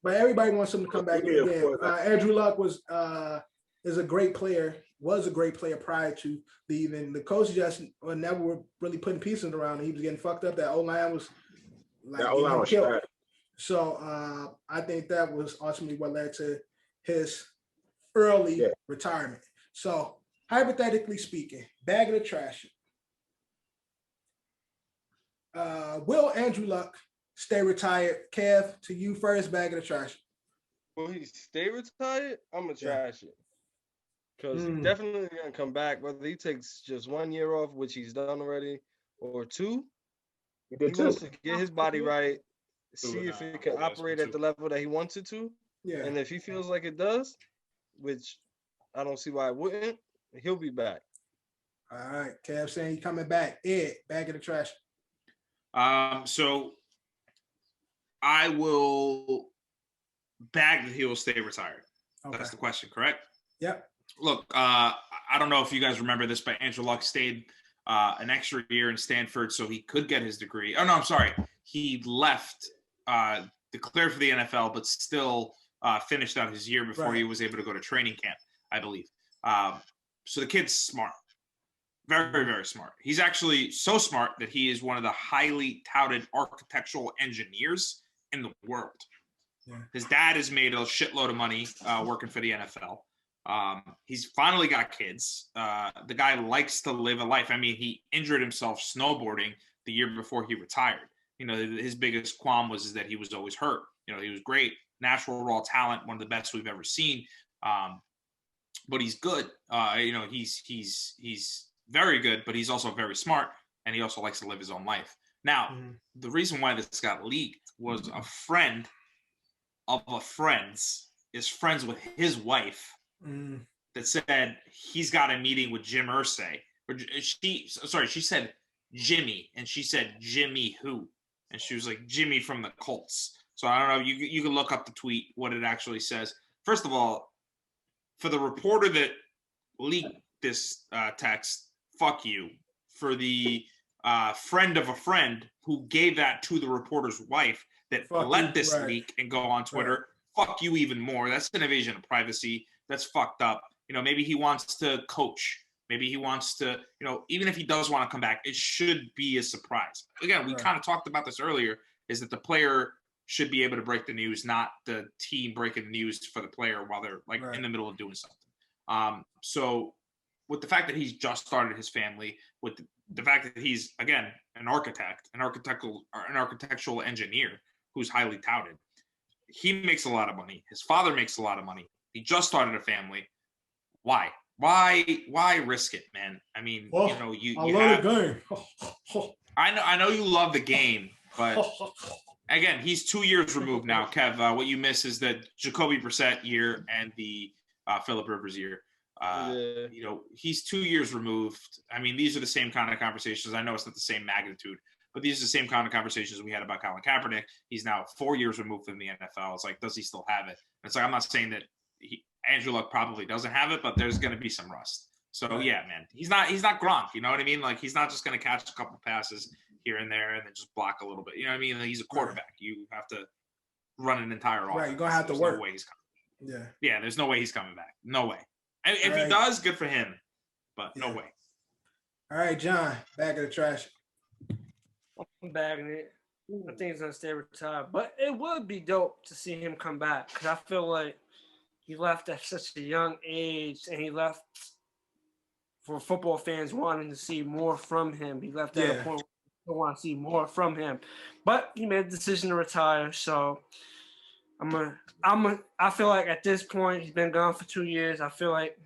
but everybody wants him to come back again. Andrew Luck was a great player prior to leaving. The coach just never were really putting pieces around him. He was getting fucked up. That O-line was killed. So I think that was ultimately what led to his early retirement. So hypothetically speaking, Bag of the Trash. Will Andrew Luck stay retired? Kev, to you first, Bag of the Trash. Will he stay retired? I'm gonna trash it. Because he's definitely gonna come back, whether he takes just 1 year off, which he's done already, or 2. He wants to get his body right, see if it can operate at the level that he wants it to. Yeah. And if he feels like it does, which I don't see why it wouldn't, he'll be back. All right. Kev saying he's coming back. Ed, Bag of the Trash. So I will bag that he will stay retired. Okay. That's the question, correct? Yep. Look, I don't know if you guys remember this, but Andrew Luck stayed an extra year in Stanford so he could get his degree. Oh, no, I'm sorry. He left, declared for the NFL, but still finished out his year before he was able to go to training camp, I believe. So the kid's smart. Very, very smart. He's actually so smart that he is one of the highly touted architectural engineers in the world. Yeah. His dad has made a shitload of money working for the NFL. He's finally got kids. The guy likes to live a life. I mean, he injured himself snowboarding the year before he retired. His biggest qualm was that he was always hurt. He was great, natural raw talent, one of the best we've ever seen. But he's good. He's very good, but he's also very smart. and he also likes to live his own life. Now, the reason why this got leaked was a friend of a friend's is friends with his wife that said he's got a meeting with Jim Irsay. She said Jimmy, and she said Jimmy who? And she was like Jimmy from the Colts. So I don't know. You can look up the tweet, what it actually says. First of all, for the reporter that leaked this text, fuck you. For the friend of a friend who gave that to the reporter's wife that let this leak and go on Twitter, fuck you even more. That's an invasion of privacy. That's fucked up. Maybe he wants to coach. Maybe he wants to, even if he does want to come back, it should be a surprise. Again, we kind of talked about this earlier, is that the player should be able to break the news, not the team breaking the news for the player while they're in the middle of doing something. So with the fact that he's just started his family, with the fact that he's, again, an architectural engineer who's highly touted, he makes a lot of money. His father makes a lot of money. He just started a family. Why risk it, man? I mean, I love the game. I know you love the game, but again, he's 2 years removed now. Kev, what you miss is the Jacoby Brissett year and the Phillip Rivers year. He's 2 years removed. I mean, these are the same kind of conversations. I know it's not the same magnitude, but these are the same kind of conversations we had about Colin Kaepernick. He's now 4 years removed from the NFL. It's like, does he still have it? And it's like, I'm not saying that Andrew Luck probably doesn't have it, but there's going to be some rust. So yeah, man, he's not Gronk. You know what I mean? Like, he's not just going to catch a couple passes here and there and then just block a little bit. You know what I mean? Like, he's a quarterback. You have to run an entire offense. Right, you're going to have to work. No way he's coming. Yeah, there's no way he's coming back. No way. And if he does, good for him. But no way. All right, John, back of the trash. I'm bagging it. I think he's going to stay retired. But it would be dope to see him come back, because I feel like he left at such a young age, and he left for football fans wanting to see more from him. He left at a point where they want to see more from him. But he made the decision to retire, so I feel like at this point, he's been gone for 2 years. I feel like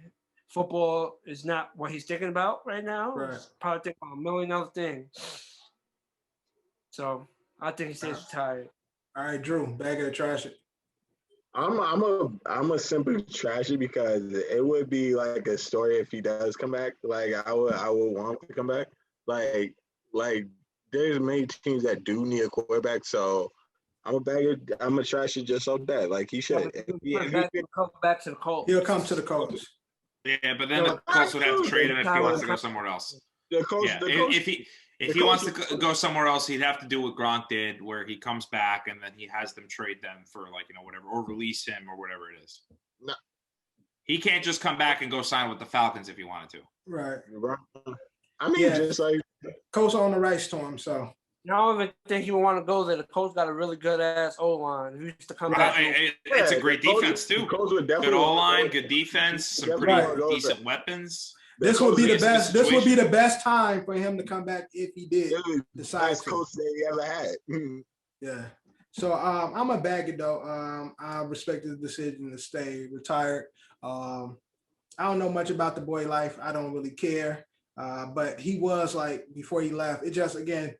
football is not what he's thinking about right now. Right. He's probably thinking about a million other things. So I think he stays retired. All right, Drew, back of the trash. I'm a simply trash it because it would be like a story if he does come back. Like I would want him to come back. Like there's many teams that do need a quarterback, so I'm a trash it just like that. Like he should. He'll come back to the Colts. He'll come to the Colts. Yeah, but then the Colts would have to trade him if he wants to go somewhere else. If he wants to go somewhere else, he'd have to do what Gronk did, where he comes back and then he has them trade them for whatever, or release him or whatever it is. No. He can't just come back and go sign with the Falcons if he wanted to. Right. I mean, just like Colts on the rights to him, so. I don't even think he would want to go there. The Colts got a really good ass O-line. Who used to come back? It's a great defense too. Good O-line, good defense, some pretty decent weapons. This would be the best. This would be the best time for him to come back if he did decide best coach they ever had. Yeah. So I'm a bag it though. I respect his decision to stay retired. I don't know much about the boy life. I don't really care. But he was like before he left. It just again,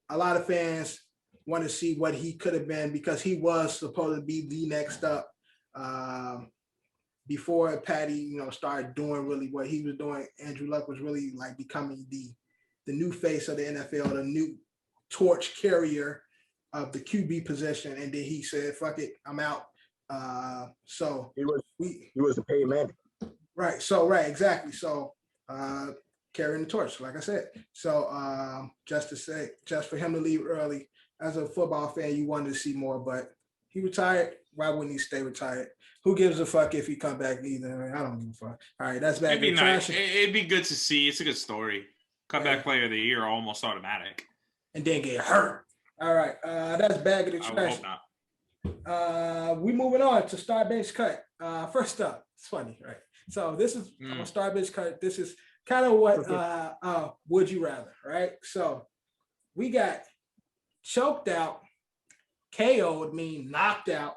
a lot of fans want to see what he could have been because he was supposed to be the next up. Before Patty, started doing really what he was doing, Andrew Luck was really like becoming the new face of the NFL, the new torch carrier of the QB position. And then he said, "Fuck it, I'm out." So he was the paid man, right? So exactly. So carrying the torch, like I said. So just for him to leave early, as a football fan, you wanted to see more, but he retired. Why wouldn't he stay retired? Who gives a fuck if he come back either? I don't give a fuck. All right, that's back. It'd be nice. It'd be good to see. It's a good story. Comeback player of the year, almost automatic. And then get hurt. All right, that's bag of the trash. I hope not. We moving on to Star Bench Cut. First up, it's funny, right? So this is Star Bench Cut. This is kind of what would you rather, right? So we got choked out, KO'd, mean knocked out,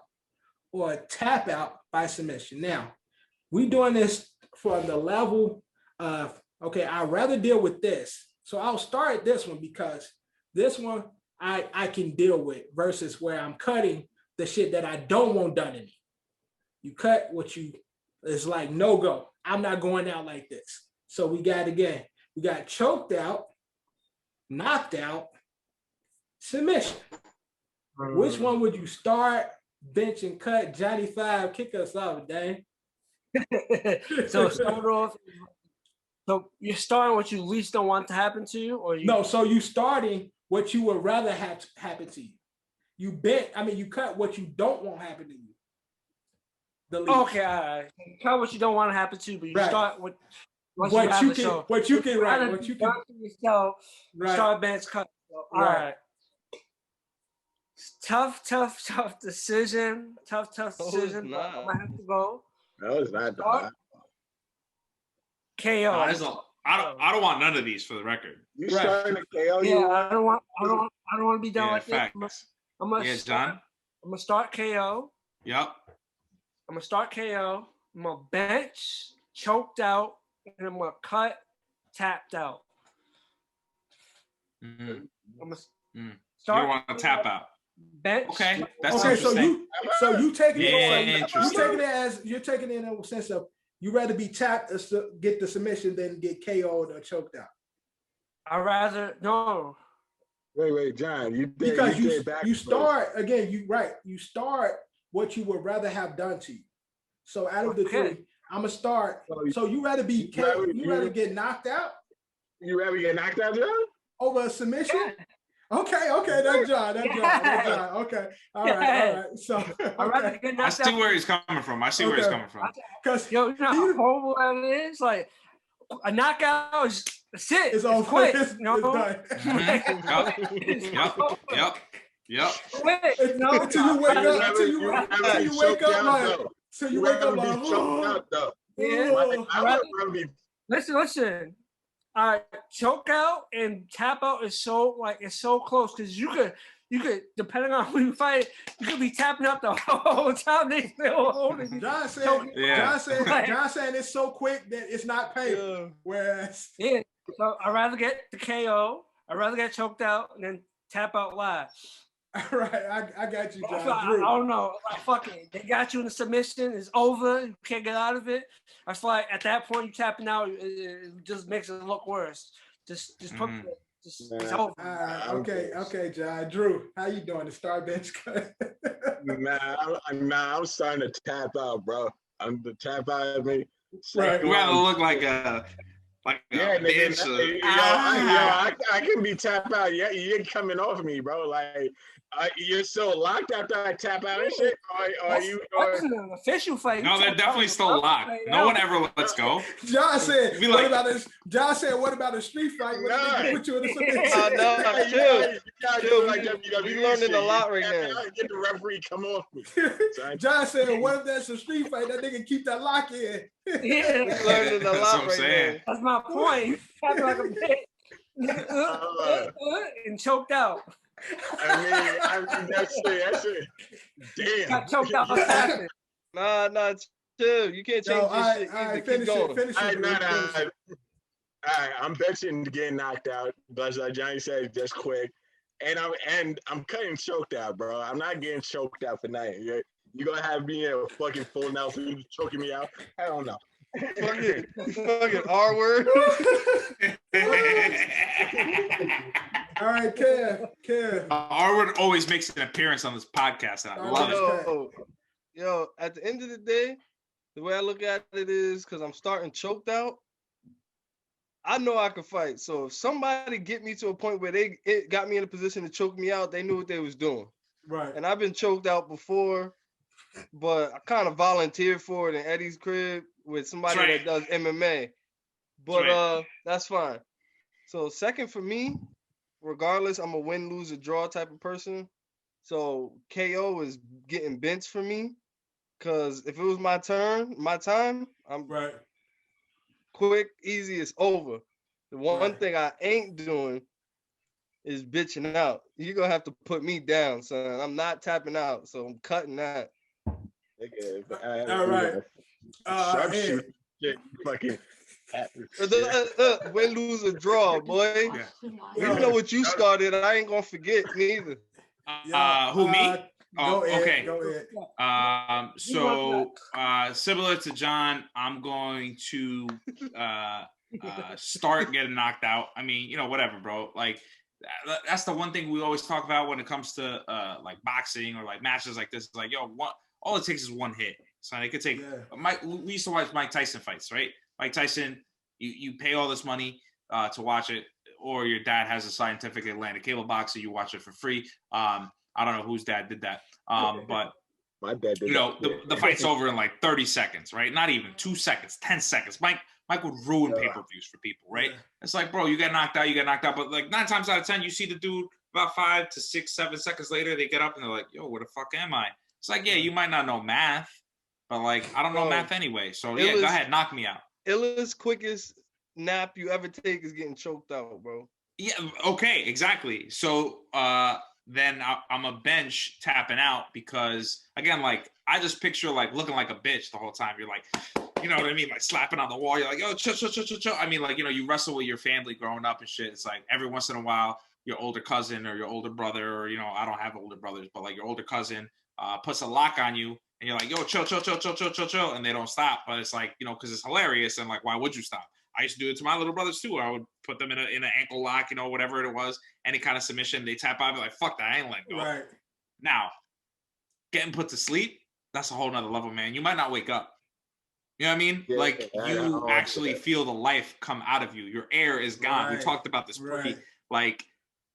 or tap out by submission. Now, we doing this from the level of, okay, I'd rather deal with this So I'll start this one because this one I can deal with versus where I'm cutting the shit that I don't want done in me. You cut what you is like no go. I'm not going out like this. So we got choked out, knocked out, submission. Which one would you start, bench, and cut? Johnny 5, kick us off, Dane. So start off. So you're starting what you least don't want to happen to you, or you? No. So you starting what you would rather have happen to you. You cut what you don't want happen to you. The least. Okay, all right. Cut what you don't want to happen to you, but you start with what you can yourself. Right. Start bench cut. So, all right. Tough decision. Tough decision. I might have to go. No, it's not. KO. I don't want none of these for the record. You starting a KO? Yeah, I don't want to be done like this. I'm gonna John. I'm gonna start KO. Yep. I'm gonna start KO. I'm gonna bench, choked out, and I'm gonna cut, tapped out. Mm-hmm. I'm gonna start. You want to tap out? Bench. Okay, that's okay. So you taking it? You're taking it in a sense of you rather be tapped to get the submission than get KO'd or choked out. I rather no. Wait, John. You start again. You start what you would rather have done to you. So out of the three, I'm gonna start. So you rather be you rather get knocked out? You rather get knocked out, John? Over a submission? Yeah. Okay, that's John. Okay, all right. So I see where he's coming from. Because you know how horrible that is. Like a knockout is it. It's all quick. It's done. Yep. Quick. Until you wake up. Until you wake up. Listen. All right, choke out and tap out is so close because you could depending on who you fight, you could be tapping out the whole time they still holding you. John saying it's so quick that it's not painful. Whereas so I'd rather get the KO, I'd rather get choked out and then tap out live. All right, I got you, John. I don't know. Like, fuck it. They got you in the submission. It's over. You can't get out of it. I feel like at that point, you tapping out, it just makes it look worse. It's over. Okay, John. Drew, how you doing? The star bench cut? I'm starting to tap out, bro. I'm the tap out at me. Right. You gotta look like a bench. I can be tapped out. Yeah, you're coming off me, bro. Like you're so locked after I tap out and shit. That's an official fight. No, they're definitely still locked. No one ever lets go. John said, what about a street fight? They put you in the submission. Chill. We learning a lot right now. Get the referee come off me. John said, what if that's a street fight? That nigga keep that lock in. Yeah. We learning a lot right now. That's my point. Tapping like a bitch. And choked out. I mean that's it. Damn. Got choked out. Nah, chill. You can't change this shit. Finish it. All right, I'm benching to get knocked out. But like Johnny said, just quick. And I'm cutting choked out, bro. I'm not getting choked out for nothing. You gonna have me in a fucking full Nelson choking me out? I don't know. Fucking R word. All right, Kev. R word always makes an appearance on this podcast, and I love it. Yo, at the end of the day, the way I look at it is because I'm starting choked out. I know I can fight. So if somebody get me to a point where it got me in a position to choke me out, they knew what they was doing. Right. And I've been choked out before, but I kind of volunteered for it in Eddie's crib with somebody that does MMA. But that's fine. So second for me, regardless, I'm a win, lose, or draw type of person. So KO is getting benched for me. Cause if it was my time, I'm right. Quick, easy, it's over. The one thing I ain't doing is bitching out. You're gonna have to put me down, son. I'm not tapping out, so I'm cutting that. All right. Sharpshooter. Fucking Win, lose, or draw, boy. Yeah. You know what you started. I ain't gonna forget neither. Who me? Go ahead. Okay. Go ahead. So similar to John, I'm going to start getting knocked out. I mean, whatever, bro. Like that's the one thing we always talk about when it comes to like boxing or like matches like this. Like, all it takes is one hit. So it could take. We used to watch Mike Tyson fights, right? Mike Tyson, you pay all this money to watch it, or your dad has a Scientific Atlanta cable box, so you watch it for free. I don't know whose dad did that, but my dad did. The fight's over in like 30 seconds, right? Not even 2 seconds, 10 seconds. Mike would ruin pay-per-views for people, right? It's like, bro, you get knocked out, but like 9 times out of 10, you see the dude about 5 to 6, 7 seconds later, they get up and they're like, yo, where the fuck am I? It's like, yeah, you might not know math, but like, I don't know math anyway. So yeah, go ahead, knock me out. Illest, quickest nap you ever take is getting choked out, bro. Yeah, okay, exactly. So then I'm a bench tapping out because, again, like, I just picture like looking like a bitch the whole time. You're like, you know what I mean? Like slapping on the wall. You're like, yo, chill. I mean, like, you wrestle with your family growing up and shit. It's like every once in a while, your older cousin or your older brother, or, I don't have older brothers, but like your older cousin puts a lock on you and you're like, yo, chill. And they don't stop. But it's like, because it's hilarious. And like, why would you stop? I used to do it to my little brothers too. I would put them in an ankle lock, whatever it was, any kind of submission. They tap out, be like, fuck that, I ain't letting go. Right. Now, getting put to sleep, that's a whole nother level, man. You might not wake up. You know what I mean? Yeah, like you actually feel the life come out of you. Your air is gone. Right. We talked about this pre. Like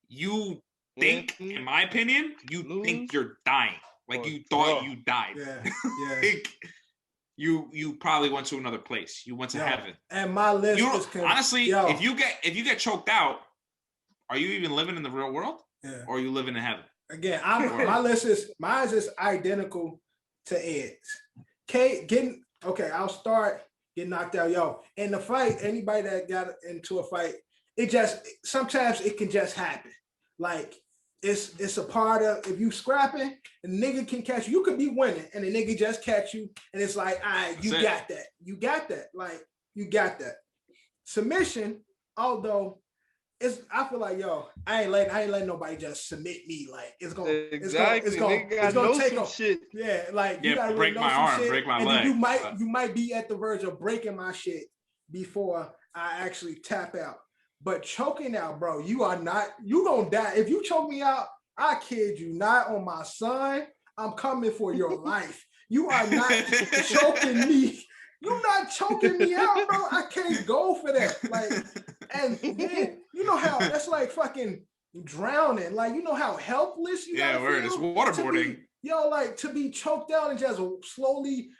you think, in my opinion, you think you're dying. Like you thought you died. Yeah. Like, you probably went to another place. You went to heaven. And my list is honestly, if you get choked out, are you even living in the real world? Yeah. Or are you living in heaven? Again, mine is identical to Ed's. I'll start getting knocked out. Yo, in the fight, anybody that got into a fight, sometimes it can just happen. Like it's a part of, if you scrapping, the nigga can catch you. You could be winning and the nigga just catch you. And it's like, all right, you got that. You got that. Like, you got that. Submission, although I feel like, yo, I ain't letting nobody just submit me. Like, it's gonna take some shit. Yeah, like you gotta break my arm, break my leg. You might be at the verge of breaking my shit before I actually tap out. But choking out, bro, you gonna die. If you choke me out, I kid you not, on my son, I'm coming for your life. You are not choking me. You're not choking me out, bro. I can't go for that. Like, and then you know how that's like fucking drowning. Like, you know how helpless you gotta feel. It's waterboarding. Like to be choked out and just slowly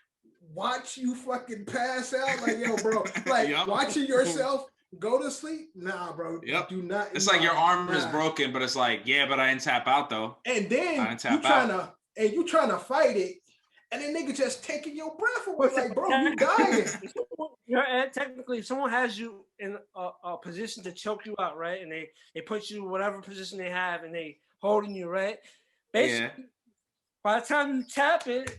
watch you fucking pass out. Like, yo, bro, like watching yourself go to sleep. Nah, bro. Yep. Do not. It's like your arm is broken, but it's like, yeah, but I didn't tap out though. And then you trying to fight it. And then nigga just taking your breath away. Like, bro, you dying. Technically, if someone has you in a position to choke you out, right? And they put you whatever position they have and they holding you, right? Basically, by the time you tap it,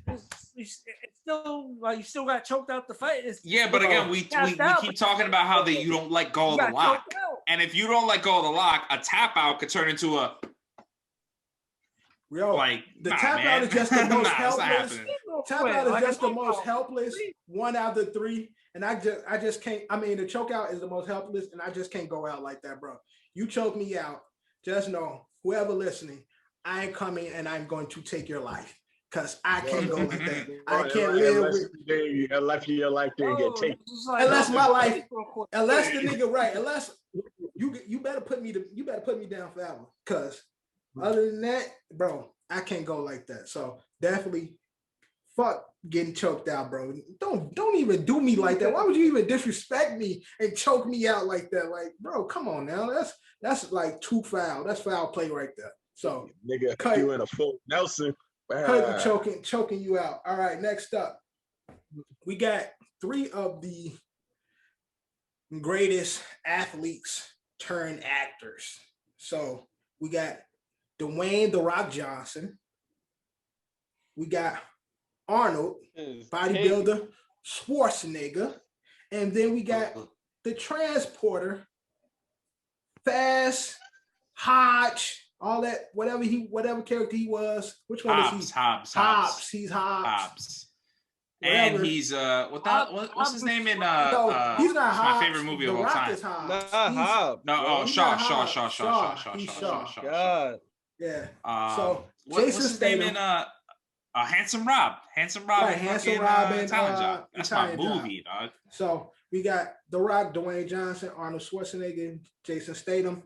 it's still like you still got choked out the fight. But again, we keep talking about how you don't let go of the lock. And if you don't let go of the lock, a tap out could turn into a tap out is just the most helpless. Tap out is just the most helpless 1 out of 3. And I just can't. I mean, the choke out is the most helpless, and I just can't go out like that, bro. You choke me out, just know, whoever listening, I ain't coming and I'm going to take your life. Cause I can't go like that. I can't live with your life didn't get taken. Unless my life, unless the nigga unless you better put me down for that one. Cause other than that, bro, I can't go like that. So definitely fuck getting choked out, bro. Don't even do me like that. Why would you even disrespect me and choke me out like that? Like, bro, come on now. That's like too foul. That's foul play right there. So nigga, cut you in a full Nelson. Cut you choking you out. All right, next up, we got 3 of the greatest athletes turned actors. So we got Dwayne "The Rock" Johnson. We got Arnold, bodybuilder Schwarzenegger. And then we got the transporter, Fast, Hodge, all that, whatever character he was. Which one is he? Hobbs. He's Hobbs. And Whatever. he's what's his name in No, he's not it's Hobbs. my favorite movie of The all Rock time. is Hobbs. Not He's- Hobbs. No, He's Shaw. not Hobbs. He's Shaw. God. Yeah. So Jason what's his name Statham. in Handsome Rob? Handsome Rob. Right, and Handsome fucking, Rob and, Italian Job. That's Italian my Job. movie, dog. So we got The Rock, Dwayne Johnson, Arnold Schwarzenegger, Jason Statham,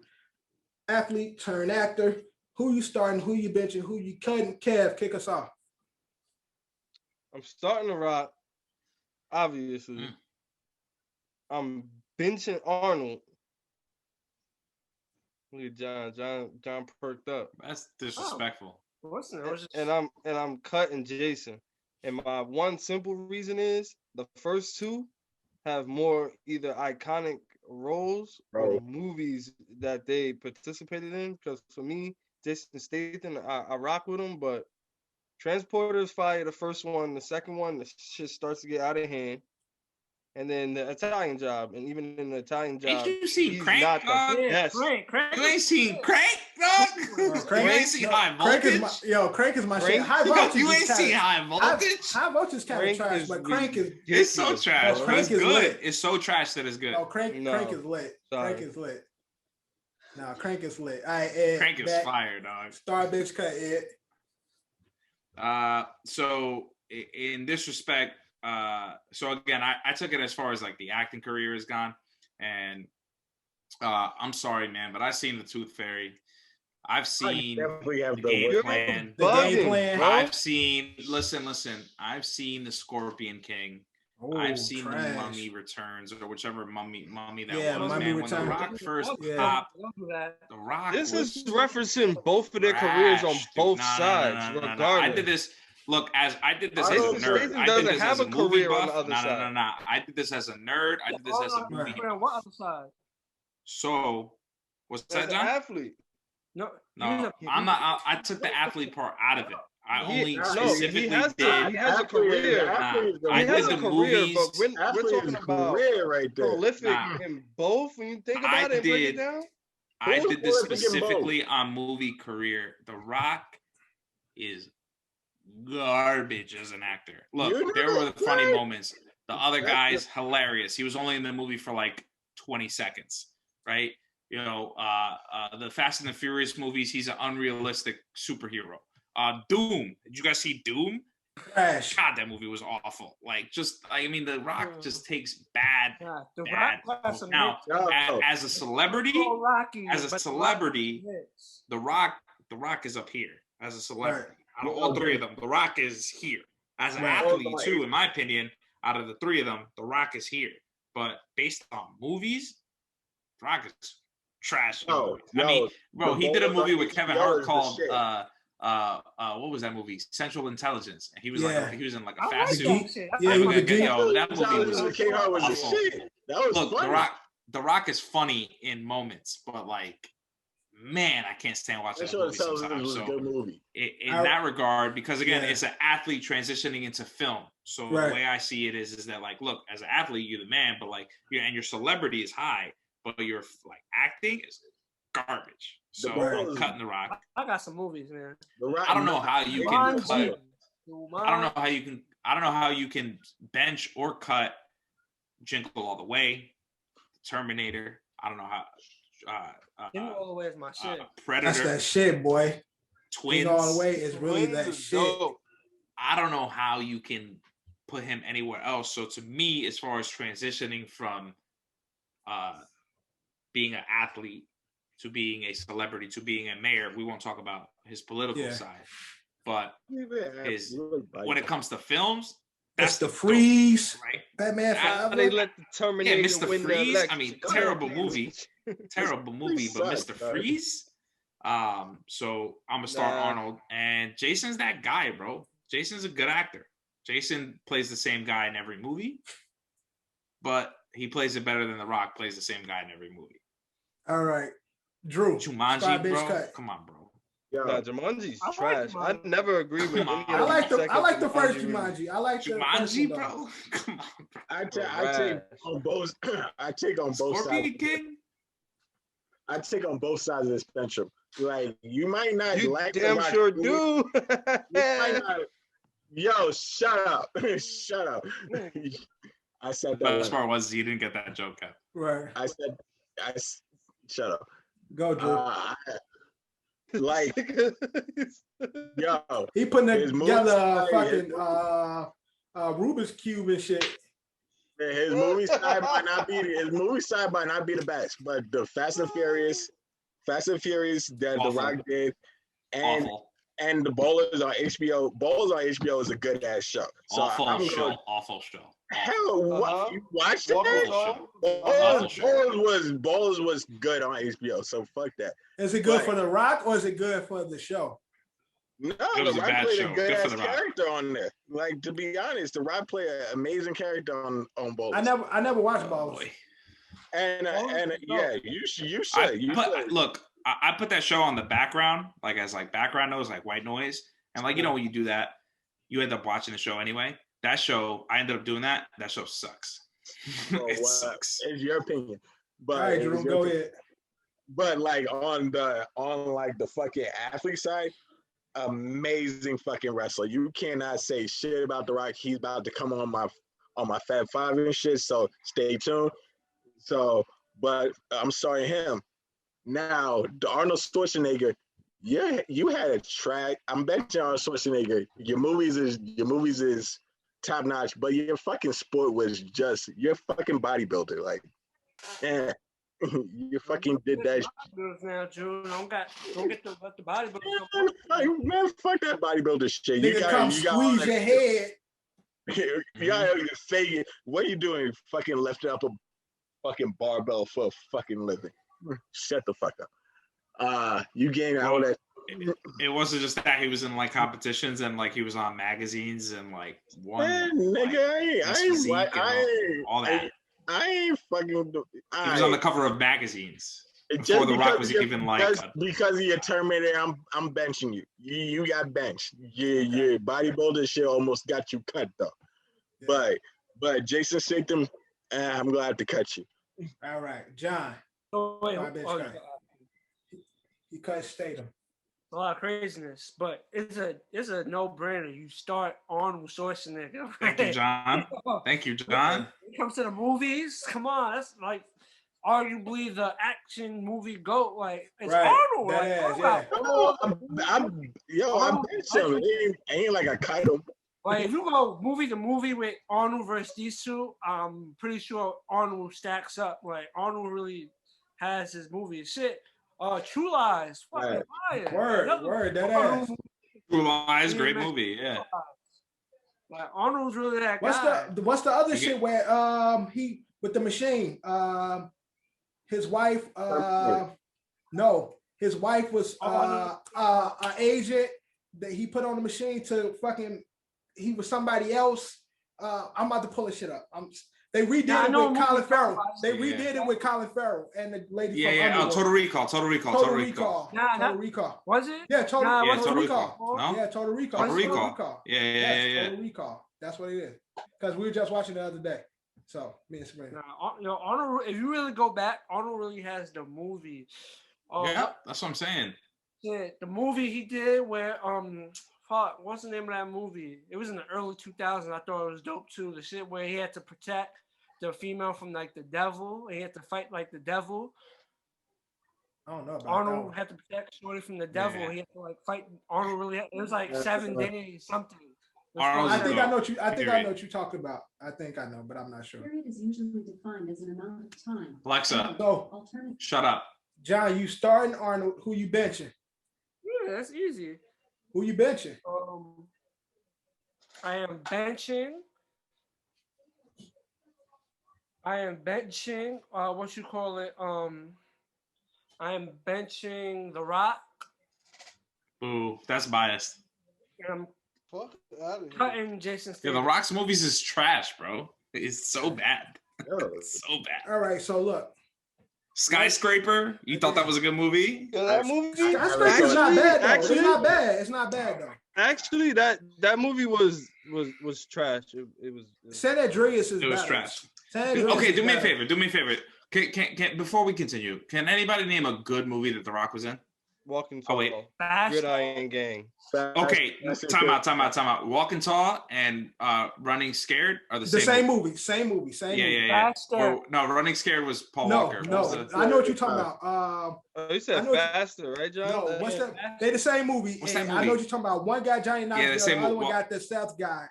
athlete turned actor. Who you starting? Who you benching? Who you cutting? Kev, kick us off. I'm starting to Rock, obviously. I'm benching Arnold. Look at John perked up. That's disrespectful. And I'm cutting Jason. And my one simple reason is the first two have more either iconic roles or movies that they participated in. Because for me, Jason Statham, I rock with him, but Transporter's fire, the first one. The second one, the shit starts to get out of hand. And then the Italian Job, and even in the Italian Job, Ain't you seen he's Crank, not dog? the best. You ain't seen Crank, dog? You ain't seen High Voltage? Crank is my shit. Crank- High Voltage. You is ain't seen kinda- High Voltage? High Voltage is kind of Crank trash, is but Crank is It's so trash, No, but Crank it's is good. lit. It's so trash that it's good. No, Crank No, is lit. sorry. Crank is lit. No, Crank is lit. All right, Ed. Crank is back. fire, dog. Star bitch cut Ed. So in this respect, so again, I took it as far as like the acting career is gone, and I'm sorry, man, but I've seen the Tooth Fairy. I've seen definitely have the the game worst- plan. The game plan. bro. I've seen. Listen. I've seen the Scorpion King. Oh, I've seen trash. the Mummy Returns, or whichever mummy that Yeah, was. Mummy Man, when The Returns. Rock first Yeah. popped, Don't do that. The Rock. This was is referencing both of their careers on trash, dude. both No, sides, no. regardless. I did this. Look, as I did this I as a don't- nerd. Jason I did doesn't this have as a a movie career on buff. the other side. No. I did this as a nerd. I did this as a movie. What other side? So, what's As that, an John? athlete. No, No, I'm not. I took the athlete part out of it. I only he specifically has did. a career. Athlete I He did has the a career, movies. but we're talking about career right there. prolific Nah. in both. When you think I about it, and break it did. down. I Who's did this prolific in both? specifically on movie career. The Rock is garbage as an actor. Look, You there never were the funny said- moments. The other That's guy's hilarious. He was only in the movie for like 20 seconds, right? You know, the Fast and the Furious movies, he's an unrealistic superhero. Doom. Did you guys see Doom? Trash. God, that movie was awful. Like, just, I mean, The Rock just takes bad. Yeah, the Bad. Rock has some Now, No. as a celebrity, so rocky, as a but the celebrity, Rock hits. The Rock is up here as a celebrity. Right. Out of all three of them, The Rock is here. As an Right. athlete, too, in my opinion, out of the three of them, The Rock is here. But based on movies, The Rock is trash. in No, movies. I mean, bro, the he did a Bold movie with Rock Kevin HBO Hart is the called shit. what was that movie? Central Intelligence. And he was Yeah. like he was in like a I fast like suit. that shit. Yeah, he was a geek. Yo, that movie Intelligence was King Hart was the awful. shit. That was Look, funny. The Rock is funny in moments, but like, man, I can't stand watching that Central movie Intelligence sometimes. was a So good movie. in that regard, because again, Yeah. it's an athlete transitioning into film. So Right. the way I see it is that like, look, as an athlete, you're the man, but like, and your celebrity is high, but your like acting is garbage. So Right. I'm cutting The Rock. I got some movies, man. The Rock- I don't know how you can cut. Jumanji. I don't know how you can bench or cut Jingle All the Way, Terminator. I don't know how. Jingle All the Way is my shit. That's Predator, that shit, boy. Twins. Jingle All the Way is really Twins that is shit. dope. I don't know how you can put him anywhere else. So to me, as far as transitioning from being an athlete to being a celebrity to being a mayor, we won't talk about his political Yeah. side, but is when when it comes to films, That's the dope, Freeze. right? Batman How How they Forever. let the Terminator Mr. win the Freeze, election. I mean, Come terrible on, movie. Terrible movie, but sucks, Mr. dog. Freeze. So I'm gonna start Nah. Arnold, and Jason's that guy, bro. Jason's a good actor. Jason plays the same guy in every movie, but he plays it better than The Rock plays the same guy in every movie. All right. Drew. Jumanji, Star bitch bro. cut. Come on, bro. Nah, Jumanji's I like trash. I Jumanji. never agree with Come on. any I of like the second I like the first movie. Jumanji. I like the first Jumanji, one, though. bro. Come on, bro. I take on both. I take on both Scorpion sides. King. I take on both sides of the spectrum. Like you might not You like damn the Rock sure movie. do. You might not. Yo, shut up. Shut up. I said The that. best part was you didn't get that joke, Kev. Right. Shut up. Go, Drew. Like, yo, He putting his together movie fucking Rubik's Cube and shit. his movie side might not be the best, but the Fast and Furious that The Rock did, and Awful. and the Bowlers on HBO. Bowlers on HBO is a good ass show. So Awful show. going, Awful show. hell, what you watched Awful it? show. Bowlers was good on HBO. So fuck that. Is it good for The Rock or is it good for the show? No, It was The a Rock bad played show. a good Good for ass The Rock. character on there. Like, to be honest, The Rock played an amazing character on Bowlers. I never watched Oh, Ballers. boy. And yeah, you should. Look, I put that show on the background, like as like background noise, like white noise, and like when you do that, you end up watching the show anyway. That show, I ended up doing that. That show sucks. It sucks. It's your opinion, but All right, Drew, go ahead. But like on the fucking athlete side, amazing fucking wrestler. You cannot say shit about The Rock. He's about to come on my Fab Five and shit. So stay tuned. So, but I'm sorry him. Now, the Arnold Schwarzenegger, you had a track. I'm betting Arnold Schwarzenegger, your movies is top notch, but your fucking sport was just you're fucking bodybuilder. Like, you fucking did that. Now, Drew, don't get the bodybuilder. Man, fuck that bodybuilder shit. Nigga come squeeze your head. You gotta fake it. What are you doing? Fucking lifting up a fucking barbell for a fucking living. Shut the fuck up. You gained all that. It wasn't just that he was in like competitions and like he was on magazines and like one. Man, nigga, all that. I ain't fucking. He was on the cover of magazines before Just The Rock was even like. Because of your Terminator, I'm benching you. You got benched. Your bodybuilder shit almost got you cut though. Yeah. But Jason Statham, I'm gonna have to cut you. All right, John. Oh, wait, he cut Statham. A lot of craziness, but it's a no-brainer. You start Arnold Schwarzenegger. Thank you, John. Thank you, John. When it comes to the movies, come on, that's like arguably the action movie GOAT. Like it's Arnold. I'm bench him. It ain't like I cut him. Like if you go movie to movie with Arnold versus these two, I'm pretty sure Arnold stacks up. Like Arnold really has his movie shit. True Lies, fucking fire. Word, that ass. True Lies, great movie, yeah. Like Arnold's really that guy. What's the other shit where he with the machine? His wife his wife was an agent that he put on the machine to fucking. He was somebody else. I'm about to pull this shit up. They redid it with Colin Farrell. They redid it with Colin Farrell and the lady from Underworld. Total Recall. Total Recall. Was it? Yeah, Total Recall. No? Yeah, Total Recall. Total Recall. Yeah. Total Recall. That's what it is. Because we were just watching the other day. So me and Sabrina. Arnold. If you really go back, Arnold really has the movie. Yeah, that's what I'm saying. Yeah, the movie he did where what's the name of that movie? It was in the early 2000s. I thought it was dope too. The shit where he had to protect the female from like the devil. He had to fight like the devil. I don't know about Arnold had to protect Shorty from the devil. Yeah. He had to like fight. Arnold really it was like 7 days something. I think I know what you're talking about. I think I know, but I'm not sure. Period is usually defined as an amount of time. Alexa, shut up. John, you starting Arnold. Who you benching? Yeah, that's easy. Who you benching? I am benching. What you call it? I am benching The Rock. Ooh, that's biased. And I'm cutting Jason Statham. Yeah, The Rock's movies is trash, bro. It's so bad. It's so bad. All right, so look. Skyscraper. You thought that was a good movie? Yeah, that movie. Skyscraper's not bad though. It's not bad though. Actually, that movie was was trash. It was. San Andreas is It was better. trash. San Andreas Okay, is do me a better. favor. Do me a favor. Can before we continue, can anybody name a good movie that The Rock was in? Walking Oh, wait. Tall, Fast. Gridiron Gang. Okay, time out. Walking Tall and Running Scared are the same movie. Same movie. Yeah. Faster. No, Running Scared was Paul No, Walker. What no, was the- I know what you're talking about. Oh, you I said know what you- Faster, right, John? No, what's that? They the same movie. What's that and I movie? know what you're talking about. One got Johnny the Knoxville, same the other movie. one got the South guy.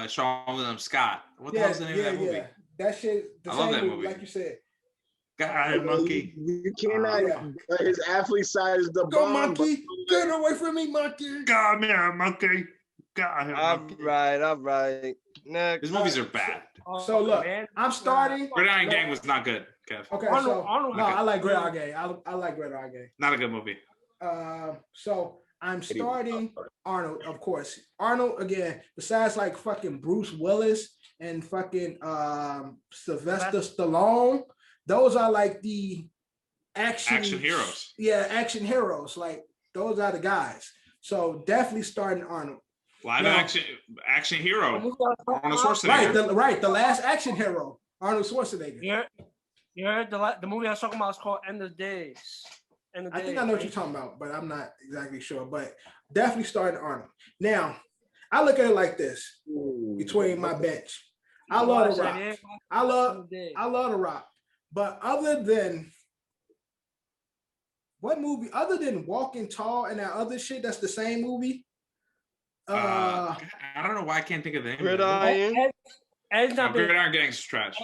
Sean William Scott. What the hell's the name of that movie? That shit. The I love same that movie. like you said. God, monkey. You cannot. His athlete side is the Go bomb. monkey, get away from me, monkey. God, man, monkey. God, All right. Next. His movies are bad. So look, I'm starting. Gridiron Gang was not good, Kev. Okay, Arnold, no, I like Gridiron Gang. I like Gridiron Gang. Not a good movie. So I'm starting Arnold, of course. Arnold again. Besides like fucking Bruce Willis and fucking Sylvester Stallone, those are like the action heroes. Yeah, action heroes. Like those are the guys. So definitely starting Arnold. Live No. action hero. Arnold Schwarzenegger. Right, the last action hero, Arnold Schwarzenegger. You heard the movie I was talking about is called End of Days. I think I know what you're talking about, but I'm not exactly sure. But definitely starting Arnold. Now, I look at it like this between my bench. I love The Rock. I love The Rock. But other than what movie, other than Walking Tall and that other shit, that's the same movie. I don't know why I can't think of the name. Gridiron. Gridiron Gang's trash.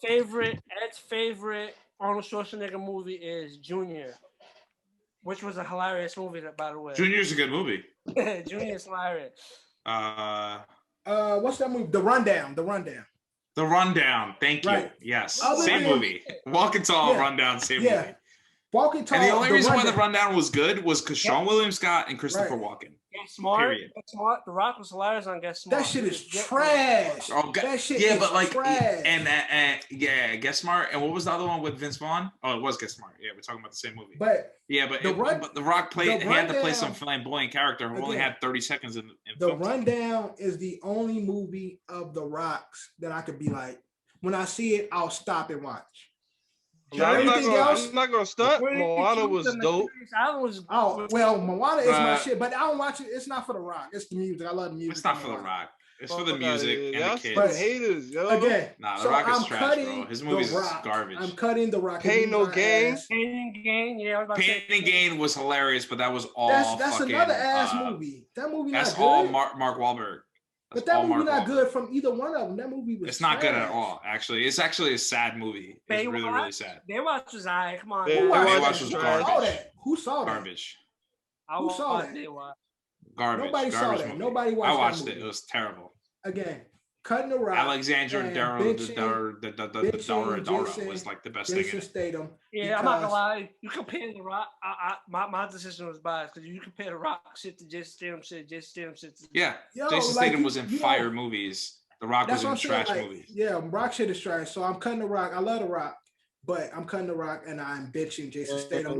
Ed's favorite Arnold Schwarzenegger movie is Junior, which was a hilarious movie, by the way. Junior's a good movie. Junior is hilarious. What's that movie? The Rundown. The Rundown. Thank you. Right. Yes. Other Same than- movie. Walking Tall, Yeah. Rundown, same Yeah. movie. Walking Tall. And the only reason why Rundown. The Rundown was good was because Sean William Scott and Christopher Walken. Get Smart. Period. Get Smart. The Rock was hilarious on Get Smart. That shit is trash. Oh, that shit yeah, is but like, trash. and Get Smart. And what was the other one with Vince Vaughn? Oh, it was Get Smart. Yeah, we're talking about the same movie. But but The The Rock he had to play Rundown- some flamboyant character who only Again, had 30 seconds in The film. Rundown is the only movie of The Rock's that I could be like, when I see it, I'll stop and watch. I'm Everything else, not gonna stunt. Moana was dope. oh well, Moana is my Uh, shit, but I don't watch it. It's not for The Rock. It's the music. I love the music. It's not of for The Moana. Rock. It's for the music and Y'all the kids. But- haters, yo. Again, Nah, The so Rock is I'm trash, cutting bro. His movies The is Rock. garbage. I'm cutting The Rock. Pain No Gain. Pain and Gain. Yeah, I was about to say. Pain and Gain was hilarious, but that was all That's fucking, another ass movie. That movie That's not good. all Mark Wahlberg. But That's that all movie Mark not Wahlberg. good from either one of them. That movie was It's not good at trash. all, actually. It's actually a sad movie. It's really, really sad. Baywatch was alright. Come on. Baywatch was Who garbage. saw that? Who saw that? Garbage. Who saw that? Baywatch. Garbage. Nobody saw Garbage that. movie. Nobody watched I that watched movie. it. It was terrible. Again, cutting The Rock. Alexandra and Daddario bitching Jason- was like the best thing in Jason it. Statham. Yeah, I'm not gonna because- lie. You compare The Rock. My decision was biased because you compare The Rock shit to Jason Statham shit. Jason Statham shit. Yeah. Yo, Jason like, Statham was in you know, fire movies. The Rock was That's what in I'm saying. trash Like, movies. yeah, Rock shit is trash. So I'm cutting The Rock. I love The Rock, but I'm cutting The Rock and I'm bitching Jason Statham.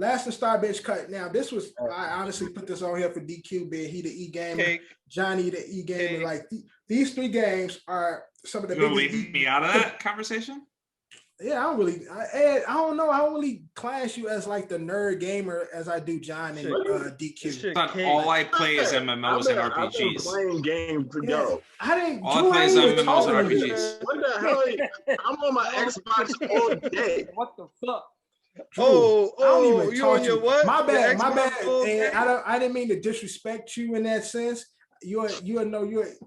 Last and star bench cut. Now this was I honestly put this on here for DQ, being he the E gamer, Cake. Johnny the E gamer. Like these three games are some of the You gonna biggest. leave me out of that conversation? Yeah, Ed, I don't know. I don't really class you as like the nerd gamer as I do John and DQ. Shit, But Cake. all I play is MMOs and I've been RPGs. playing games to Yeah, go. I didn't. All I Drew play ain't is even MMOs talking and to me. RPGs. What the hell? I'm on my Xbox all day. What the fuck? Drew, Oh, I don't even you talk on to your you. what? My bad, Your my Xbox bad. all And day? I didn't mean to disrespect you in that sense. You're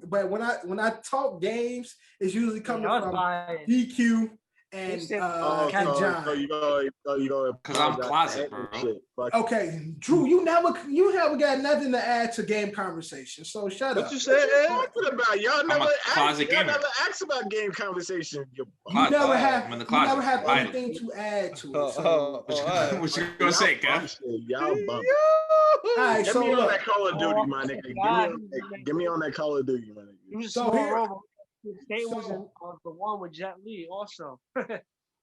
but when I talk games, it's usually coming I was from biased. DQ and You said- and John. So you go. Because I'm closet, bro. Okay, Drew, you never got nothing to add to game conversation. So shut up. What you said, Ed? Talking about y'all never closet gamer. asked about game conversation. You Closet. never I'm in the closet. have Hiding. anything to add to it. Oh, So, What you gonna say, Kev? Y'all bum. all right, Get so me on look, that Call of Duty, my nigga. Get me on that Call of Duty, my nigga. He was a So small here- robot. State was in the one with Jet Li also.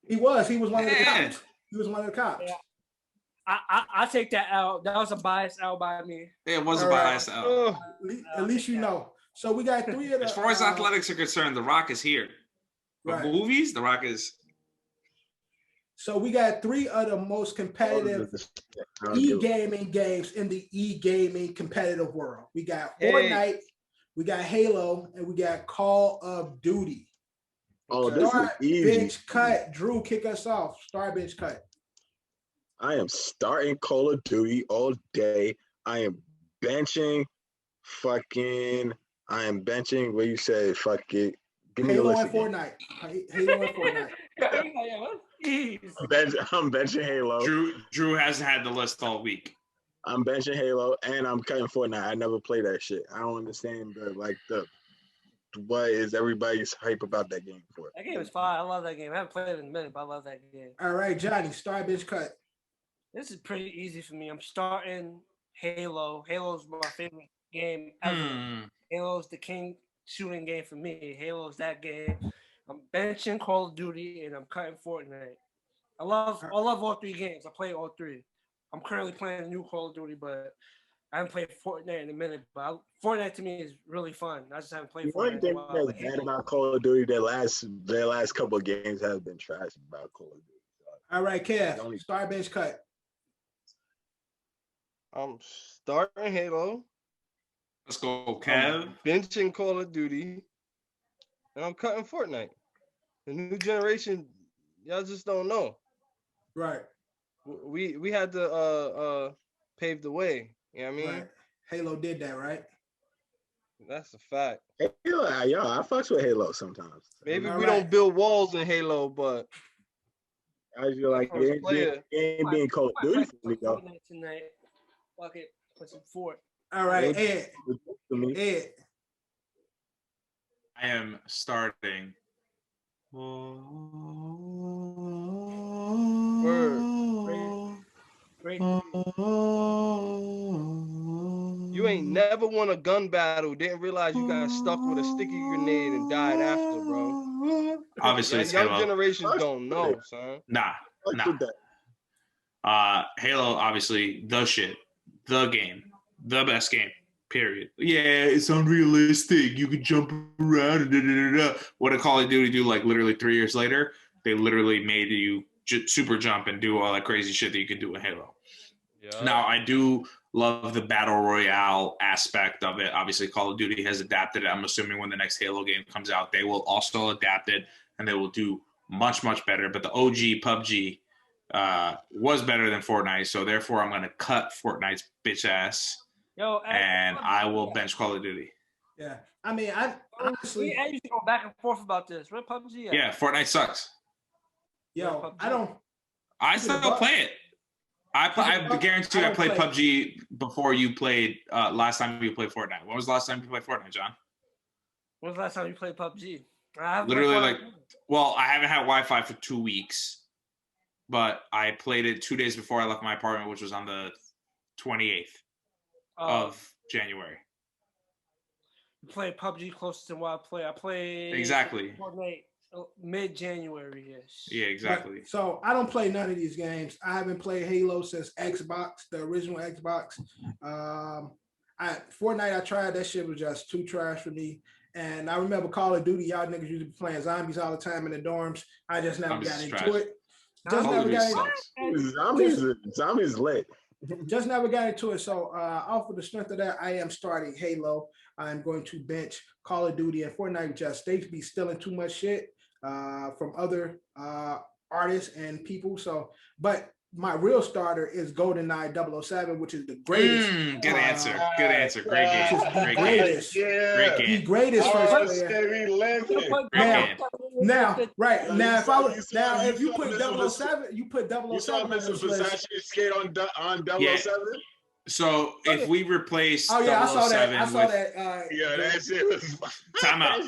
he was one of the Yeah. cops. He was one of the cops. Yeah. I take that out. That was a biased out by me. It was a All right. biased out. At least you know. So we got 3 of the. As far as athletics are concerned, The Rock is here. But Right. movies, The Rock is. So we got 3 of the most competitive e-gaming games in the e-gaming competitive world. We got Fortnite, we got Halo, and we got Call of Duty. Oh, this is easy. Bench cut. Drew, kick us off. Start bench cut. I am starting Call of Duty all day. I am benching what you said, fuck it. Give me Halo a list and Fortnite. Halo and Fortnite. I'm benching Halo. Drew hasn't had the list all week. I'm benching Halo and I'm cutting Fortnite. I never play that shit. I don't understand what is everybody's hype about that game for? That game is fine. I love that game. I haven't played it in a minute, but I love that game. All right, Johnny, start bench cut. This is pretty easy for me. I'm starting Halo. Halo's my favorite game ever. Halo's the king shooting game for me. Halo's that game. I'm benching Call of Duty and I'm cutting Fortnite. I love all 3 games. I play all 3. I'm currently playing a new Call of Duty, but I haven't played Fortnite in a minute. But Fortnite to me is really fun. I just haven't played Fortnite in a while. That's bad about Call of Duty. Their last couple of games have been trash about Call of Duty. All right, Kev, start bench cut. I'm starting Halo. Let's go, Kev. I'm benching Call of Duty. And I'm cutting Fortnite. The new generation, y'all just don't know. Right. We had to pave the way. You know what I mean? Right. Halo did that, right? That's a fact. Halo, I fucks with Halo sometimes. Maybe we don't build walls in Halo, but I feel like it ain't being Call of Duty for me though. Tonight. Fuck it. Put some Fort. All right, Ed. Ed. I am starting. Great. You ain't never won a gun battle, didn't realize you got stuck with a sticky grenade and died after, bro. Obviously, it's young Halo. generations don't know, son. Nah. Halo, obviously, the shit, the game, the best game. Period. Yeah, it's unrealistic. You can jump around. What did Call of Duty do? Like literally 3 years later, they literally made you super jump and do all that crazy shit that you could do in Halo. Yeah. Now, I do love the battle royale aspect of it. Obviously, Call of Duty has adapted it. I'm assuming when the next Halo game comes out, they will also adapt it and they will do much, much better. But the OG PUBG was better than Fortnite, so therefore I'm going to cut Fortnite's bitch ass. And I will bench Call of Duty. Yeah, I mean, I honestly, I used to go back and forth about this. Where PUBG at? Yeah, Fortnite sucks. Yo, I don't. I still play it. I guarantee you, I played PUBG before you played. Last time you played Fortnite. When was the last time you played Fortnite, John? When was the last time you played PUBG? Literally, I haven't had Wi-Fi for 2 weeks, but I played it 2 days before I left my apartment, which was on the 28th. Of January. You play PUBG closer to what I play. I play exactly Fortnite mid-January-ish. Yeah, exactly. So I don't play none of these games. I haven't played Halo since Xbox, the original Xbox. Fortnite, I tried. That shit was just too trash for me. And I remember Call of Duty. Y'all niggas used to be playing zombies all the time in the dorms. I just never got into it. Zombies lit. Just never got into it. So off of the strength of that, I am starting Halo. I'm going to bench Call of Duty and Fortnite. Just they be stealing too much shit from other artists and people. So, but my real starter is GoldenEye 007, which is the greatest. Good answer. Good answer. Great game. Great game. Yeah. Great game. The greatest first player. Now, if you put 007, you put 007. You saw Mr. Versace skate on 007? So if we replace 007 I saw that. That shit was time out.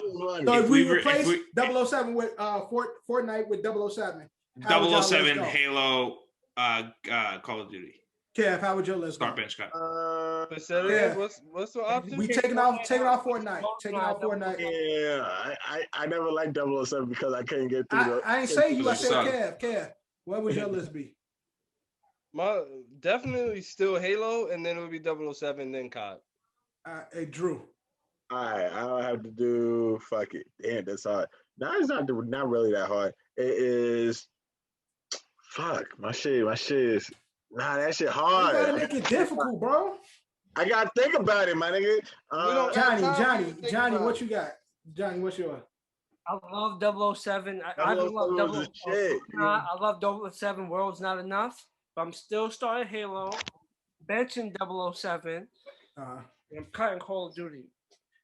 So if we replace 007 with Fortnite with 007. 007 Halo Call of Duty. Kev, how would your list start bench cut? What's the option? We taking off Fortnite. Taking off Fortnite. Yeah, I never liked 007 because I couldn't get through. I ain't say you. I said Kev. What would your list be? My definitely still Halo, and then it would be 007, then COD. Hey, Drew. All right, I don't have to do fuck it. Damn, that's hard. No, it's not really that hard. It is fuck my shit. My shit is that shit You hard. gotta make it difficult, bro. I gotta think about it, my nigga. We don't got time for you to think Johnny, about what it. you got? Johnny, what's yours? I love 007. I Double love O Seven was the shit. I love 007. World's Not Enough. But I'm still starting Halo, benching 007, Uh, and I'm cutting Call of Duty.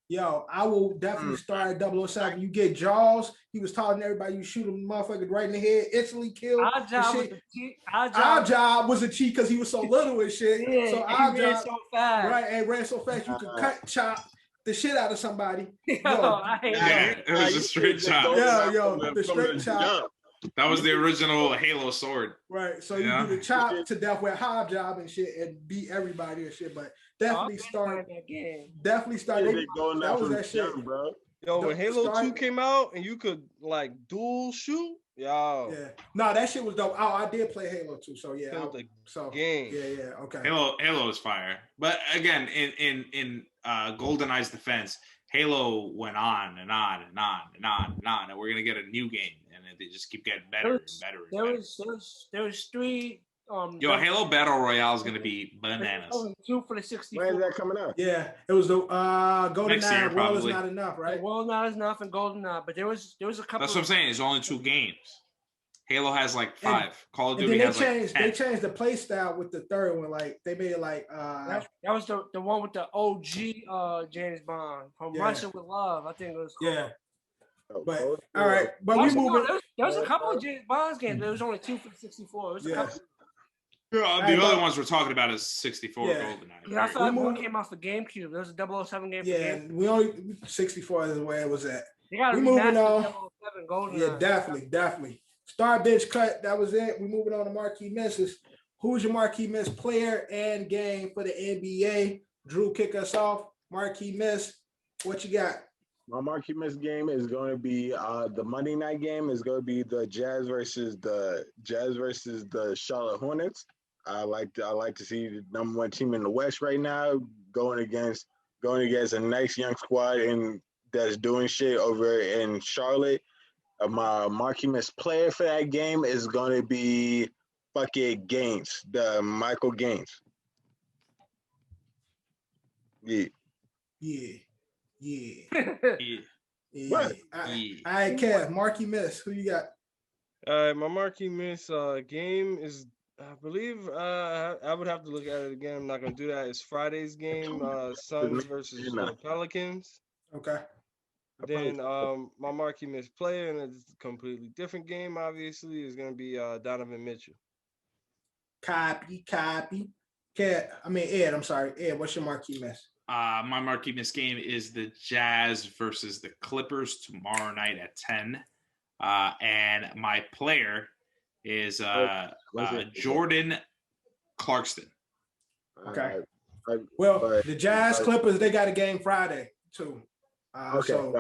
Yo, I will definitely start at 007. You get Jaws. He was telling everybody you shoot a motherfucker right in the head, instantly kill. Our and job was shit. a cheat. Our job was a cheat because he was so little and shit. Yeah, so and our he ran job, so fast. right, and ran so fast you could cut, chop the shit out of somebody. Yo, I hate Yeah, that. it was a straight chop. The straight chop. That was the original Halo sword. Right, so Yeah. you do the chop to death with Hob job and shit and beat everybody and shit. But definitely start. that game. Definitely start. Going That out was from that shit. young, bro. Yo, when Halo 2 Start- came out and you could like dual shoot, yo, Yeah, no, that shit was dope. Oh, I did play Halo 2, so yeah. killed the So game. yeah, okay. Halo is fire. But again, in GoldenEye's defense, Halo went on and on and on and on and on, and we're gonna get a new game, and they just keep getting better and better. And better. There was three. Yo, Halo Battle Royale is gonna be bananas. Only two for the 64. When is that coming out? Yeah, it was the Golden Next year, Eye. World is probably. not enough, right? Well, not enough and GoldenEye, but there was a couple. That's what I'm saying. It's only 2 games. Halo has like 5. Call of And Duty then has they like 10. changed the play style with the third one. Like they made it like That was the one with the OG James Bond from Yeah. Russia with Love. I think it was called. yeah. Oh, But oh, all right, but we Actually, no, moving. there was a couple of James Bond games. There was only 2 for the 64. It was a Yeah. couple. Yeah, Hey, the other but- ones we're talking about is 64 Yeah. GoldenEye. Yeah, I feel like We one moving- came out for GameCube. There was a 007 game for Yeah, GameCube. we only 64 is where it was at. They got to we moving remaster on. 007 GoldenEye. Yeah, definitely. Star bench cut. That was it. We moving on to Marquee Misses. Who's your Marquee Miss player and game for the NBA? Drew, kick us off. Marquee Miss, what you got? My Marquee Miss game is going to be the Monday night game is going to be the Jazz versus the Charlotte Hornets. I like to see the number 1 team in the West right now going against a nice young squad and that's doing shit over in Charlotte. My Marquee Miss player for that game is going to be fucking Gaines, the Michael Gaines. Yeah. Yeah. What? All right, Kev, Marquee Miss, who you got? All right, my Marquee Miss game is, I believe, I would have to look at it again. I'm not gonna do that. It's Friday's game, Suns versus the Pelicans. Okay. Then my Marquee Miss player, and it's a completely different game, obviously, is gonna be Donovan Mitchell. Copy. Ed, I'm sorry. Ed, what's your Marquee Miss? My Marquee Miss game is the Jazz versus the Clippers tomorrow night at 10. And my player is Jordan Clarkson. Okay. Well, the Jazz Clippers, they got a game Friday too. Okay. So,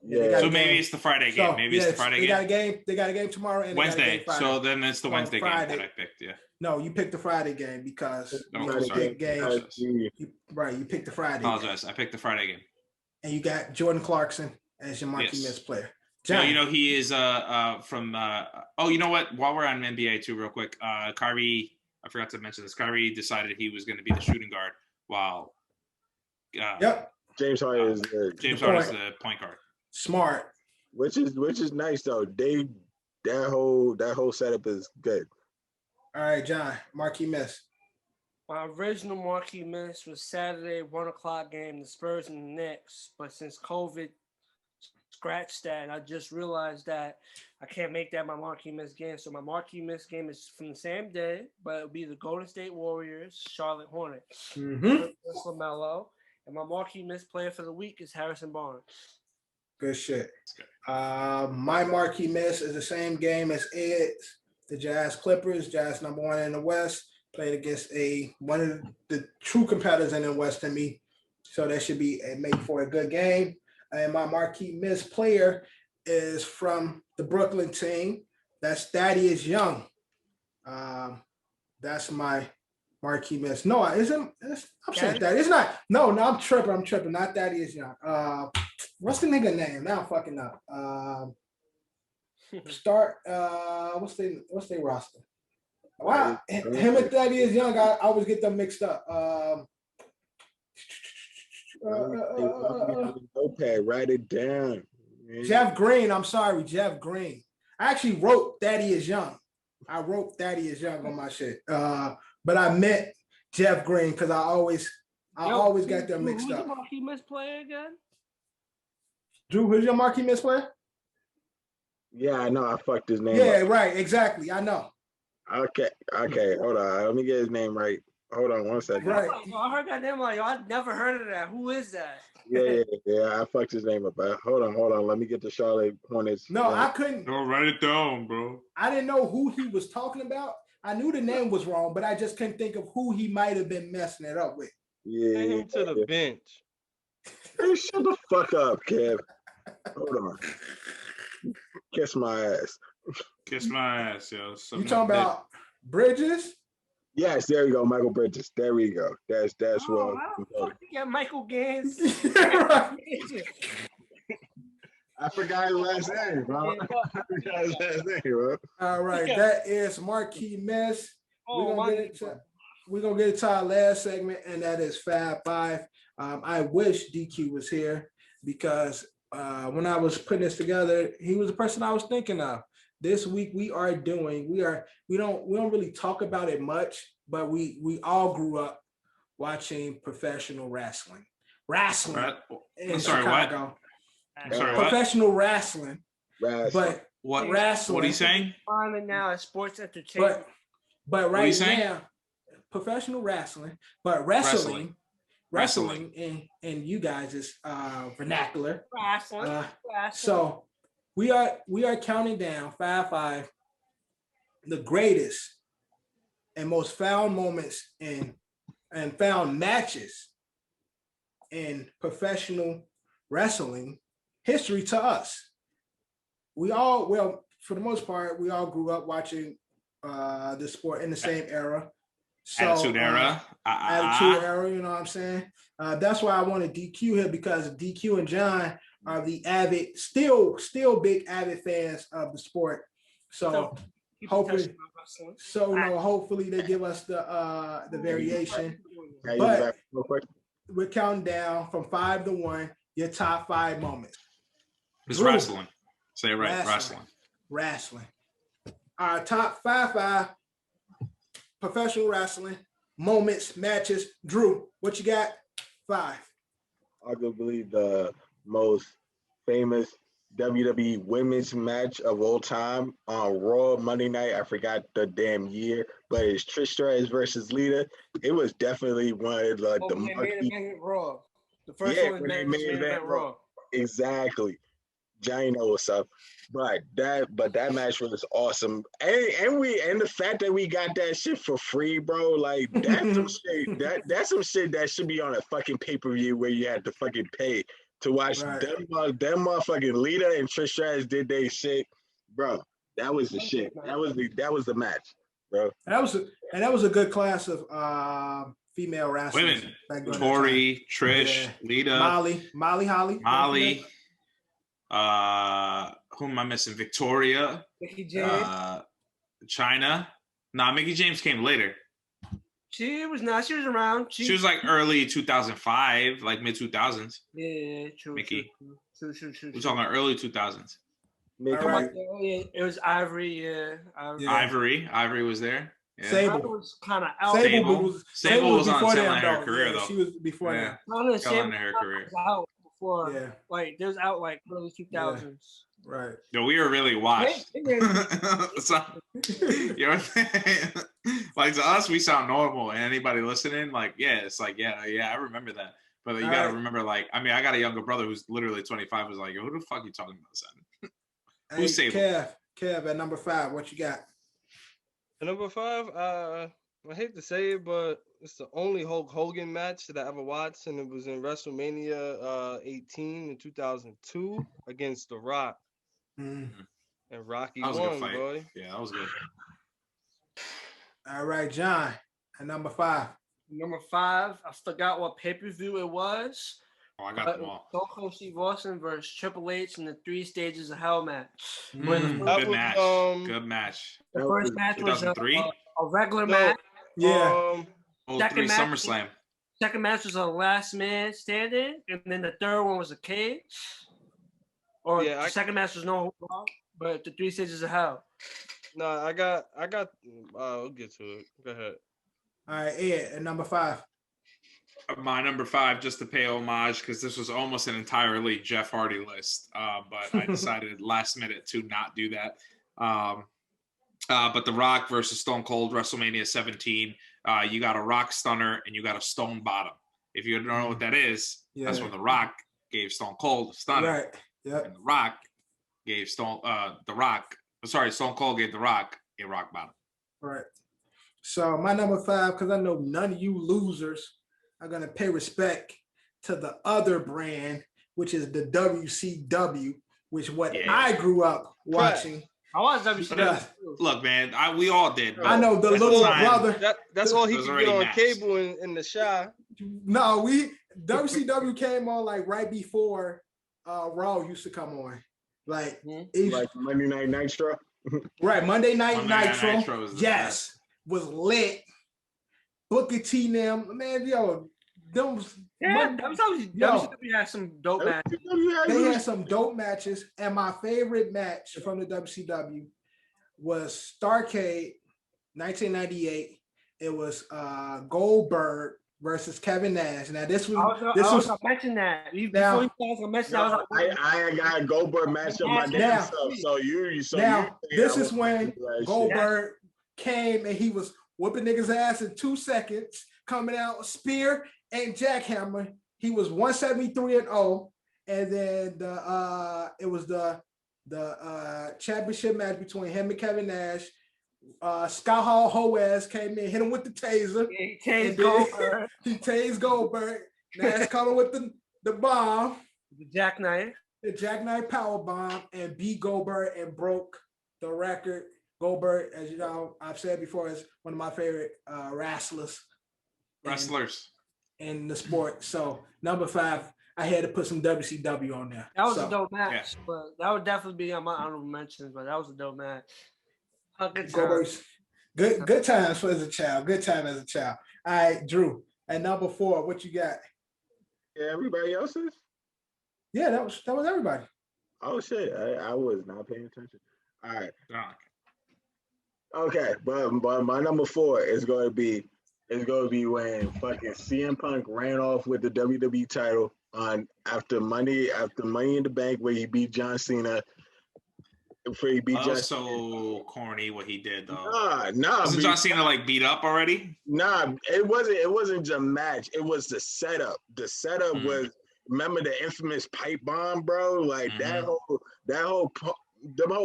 yeah. So maybe it's the Friday game. Maybe it's the Friday game. They got a game tomorrow and Wednesday. So then it's the So Wednesday game Friday. that I picked. Yeah. No, you picked the Friday game because No, you sorry. picked games. Yeah. You picked the Friday. Apologize. I picked the Friday game. And you got Jordan Clarkson as your Marquee Yes. Miss player. So, Johnny, you know, he is from oh, you know what? While we're on NBA too, real quick, Kyrie, I forgot to mention this. Kyrie decided he was going to be the shooting guard while yep, James Harden is James The Harden is point. the point guard. smart. which is nice though. That whole setup is good. All right, John, Marquee Miss. My original Marquee Miss was Saturday 1:00 game, the Spurs and the Knicks. But since COVID scratched that, I just realized that I can't make that my Marquee Miss game. So my Marquee Miss game is from the same day, but it'll be the Golden State Warriors, Charlotte Hornets. Mm-hmm. LaMelo. And my Marquee Miss player for the week is Harrison Barnes. Good shit. My Marquee Miss is the same game as Ed's. The Jazz Clippers, Jazz number 1 in the West, played against one of the true competitors in the West to me. So that should be made for a good game. And my Marquee Miss player is from the Brooklyn team. That's Thaddeus Young. That's my Marquee Miss. No, isn't. I'm saying that. It's not. No, I'm tripping. Not Thaddeus Young. What's the nigga name? Now I'm fucking up. What's their roster? Wow, him and Thaddeus Young, I always get them mixed up. Notepad, write it down. Jeff Green. I'm sorry, Jeff Green. I actually wrote Thaddeus Young. I wrote Thaddeus Young on my shit. But I meant Jeff Green because I always got them mixed up. Who's the Marquee Miss player again? Drew, who's your Marquee Miss player? Yeah, I know. I fucked his name. Yeah, up. right. Exactly. I know. Okay. Hold on. Let me get his name right. Hold on 1 second. Right. I heard that name. Like, I've never heard of that. Who is that? Yeah. I fucked his name up. Hold on. Let me get the Charlotte Hornets. No, I couldn't. Don't write it down, bro. I didn't know who he was talking about. I knew the name was wrong, but I just couldn't think of who he might have been messing it up with. Yeah. Send him to the bench. Hey, shut the fuck up, Kev. Hold on. Kiss my ass. Kiss my ass, yo. You talking about Bridges? Yes, there you go, Michael Bridges. There we go. That's what. How the fuck you get Michael Gaines? I forgot his last name, bro. All right, that is Marquee Miss. We're gonna get into our last segment, and that is Fab Five. I wish DQ was here because when I was putting this together, he was the person I was thinking of. This week we don't really talk about it much, but we all grew up watching professional wrestling. In Chicago. I'm sorry, professional wrestling. But what wrestling? What are you saying? Finding now as sports entertainment. But right now, professional wrestling, but wrestling in you guys is vernacular. Wrestling. So we are counting down 5 the greatest and most found moments and found matches in professional wrestling history to us. We all, well, for the most part, we all grew up watching the sport in the same era. So, Attitude Era. Attitude Era, you know what I'm saying? That's why I wanted DQ here, because DQ and John are the avid, still big avid fans of the sport. So hopefully, hopefully they give us the variation. But we're counting down from 5 to 1, your top 5 moments. It's wrestling. Say it right. Wrestling. Our top 5 professional wrestling moments, matches. Drew, what you got? 5. Arguably the most famous WWE women's match of all time on Raw Monday night. I forgot the damn year, but it's Trish Stratus versus Lita. It was definitely one of the main Raw. The first one was main event Raw. Exactly. Johnny know what's up. But that match was awesome. And the fact that we got that shit for free, bro, like that's some shit. That's some shit that should be on a fucking pay-per-view where you had to fucking pay to watch them motherfucking Lita and Trish Stratus did they shit. Bro, that was the shit. That was the match, bro. That was a good class of female wrestlers. Women. Tori, Trish, Lita, Molly. Who am I missing? Victoria, Mickey James, China. Nah, Mickey James came later. She was around. She was like early 2005, like mid 2000s. Yeah, true. Mickey. True. We're talking about early 2000s. Right. It was Ivory. Yeah, Ivory was there. Yeah. Sable was kind of out. Sable was on tail end of her career though. She was before that. Tail end of her career. Out before, like they was out like early 2000s. Yeah. Right. Yo, we were really washed. So, you know what I'm saying? Like to us, we sound normal, and anybody listening, like, it's like, yeah, I remember that. But you gotta remember, like, I mean, I got a younger brother who's literally 25. Was like, yo, who the fuck are you talking about, son? Who's Sable? Kev at number 5. What you got? At number 5, I hate to say it, but it's the only Hulk Hogan match that I ever watched, and it was in WrestleMania 18 in 2002 against The Rock. Mm. And Rocky won, boy. Yeah, that was good. All right, John, at number 5. Number 5, I forgot what pay-per-view it was. Oh, I got them all. Stone Cold Steve Austin versus Triple H in the 3 Stages of Hell match. Good match. Good match. The first match was 2003? a regular match. Yeah. 03 SummerSlam. Second match was a last man standing, and then the third one was a cage. Or the second match was no, but the 3 Stages of Hell. No, I got. I'll get to it. Go ahead. All right, Ed, at number 5. My number 5, just to pay homage, because this was almost an entirely Jeff Hardy list, but I decided last minute to not do that. But The Rock versus Stone Cold, WrestleMania 17. You got a Rock Stunner and you got a Stone Bottom. If you don't know what that is, that's when The Rock gave Stone Cold a Stunner. Right. Yep. And The Rock gave Stone Cold gave The Rock a Rock Bottom. Right. So my number 5, because I know none of you losers are gonna pay respect to the other brand, which is the WCW, which I grew up watching. I was WCW. Look, man, we all did. I know the little brother. That's all he could get on cable in the shop. No, WCW came on like right before Raw used to come on. Like Monday Night Nitro. Right, Monday Night Nitro. Yes, was lit. Booker T and them, man, WCW had some dope matches. They had some dope matches, and my favorite match from the WCW was Starrcade 1998. It was Goldberg versus Kevin Nash. Now this was I was gonna mention that. I got a Goldberg match on my damn stuff. This is when Goldberg came and he was whooping niggas' ass in 2 seconds, coming out spear and jackhammer. He was 173-0, and then it was the championship match between him and Kevin Nash. Scott Hall Hoaz came in, hit him with the taser. He tased Goldberg. Nash coming with the bomb, the jackknife power bomb, and beat Goldberg and broke the record. Goldberg, as you know, I've said before, is one of my favorite wrestlers in the sport. So number 5, I had to put some WCW on there. That was a dope match, but that would definitely be on my honorable mentions. But that was a dope match. Good times as a child. Good time as a child. All right, Drew. At number 4, what you got? Yeah, everybody else's. Yeah, that was everybody. Oh shit, I was not paying attention. All right. Okay, but my number 4 is going to be when fucking CM Punk ran off with the WWE title after Money in the Bank, where he beat John Cena. So corny what he did though. Nah. Wasn't John Cena like beat up already? Nah, it wasn't just a match. It was the setup. The setup was, remember the infamous pipe bomb, bro? Like them whole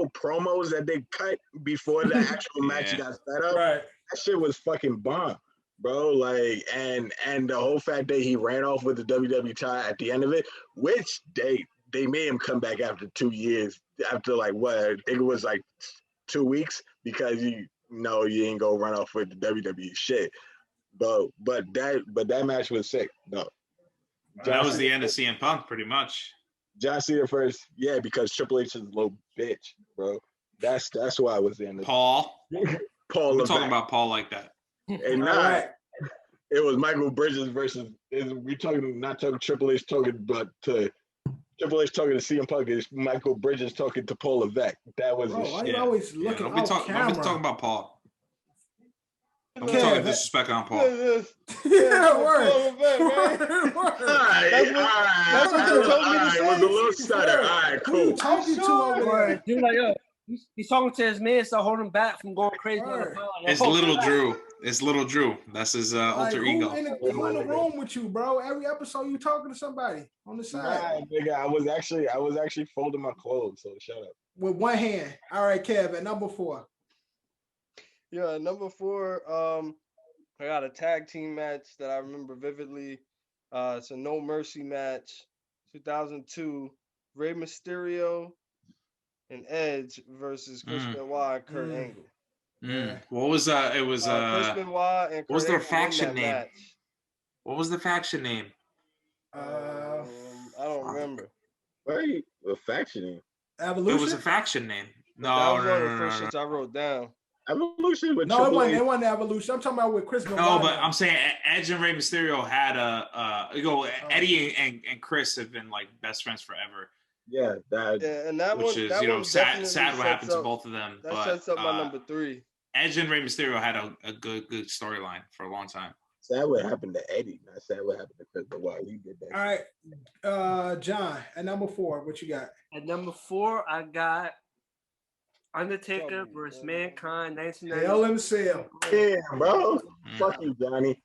promos that they cut before the actual match got set up. Right. That shit was fucking bomb, bro. Like, and the whole fact that he ran off with the WWE title at the end of it, which they made him come back after 2 years, after like what, I think it was like 2 weeks, because you ain't gonna run off with the WWE shit. But that match was sick. No. That was the end of CM Punk, pretty much. John Cena first, yeah, because Triple H is a little bitch, bro. That's why I was in the Paul. We're talking about Paul like that. And it was Michael Bridges versus. We not talking Triple H talking, but Triple H talking to CM Punk is Michael Bridges talking to Paul Levesque. That was why you always looking Don't be talking about Paul. Don't be talking disrespect on Paul. Yeah, word. That's what you told me to say. It was a little stutter. All right, cool. Who you talking to over there? Dude, like, yo, he's talking to his man, so hold him back from going crazy. It's Little Drew. It's Little Drew. That's his alter ego. Who in the room with you, bro? Every episode you talking to somebody on the side. Nah, nigga, I was actually folding my clothes, so shut up. With one hand. All right, Kev, at number 4. Yeah, number 4, I got a tag team match that I remember vividly. It's a No Mercy match, 2002. Rey Mysterio and Edge versus Chris Benoit and Kurt Angle. What was it was Chris Benoit and what was Kurt their Angle win faction that name? match. What was the faction name? I don't remember. Right, a faction. Evolution. It was a faction name. But that was one of the first shits I wrote down. Evolution with No, Triple it H. wasn't Evolution. I'm talking about with Chris Benoit. No, but I'm saying Edge and Rey Mysterio had Eddie and Chris have been like best friends forever. Yeah, and that which one, is that one sad what sets happened to up- both of them. That But sets up my number 3. Edge and Rey Mysterio had a good storyline for a long time. sad what happened to Eddie, not sad what happened to Chris Benoit. He did that. All right, John, at number 4, what you got? At number 4, I got Undertaker versus Mankind, 1990. Hell himself. Yeah, bro. Fuck you, Johnny.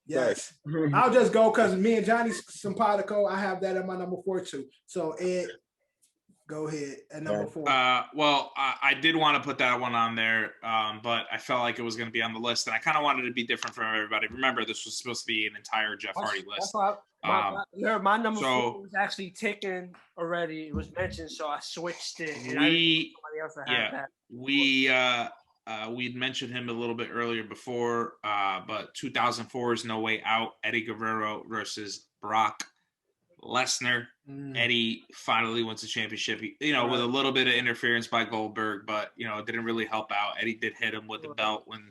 Yes. I'll just go because me and Johnny Simpatico, I have that at my number 4 too. So Ed, go ahead at number 4. Well, I did want to put that one on there, but I felt like it was going to be on the list, and I kind of wanted it to be different from everybody. Remember, this was supposed to be an entire Jeff Hardy list. My number 4 was actually taken already. It was mentioned, so I switched it. And somebody else had that. We'd mentioned him a little bit earlier before, but 2004's No Way Out, Eddie Guerrero versus Brock Lesnar. Eddie finally wins the championship, with a little bit of interference by Goldberg, but, it didn't really help out. Eddie did hit him with the belt when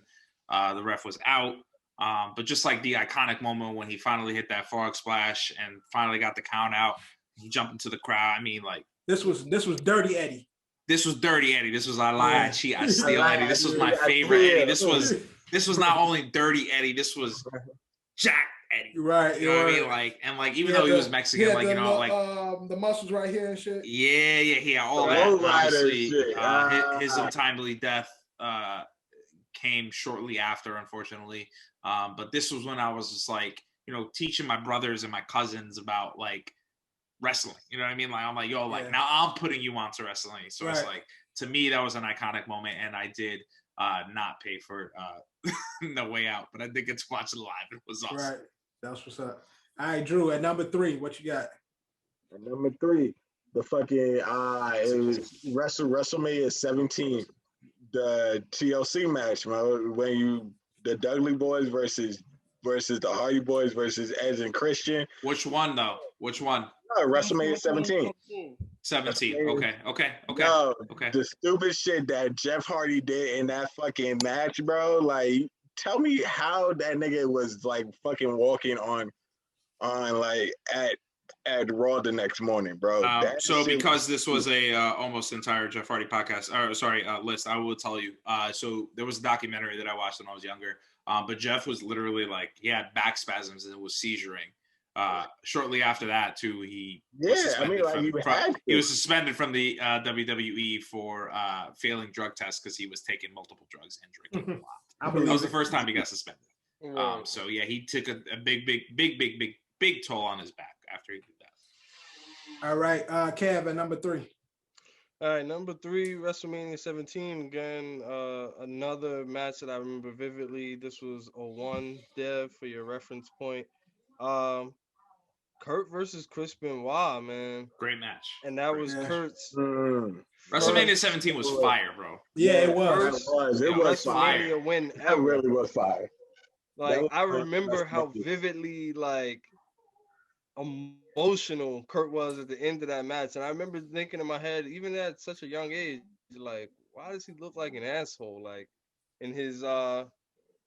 the ref was out. But just like the iconic moment when he finally hit that frog splash and finally got the count out, he jumped into the crowd. I mean, like, this was Dirty Eddie. This was Dirty Eddie. This was I lie, I cheat, I steal Eddie. This was my favorite Eddie. This was not only Dirty Eddie. This was Jack Eddie. Right. You know what I mean? Like, and like, even though he was Mexican, like, the muscles right here and shit. Yeah, he had all that. Obviously, his untimely death came shortly after, unfortunately. But this was when I was just like, teaching my brothers and my cousins about like wrestling. You know what I mean? Like, I'm like, yo, like now I'm putting you onto wrestling. So it's like, to me, that was an iconic moment, and I did not pay for No Way Out, but I did get to watch it live. It was awesome. Right. That's what's up. All right, Drew, at number 3, what you got? At number 3, the fucking it was WrestleMania 17, the TLC match, man. When the Dudley Boys versus the Hardy Boys versus Edge and Christian. Which one though? Which one? WrestleMania 17. 17. Okay. No, the stupid shit that Jeff Hardy did in that fucking match, bro. Like, tell me how that nigga was like fucking walking on like at Raw the next morning, bro. So because this was a almost entire Jeff Hardy podcast, list, I will tell you. So there was a documentary that I watched when I was younger. But Jeff was literally like, he had back spasms and was seizuring. Shortly after that, too, he was suspended from the WWE for failing drug tests because he was taking multiple drugs and drinking a lot. That was the first time he got suspended. So yeah, he took a big toll on his back after he did that. All right, Kev at number 3. All right, number 3, WrestleMania 17. Again, another match that I remember vividly. This was a 1, Dev, for your reference point. Kurt versus Chris Benoit, man. Great match. And that was Kurt's. WrestleMania 17 was fire, bro. Yeah, it was. It was fire. Win It ever. really was fire. Like, I remember how vividly, like, emotional Kurt was at the end of that match. And I remember thinking in my head, even at such a young age, like, why does he look like an asshole? Like, in his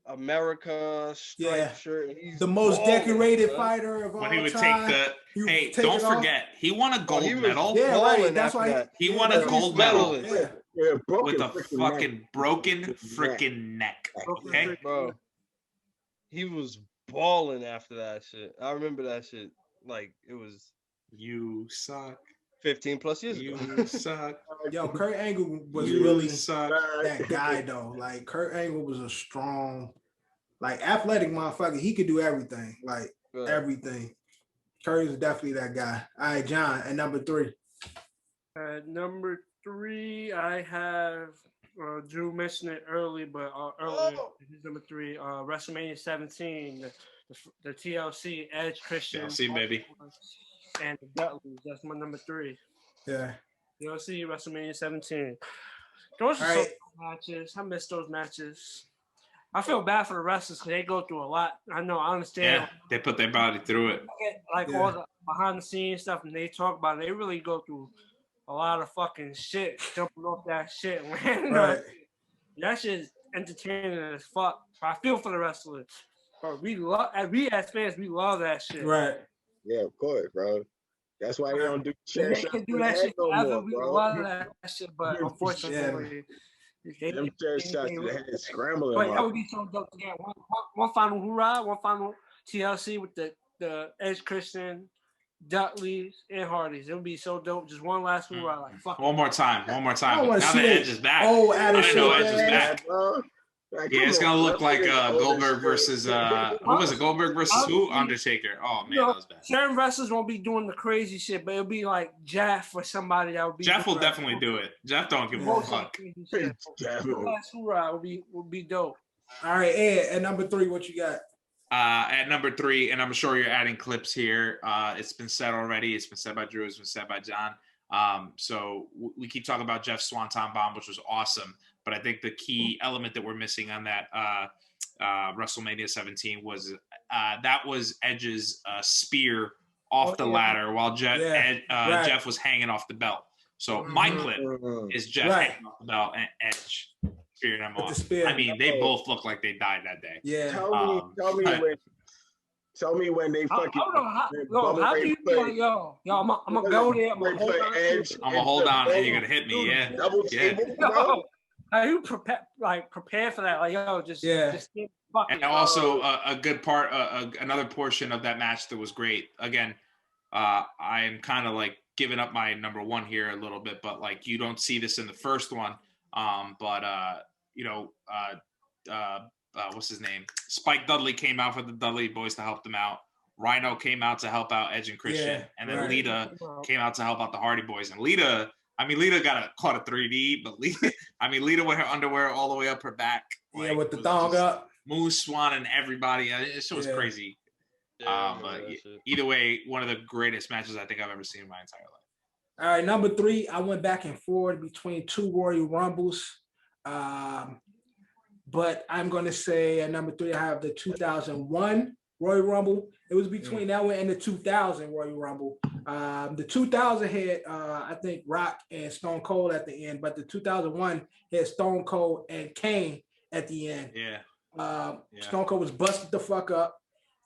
America striped shirt. He's the most decorated fighter of all time. When he would take the don't forget, he won a gold medal. Yeah, right. That's why he won a gold medal with a fucking broken freaking neck. Okay, bro. He was balling after that shit. I remember that shit like it was. You suck. 15 plus years ago. You suck. Yo, Kurt Angle was really that guy though. Like Kurt Angle was a strong, like athletic motherfucker. He could do everything. Like everything. Kurt is definitely that guy. All right, John, at number 3. Number 3, I have Drew mentioned it early, but earlier number 3, WrestleMania 17, the TLC Edge Christian. TLC baby. And the Dudleys. That's my number 3. Yeah. TLC WrestleMania 17. Those are All so right. good matches. I miss those matches. I feel bad for the wrestlers because they go through a lot. I know, I understand. Yeah, they put their body through it. Like Yeah. all the behind the scenes stuff, and they talk about it. They really go through a lot of fucking shit, jumping off that shit. Man. Right. That shit is entertaining as fuck. I feel for the wrestlers. But we as fans, we love that shit. Right. Yeah, of course, bro. That's why they don't do If chair they shots can to do the that head shit no forever, more, we bro. love that shit. But unfortunately, Them chair shots to the head scrambling. but that would be so dope to get one final hoorah, one final TLC with the Edge, Christian, Dudleys, and Hardys. It would be so dope. Just one last hoorah, like fuck. One more time. I don't Now want to that see Edge is back. Oh, I Adam didn't know shit, Edge was man. back. Bro. Like, Yeah, it's come gonna on, look bro. like Look at all this Goldberg shit. versus who was it? Goldberg versus who? Undertaker. Oh man, that was bad. Certain wrestlers won't be doing the crazy shit, but it'll be like Jeff or somebody that would be. Jeff will definitely do it. Jeff don't give a fuck. Definitely. Last hoorah would be dope. All right, Ed, at number 3, what you got? At number 3, and I'm sure you're adding clips here. It's been said already. It's been said by Drew. It's been said by John. So we keep talking about Jeff's Swanton Bomb, which was awesome. But I think the key element that we're missing on that WrestleMania 17 was that was Edge's spear off the ladder while Jeff was hanging off the belt. So my clip is Jeff hanging off the belt and Edge spearing him off. I mean, they both look like they died that day. Yeah. Tell me when they fucking. How do you feel like, yo, I'm gonna go there. I'm gonna hold on, and you're gonna hit me. Yeah. Double table, bro. How you prepare for that? Like, yo, just and also a good part, another portion of that match that was great. Again, I'm kind of like giving up my number 1 here a little bit, but like you don't see this in the first one. What's his name? Spike Dudley came out for the Dudley Boys to help them out. Rhino came out to help out Edge and Christian, and then Lita came out to help out the Hardy Boys. And Lita got caught a 3D, but Lita with her underwear all the way up her back. Yeah, with the thong up. Moose, Swan, and everybody. It was crazy. But either way, one of the greatest matches I think I've ever seen in my entire life. All right, number 3, I went back and forth between 2 Royal Rumbles. But I'm going to say at number 3, I have the 2001 Royal Rumble. It was between that one and the 2000 Royal Rumble. The 2000 had, I think, Rock and Stone Cold at the end, but the 2001 had Stone Cold and Kane at the end. Yeah. Stone Cold was busted the fuck up.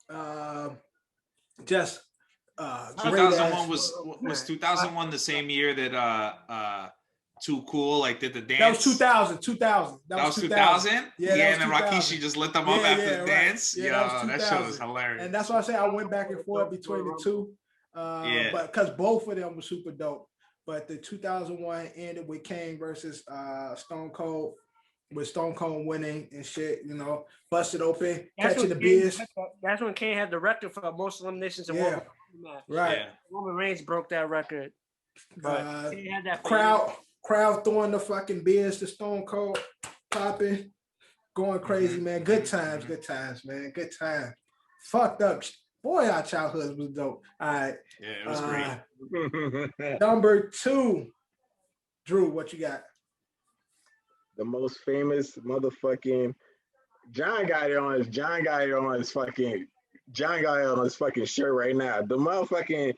2001 was 2001 the same year that Too Cool like did the dance? That was 2000. That was 2000? Yeah, and then Rikishi just lit them up after the dance? Yeah, that show was hilarious. And that's why I say I went back and forth between the two. But because both of them were super dope. But the 2001 ended with Kane versus Stone Cold, with Stone Cold winning and shit, busted open, catching the biz. That's when Kane had the record for most eliminations in one match. Right. Yeah. Roman Reigns broke that record. But he had that crowd throwing the fucking biz to Stone Cold, popping, going crazy, man. Good times, man. Good times. Fucked up. Boy, our childhood was dope. All right. Yeah, it was great. Number 2, Drew, what you got? The most famous motherfucking John got it on his fucking shirt right now. The motherfucking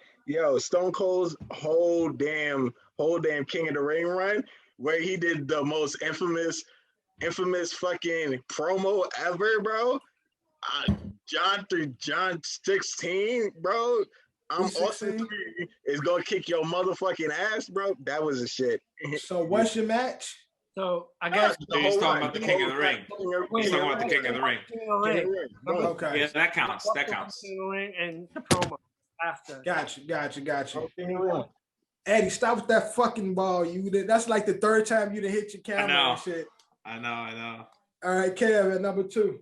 Stone Cold's whole damn King of the Ring run, where he did the most infamous fucking promo ever, bro. John 16, bro. I'm Austin 3 is gonna kick your motherfucking ass, bro. That was a shit. So what's your match? So I guess he's talking about the King of the Ring. He's talking about the King of the Ring. Okay. Yeah, that counts. King of the Ring and the promo after. Got you. Eddie, stop with that fucking ball. That's like the 3rd time you done hit your camera and shit. I know. All right, Kev at number 2.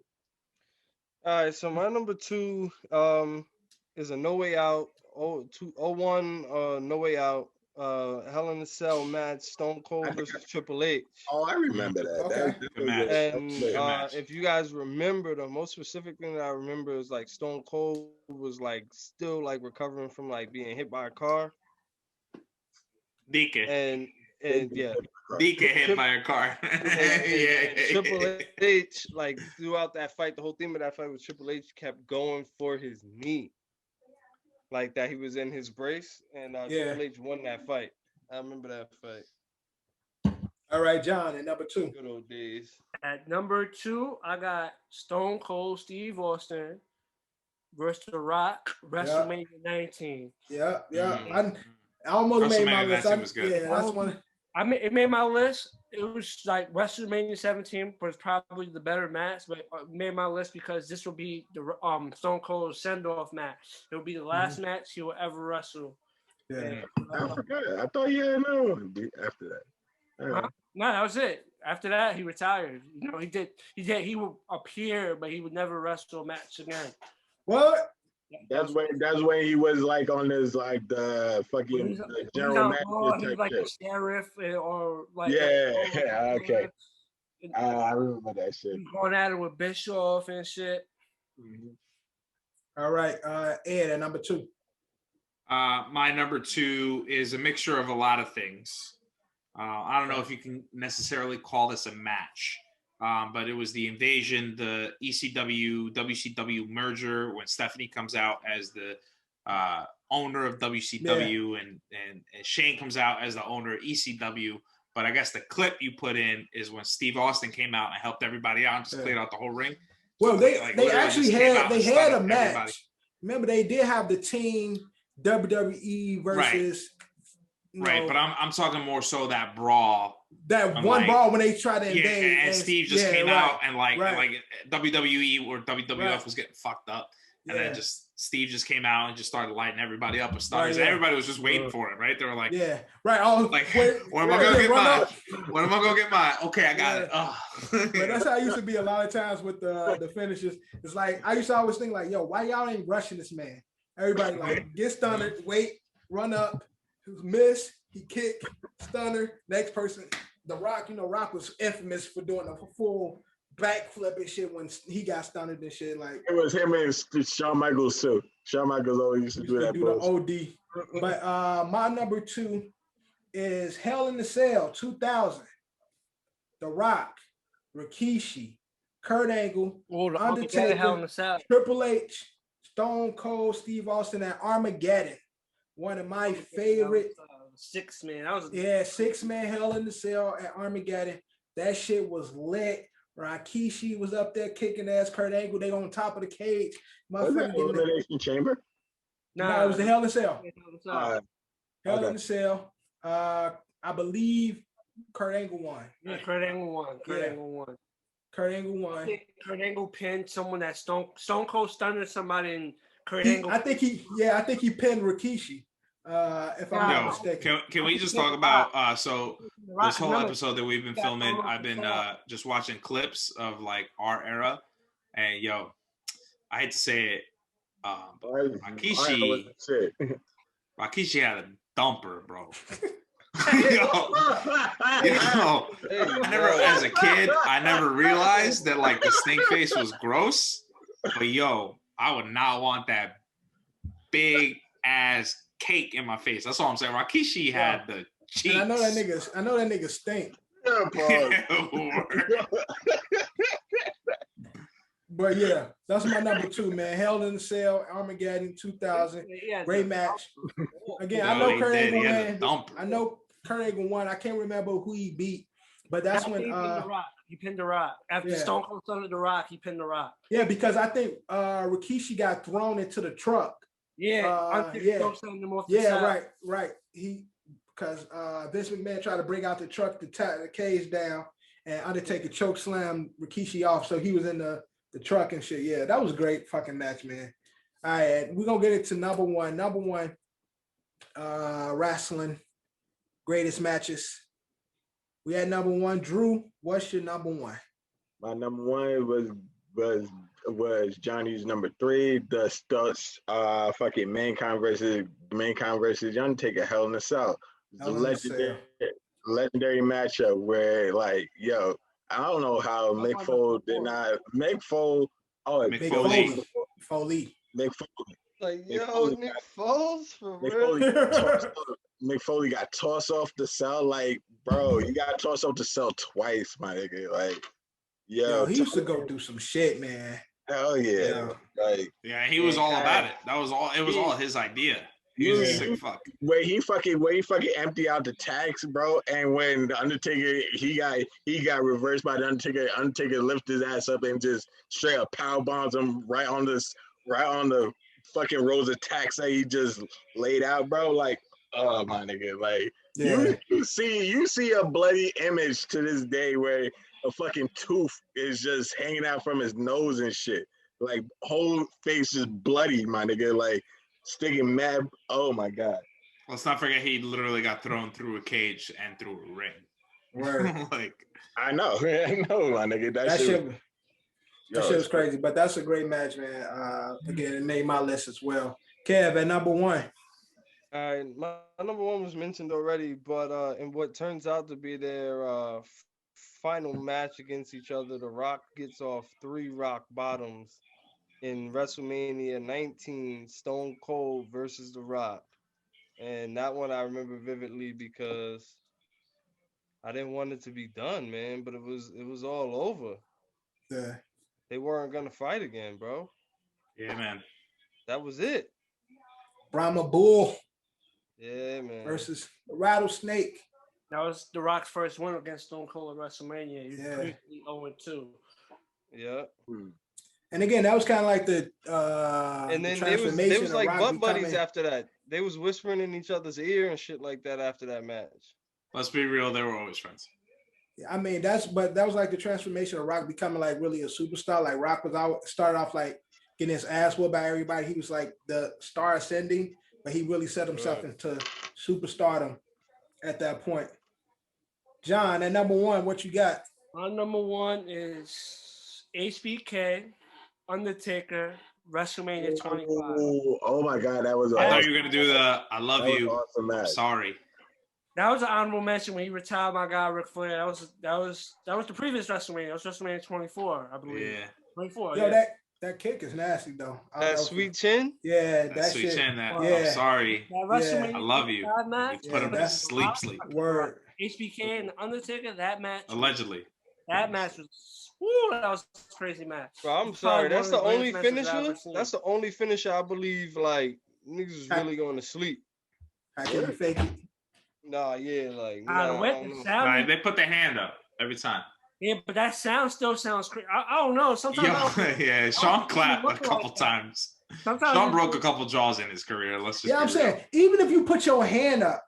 All right, so my number 2 is a No Way Out. 01 No Way Out. Hell in a Cell match, Stone Cold versus Triple H. Oh, I remember that. Okay. And if you guys remember, the most specific thing that I remember is like Stone Cold was like still like recovering from like being hit by a car. Deacon. And yeah, D get hit by a car. and Triple H, like throughout that fight, the whole theme of that fight was Triple H kept going for his knee, like that he was in his brace, and Triple H won that fight. I remember that fight. All right, John, at number 2. Good old days. At number 2, I got Stone Cold Steve Austin versus The Rock, WrestleMania 19. Yeah. I almost made my list. Was good. Yeah, that's one. It made my list. It was like WrestleMania 17 was probably the better match, but it made my list because this will be the Stone Cold send-off match. It will be the last match he will ever wrestle. Yeah, I forgot. I thought he had another one after that. No, that was it. After that, he retired. You know, he would appear, but he would never wrestle a match again. What? That's when he was like on this like the fucking general manager. He was like a sheriff or like okay. I remember that shit. Going at it with Bischoff and shit. All right, Ed at number 2. My number 2 is a mixture of a lot of things. I don't know if you can necessarily call this a match, but it was the Invasion, the ECW, WCW merger when Stephanie comes out as the owner of WCW and Shane comes out as the owner of ECW. But I guess the clip you put in is when Steve Austin came out and helped everybody out and just cleared out the whole ring. Well, they actually had a match. Everybody. Remember, they did have the team WWE versus. Right, but I'm talking more so that brawl. That one brawl when they tried to invade. And Steve just came out and like WWE or WWF was getting fucked up. And then Steve just came out and just started lighting everybody up with stars. And everybody was just waiting for him, right? They were like, when am I gonna get mine? When am I gonna get mine? Okay, I got it. Oh. But that's how I used to be a lot of times with the finishes. It's like I used to always think like, yo, why y'all ain't rushing this man? Everybody like get stunned, wait, run up. Miss, he kick, stunner, next person. The Rock, Rock was infamous for doing a full backflip and shit when he got stunned and shit. Like it was him and Shawn Michaels too. Shawn Michaels always used to do that. Do the OD. But my number 2 is Hell in the Cell 2000. The Rock, Rikishi, Kurt Angle, Undertaker, Triple H, Stone Cold, Steve Austin, and Armageddon. One of my favorite 6-man. 6-man Hell in the Cell at Armageddon. That shit was lit. Rikishi was up there kicking ass. Kurt Angle, they on top of the cage. Was that Elimination Chamber? No, it was the Hell in the Cell. Hell in the Cell. I believe Kurt Angle won. Yeah, Kurt Angle won. Kurt Angle pinned someone that Stone Cold stunned somebody and Kurt Angle. I think he pinned Rikishi. If I'm not mistaken. Can we just talk about so this whole episode that we've been filming, I've been just watching clips of like our era, and yo, I hate to say it, Rikishi had a dumper, bro. As a kid, I never realized that like the snake face was gross, but yo, I would not want that big ass cake in my face. That's all I'm saying. Rikishi had the cheeks. And I know that nigga stink. But yeah, that's my number 2, man. Hell in the Cell, Armageddon 2000. Great match. Again, I know Kurt Angle won. I can't remember who he beat, but that's when he pinned the Rock. After Stone Cold stunned the Rock, he pinned the Rock. Yeah, because I think Rikishi got thrown into the truck. Right. Because Vince McMahon tried to bring out the truck to tie the cage down, and Undertaker choke slammed Rikishi off, so he was in the truck and shit. Yeah, that was a great fucking match, man. All right, we're gonna get it to number one. Number 1, wrestling greatest matches. We had number 1. Drew, what's your number 1? My number 1 was Johnny's number 3, the fucking Mankind versus Undertaker, Hell in a Cell. The legendary matchup where like, yo, I don't know how Mick Foley did not Mick Foley. Like, yo, Nick Foles for real. Mick Foley got tossed off the cell. Like Bro, you got tossed up to sell twice, my nigga. Like, Yo, he used to go through some shit, man. hell yeah. Like, Yeah, he was all about it. That was all. It was all his idea. He was a sick fuck. where he fucking empty out the tax, bro, and when the Undertaker he got reversed by the Undertaker lifted his ass up and just straight up power bombs him right on the fucking rows of tax that he just laid out, bro. Like, oh my nigga, like you see a bloody image to this day where a fucking tooth is just hanging out from his nose and shit. Like whole face is bloody, my nigga. Like sticking mad. Oh my god. Let's not forget he literally got thrown through a cage and through a ring. Word. Like I know, my nigga. That shit was crazy. But that's a great match, man. Again, it made my list as well. Kev at number one. All right, my number one was mentioned already, but in what turns out to be their final match against each other, The Rock gets off 3 rock bottoms in WrestleMania 19, Stone Cold versus The Rock. And that one I remember vividly because I didn't want it to be done, man, but it was all over. Yeah. They weren't gonna fight again, bro. Yeah, man. That was it. Brahma Bull. Yeah, man. Versus Rattlesnake. That was The Rock's first win against Stone Cold at WrestleMania. He was briefly 0-2. Yeah. And again, that was kind of like the and then transformation they was like butt buddies becoming... after that. They was whispering in each other's ear and shit like that after that match. Let's be real, they were always friends. I mean, that was like the transformation of Rock becoming like really a superstar. Like Rock started off like getting his ass whooped by everybody. He was like the star ascending, but he really set himself into superstardom at that point. John, at number one, what you got? My number one is HBK, Undertaker, WrestleMania 25. Oh my god, that was. I thought you were gonna do the "I love you." Awesome match. Sorry. That was an honorable mention when he retired my guy Ric Flair. That was the previous WrestleMania. That was WrestleMania 24, I believe. Yeah. 24. Yo, yeah. that kick is nasty though. That sweet chin? Yeah, that sweet shit. chin. That yeah. I'm sorry. That I love you. Match, Put him to sleep. Word. HBK and Undertaker. That match. Allegedly. That match was. Woo, that was a crazy match. Bro, I'm sorry. That's the only finisher. That's the only finisher I believe like niggas is really going to sleep. How can you fake it? Nah, yeah, like Nah, they put their hand up every time. Yeah, but that sound still sounds crazy. I don't know. Sometimes yeah, Sean clapped a couple times. Sometimes Sean broke a couple jaws in his career. Let's just I'm saying, even if you put your hand up,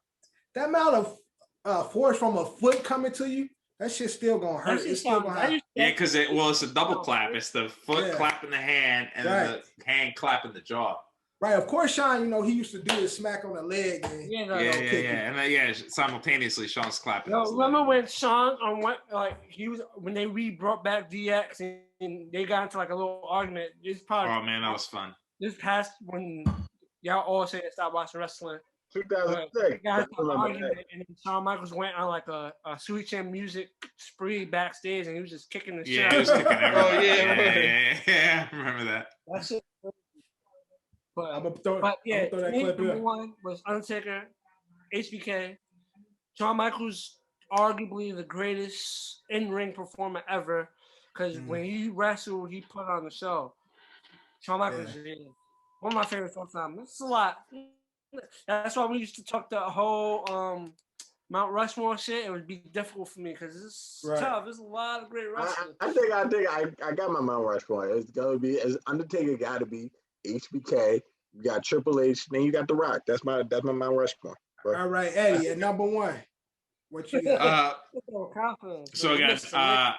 that amount of force from a foot coming to you, that shit's still gonna hurt. It's still gonna hurt. Yeah, because it's a double clap. It's the foot clapping the hand and then the hand clapping the jaw. Right, of course, Sean. He used to do his smack on the leg. And and then simultaneously, Sean's clapping. Remember when Sean when they brought back DX and they got into like a little argument? Oh man, that was fun. This past when y'all all say stop watching wrestling. 2006. And Shawn Michaels went on like a sweet chin music spree backstage, and he was just kicking the shit. Yeah, he was kicking everything. Yeah, I remember that. That's it. But I'm gonna throw that clip number one was Undertaker, HBK. Shawn Michaels, arguably the greatest in-ring performer ever, because when he wrestled, he put on the show. Shawn Michaels is one of my favorites all time. It's a lot. That's why we used to talk the whole Mount Rushmore shit. It would be difficult for me because it's tough. There's a lot of great wrestlers. I think I got my Mount Rushmore. It's gonna be Undertaker. Got to be HBK. You got Triple H. Then you got The Rock. That's my Mount Rushmore. Bro. All right, Eddie at number one. What you got? So guys, I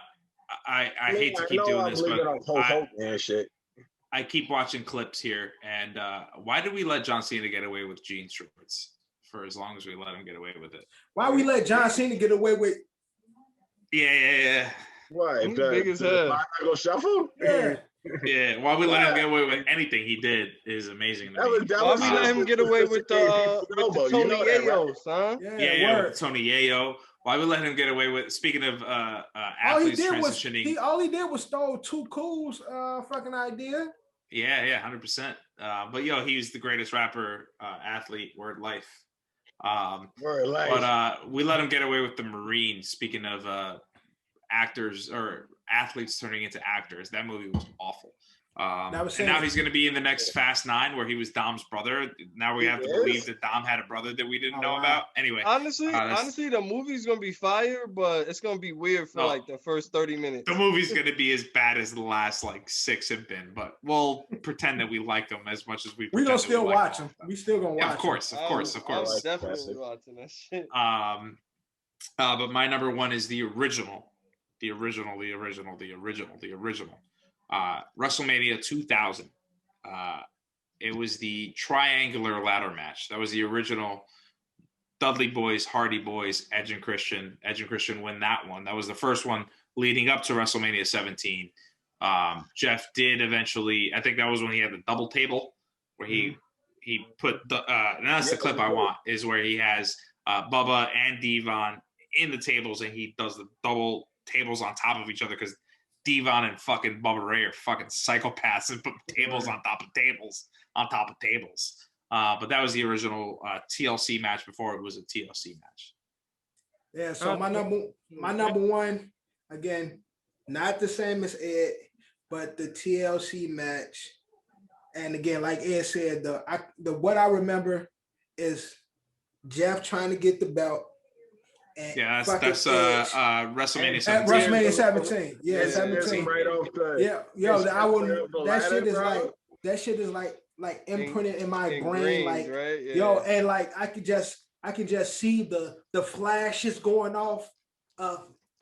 hate to keep doing this, but I keep watching clips here, and why did we let John Cena get away with jean shorts for as long as we let him get away with it? Why we let John Cena get away with? Yeah. Why? Big as hell. Shuffle? Yeah. Yeah, why we let him get away with anything he did is amazing. Why we let him get away with the Tony Yayos, huh? Yeah, Tony Yayo. Why we let him get away with? Speaking of athletes transitioning, all he did was stole Too Cool's fucking idea. Yeah, 100%. But he was the greatest rapper, athlete, word life. But we let him get away with the Marine. Speaking of actors or athletes turning into actors, that movie was awful. And now he's going to be in the next Fast 9 where he was Dom's brother. Now we have to believe that Dom had a brother that we didn't know about. Anyway, honestly, the movie's going to be fire, but it's going to be weird for like the first 30 minutes. The movie's going to be as bad as the last like 6 have been, but we'll pretend that we like them as much as we. We're gonna still watch them. We still gonna watch. Of course. I'm definitely watching that shit. But my number 1 is the original. WrestleMania 2000. It was the triangular ladder match. That was the original Dudley Boys, Hardy Boys, Edge and Christian. Edge and Christian win that one. That was the first one leading up to WrestleMania 17. Jeff did eventually, I think that was when he had the double table where he put and that's the clip I want, is where he has Bubba and Devon in the tables and he does the double tables on top of each other because Devon and fucking Bubba Ray are fucking psychopaths and put tables on top of tables But that was the original TLC match before it was a TLC match. Yeah, so my number 1, again, not the same as Ed, but the TLC match. And again, like Ed said, the what I remember is Jeff trying to get the belt. And that's WrestleMania 17. At WrestleMania 17. Yeah, 17. Right off the, that shit is like imprinted in my brain. Like, right? Yeah. Yo, and like I can just see the flashes going off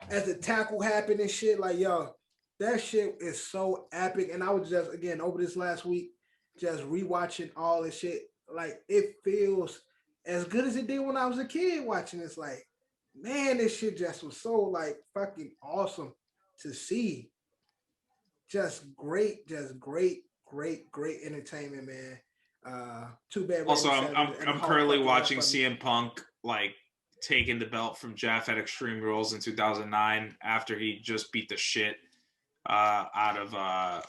as the tackle happened and shit. Like, yo, that shit is so epic. And I was just, again, over this last week, just rewatching all this shit. Like, it feels as good as it did when I was a kid watching this. Like, man, this shit just was so like fucking awesome to see. Just great entertainment, man. Too bad. Also, I'm currently watching CM Punk like taking the belt from Jeff at Extreme Rules in 2009 after he just beat the shit out of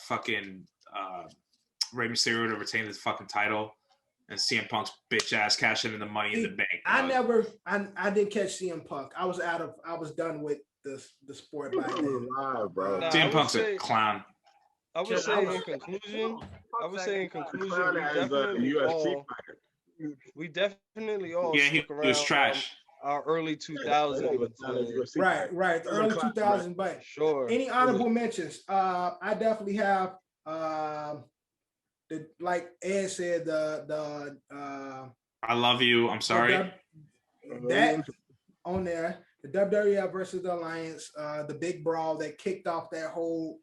fucking Rey Mysterio to retain his fucking title. And CM Punk's bitch ass cashing in the Money in the Bank. I didn't catch CM Punk. I was done with the sport by then. Bro. CM Punk's a clown. I would say in conclusion, we definitely all he was trash. Our early 2000s. Right, the early 2000s. But sure. Any honorable mentions? I definitely have like Ed said, the I love you. I'm sorry. That on there, the WWF versus the Alliance, the big brawl that kicked off that whole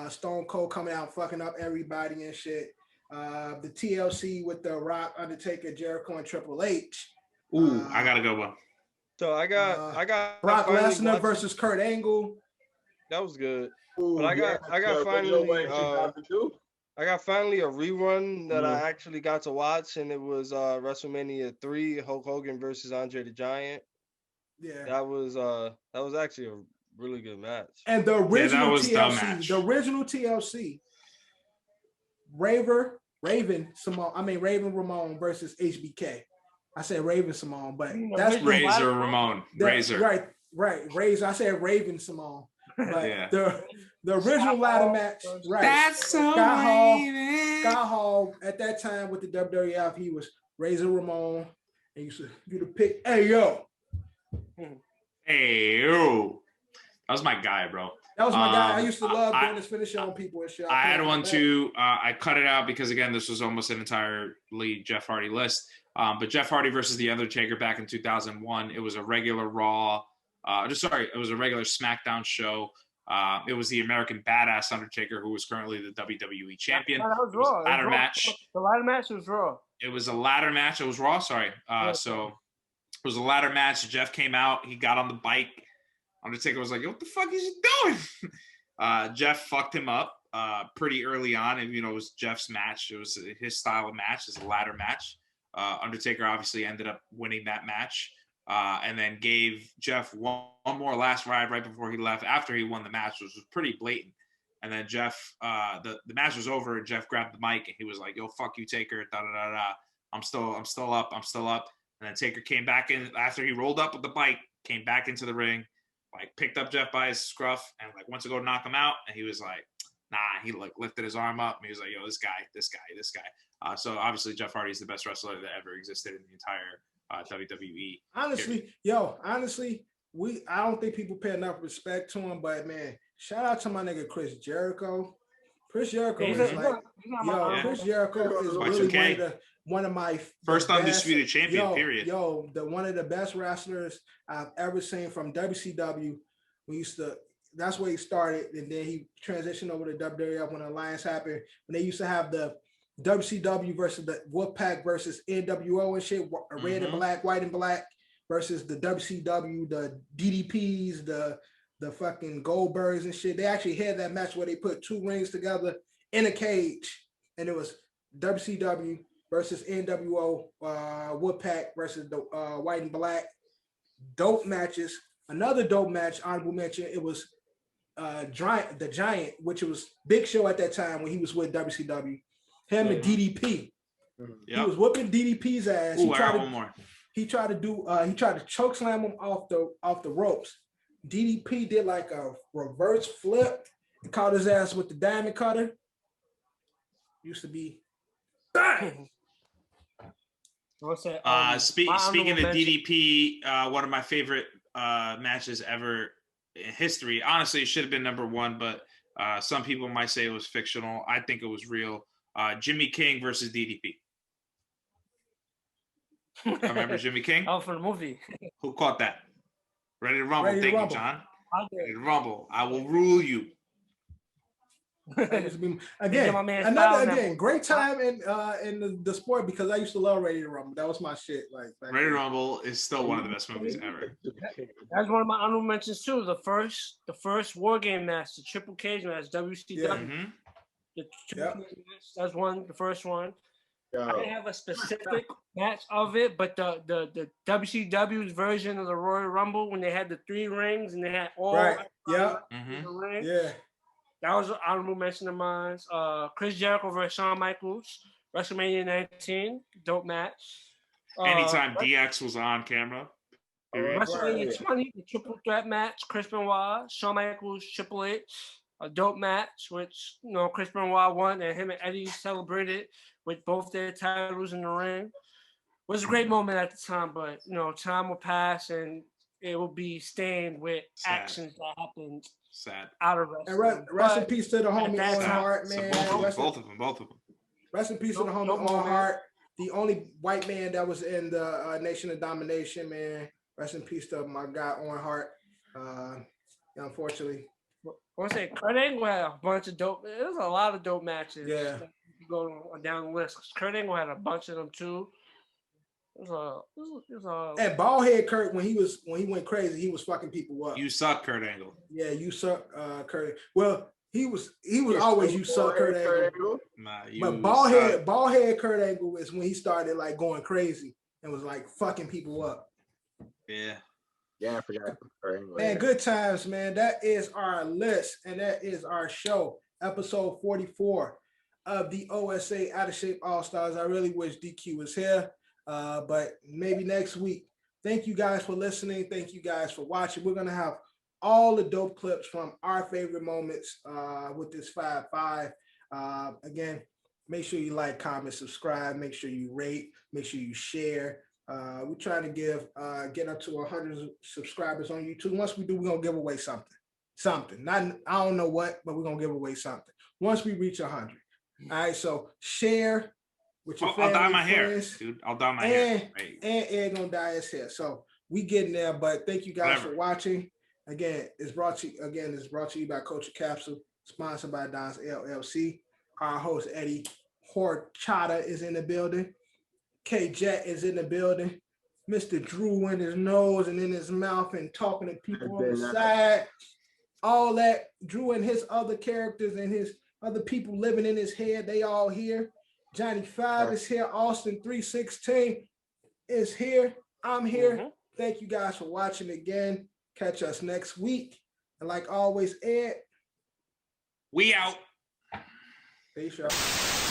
Stone Cold coming out fucking up everybody and shit. The TLC with The Rock, Undertaker, Jericho, and Triple H. Ooh, I got a good one. So I got Brock Lesnar versus Kurt Angle. That was good. Ooh, but I got finally a rerun that I actually got to watch, and it was WrestleMania 3, Hulk Hogan versus Andre the Giant. Yeah, that was actually a really good match. And the original TLC, the original TLC, Raven Ramon versus HBK. I said Raven Simone, but that's Razor Ramon. Razor. Right. Razor. I said Raven Simone. But yeah. The original ladder match, right? That's so Scott Hall at that time with the WWF, he was Razor Ramon, and you should do the pick. Hey yo. That was my guy, bro. That was my guy. I used to love doing this finisher on people and shit. I had one too. I cut it out because again, this was almost an entirely Jeff Hardy list. But Jeff Hardy versus The Undertaker back in 2001. It was a regular Raw. It was a regular SmackDown show. It was the American Badass Undertaker, who was currently the WWE champion. That was Raw. Ladder match. The ladder match was Raw. It was a ladder match. It was Raw. Sorry. So it was a ladder match. Jeff came out. He got on the bike. Undertaker was like, "What the fuck is he doing?" Jeff fucked him up pretty early on, and it was Jeff's match. It was his style of match. It's a ladder match. Undertaker obviously ended up winning that match, and then gave Jeff one more last ride right before he left. After he won the match, which was pretty blatant. And then Jeff, the match was over, and Jeff grabbed the mic and he was like, "Yo, fuck you, Taker. Da da da da. I'm still up. And then Taker came back in after he rolled up with the bike, came back into the ring, like picked up Jeff by his scruff and like went to go knock him out. And he was like, nah, he like lifted his arm up and he was like, yo, this guy. So obviously Jeff Hardy is the best wrestler that ever existed in the entire WWE. Honestly, I don't think people pay enough respect to him, but man, shout out to my nigga Chris Jericho. Chris Jericho is like, Chris Jericho is really one of my first undisputed champion, period. One of the best wrestlers I've ever seen from WCW. That's where he started, and then he transitioned over to WWF when the Alliance happened. When they used to have the WCW versus the Wolfpack versus NWO and shit, red and black, white and black, versus the WCW, the DDPs, the fucking Goldbergs and shit. They actually had that match where they put two rings together in a cage, and it was WCW versus NWO, Wolfpack versus the white and black. Dope matches. Another dope match, honorable mention, it was the Giant, which was Big Show at that time when he was with WCW. Him and DDP. He was whooping DDP's ass. He tried to choke slam him off the ropes. DDP did like a reverse flip and caught his ass with the diamond cutter. Used to be bang. Speaking of DDP, one of my favorite matches ever in history. Honestly, it should have been number one, but some people might say it was fictional. I think it was real. Jimmy King versus DDP. Remember Jimmy King? Oh, for the movie. Who caught that? Ready to rumble. Thank you, John. Ready to rumble. I will rule you. Again, great time in the sport because I used to love Ready to Rumble. That was my shit. Like Ready to Rumble is still one of the best movies ever. That's one of my honorable mentions too. The first War Game match, the Triple Cage match, WCW. The Triple Cage match. That's the first one. I didn't have a specific match of it, but the WCW's version of the Royal Rumble when they had the 3 rings and they had all the rings. Yeah. That was an honorable mention of mine. Chris Jericho versus Shawn Michaels, WrestleMania 19, dope match. Anytime DX was on camera. WrestleMania 20, the triple threat match, Chris Benoit, Shawn Michaels, Triple H, a dope match, which Chris Benoit won and him and Eddie celebrated with both their titles in the ring. It was a great moment at the time, but time will pass and it will be stained with actions that happened. Sad. Out of wrestling. And rest in peace to the homie Owen Hart, man. Both of them. Rest in peace to the homie Owen Hart, the only white man that was in the Nation of Domination, man. Rest in peace to my guy Owen Hart. Unfortunately, I want to say Kurt Angle had a bunch of dope. There was a lot of dope matches. Yeah, you go down the list. Kurt Angle had a bunch of them too. It was and Baldhead Kurt, when he went crazy, he was fucking people up. You suck, Kurt Angle. Yeah, you suck, Kurt. Well, he was always you suck, Kurt Angle. But baldhead Kurt Angle is when he started like going crazy and was like fucking people up. Yeah, I forgot. Man, good times, man. That is our list, and that is our show, episode 44 of the OSA Out of Shape All-Stars. I really wish DQ was here. But maybe next week. Thank you guys for listening. Thank you guys for watching. We're going to have all the dope clips from our favorite moments with this 5-5. Again, make sure you like, comment, subscribe. Make sure you rate. Make sure you share. We're trying to get up to 100 subscribers on YouTube. Once we do, we're going to give away something. I don't know what, but we're going to give away something. Once we reach 100. All right, so share. I'll dye my hair, dude. I'll dye my hair. And Ed gonna dye his hair. So we getting there. But thank you guys for watching. Again, it's brought to you by Culture Capsule, sponsored by Don's LLC. Our host Eddie Horchata is in the building. K Jet is in the building. Mr. Drew in his nose and in his mouth and talking to people on the side. All that. Drew and his other characters and his other people living in his head, they all here. Johnny 5 is here. Austin 316 is here. I'm here. Thank you guys for watching again. Catch us next week. And like always, Ed. We out. Peace out.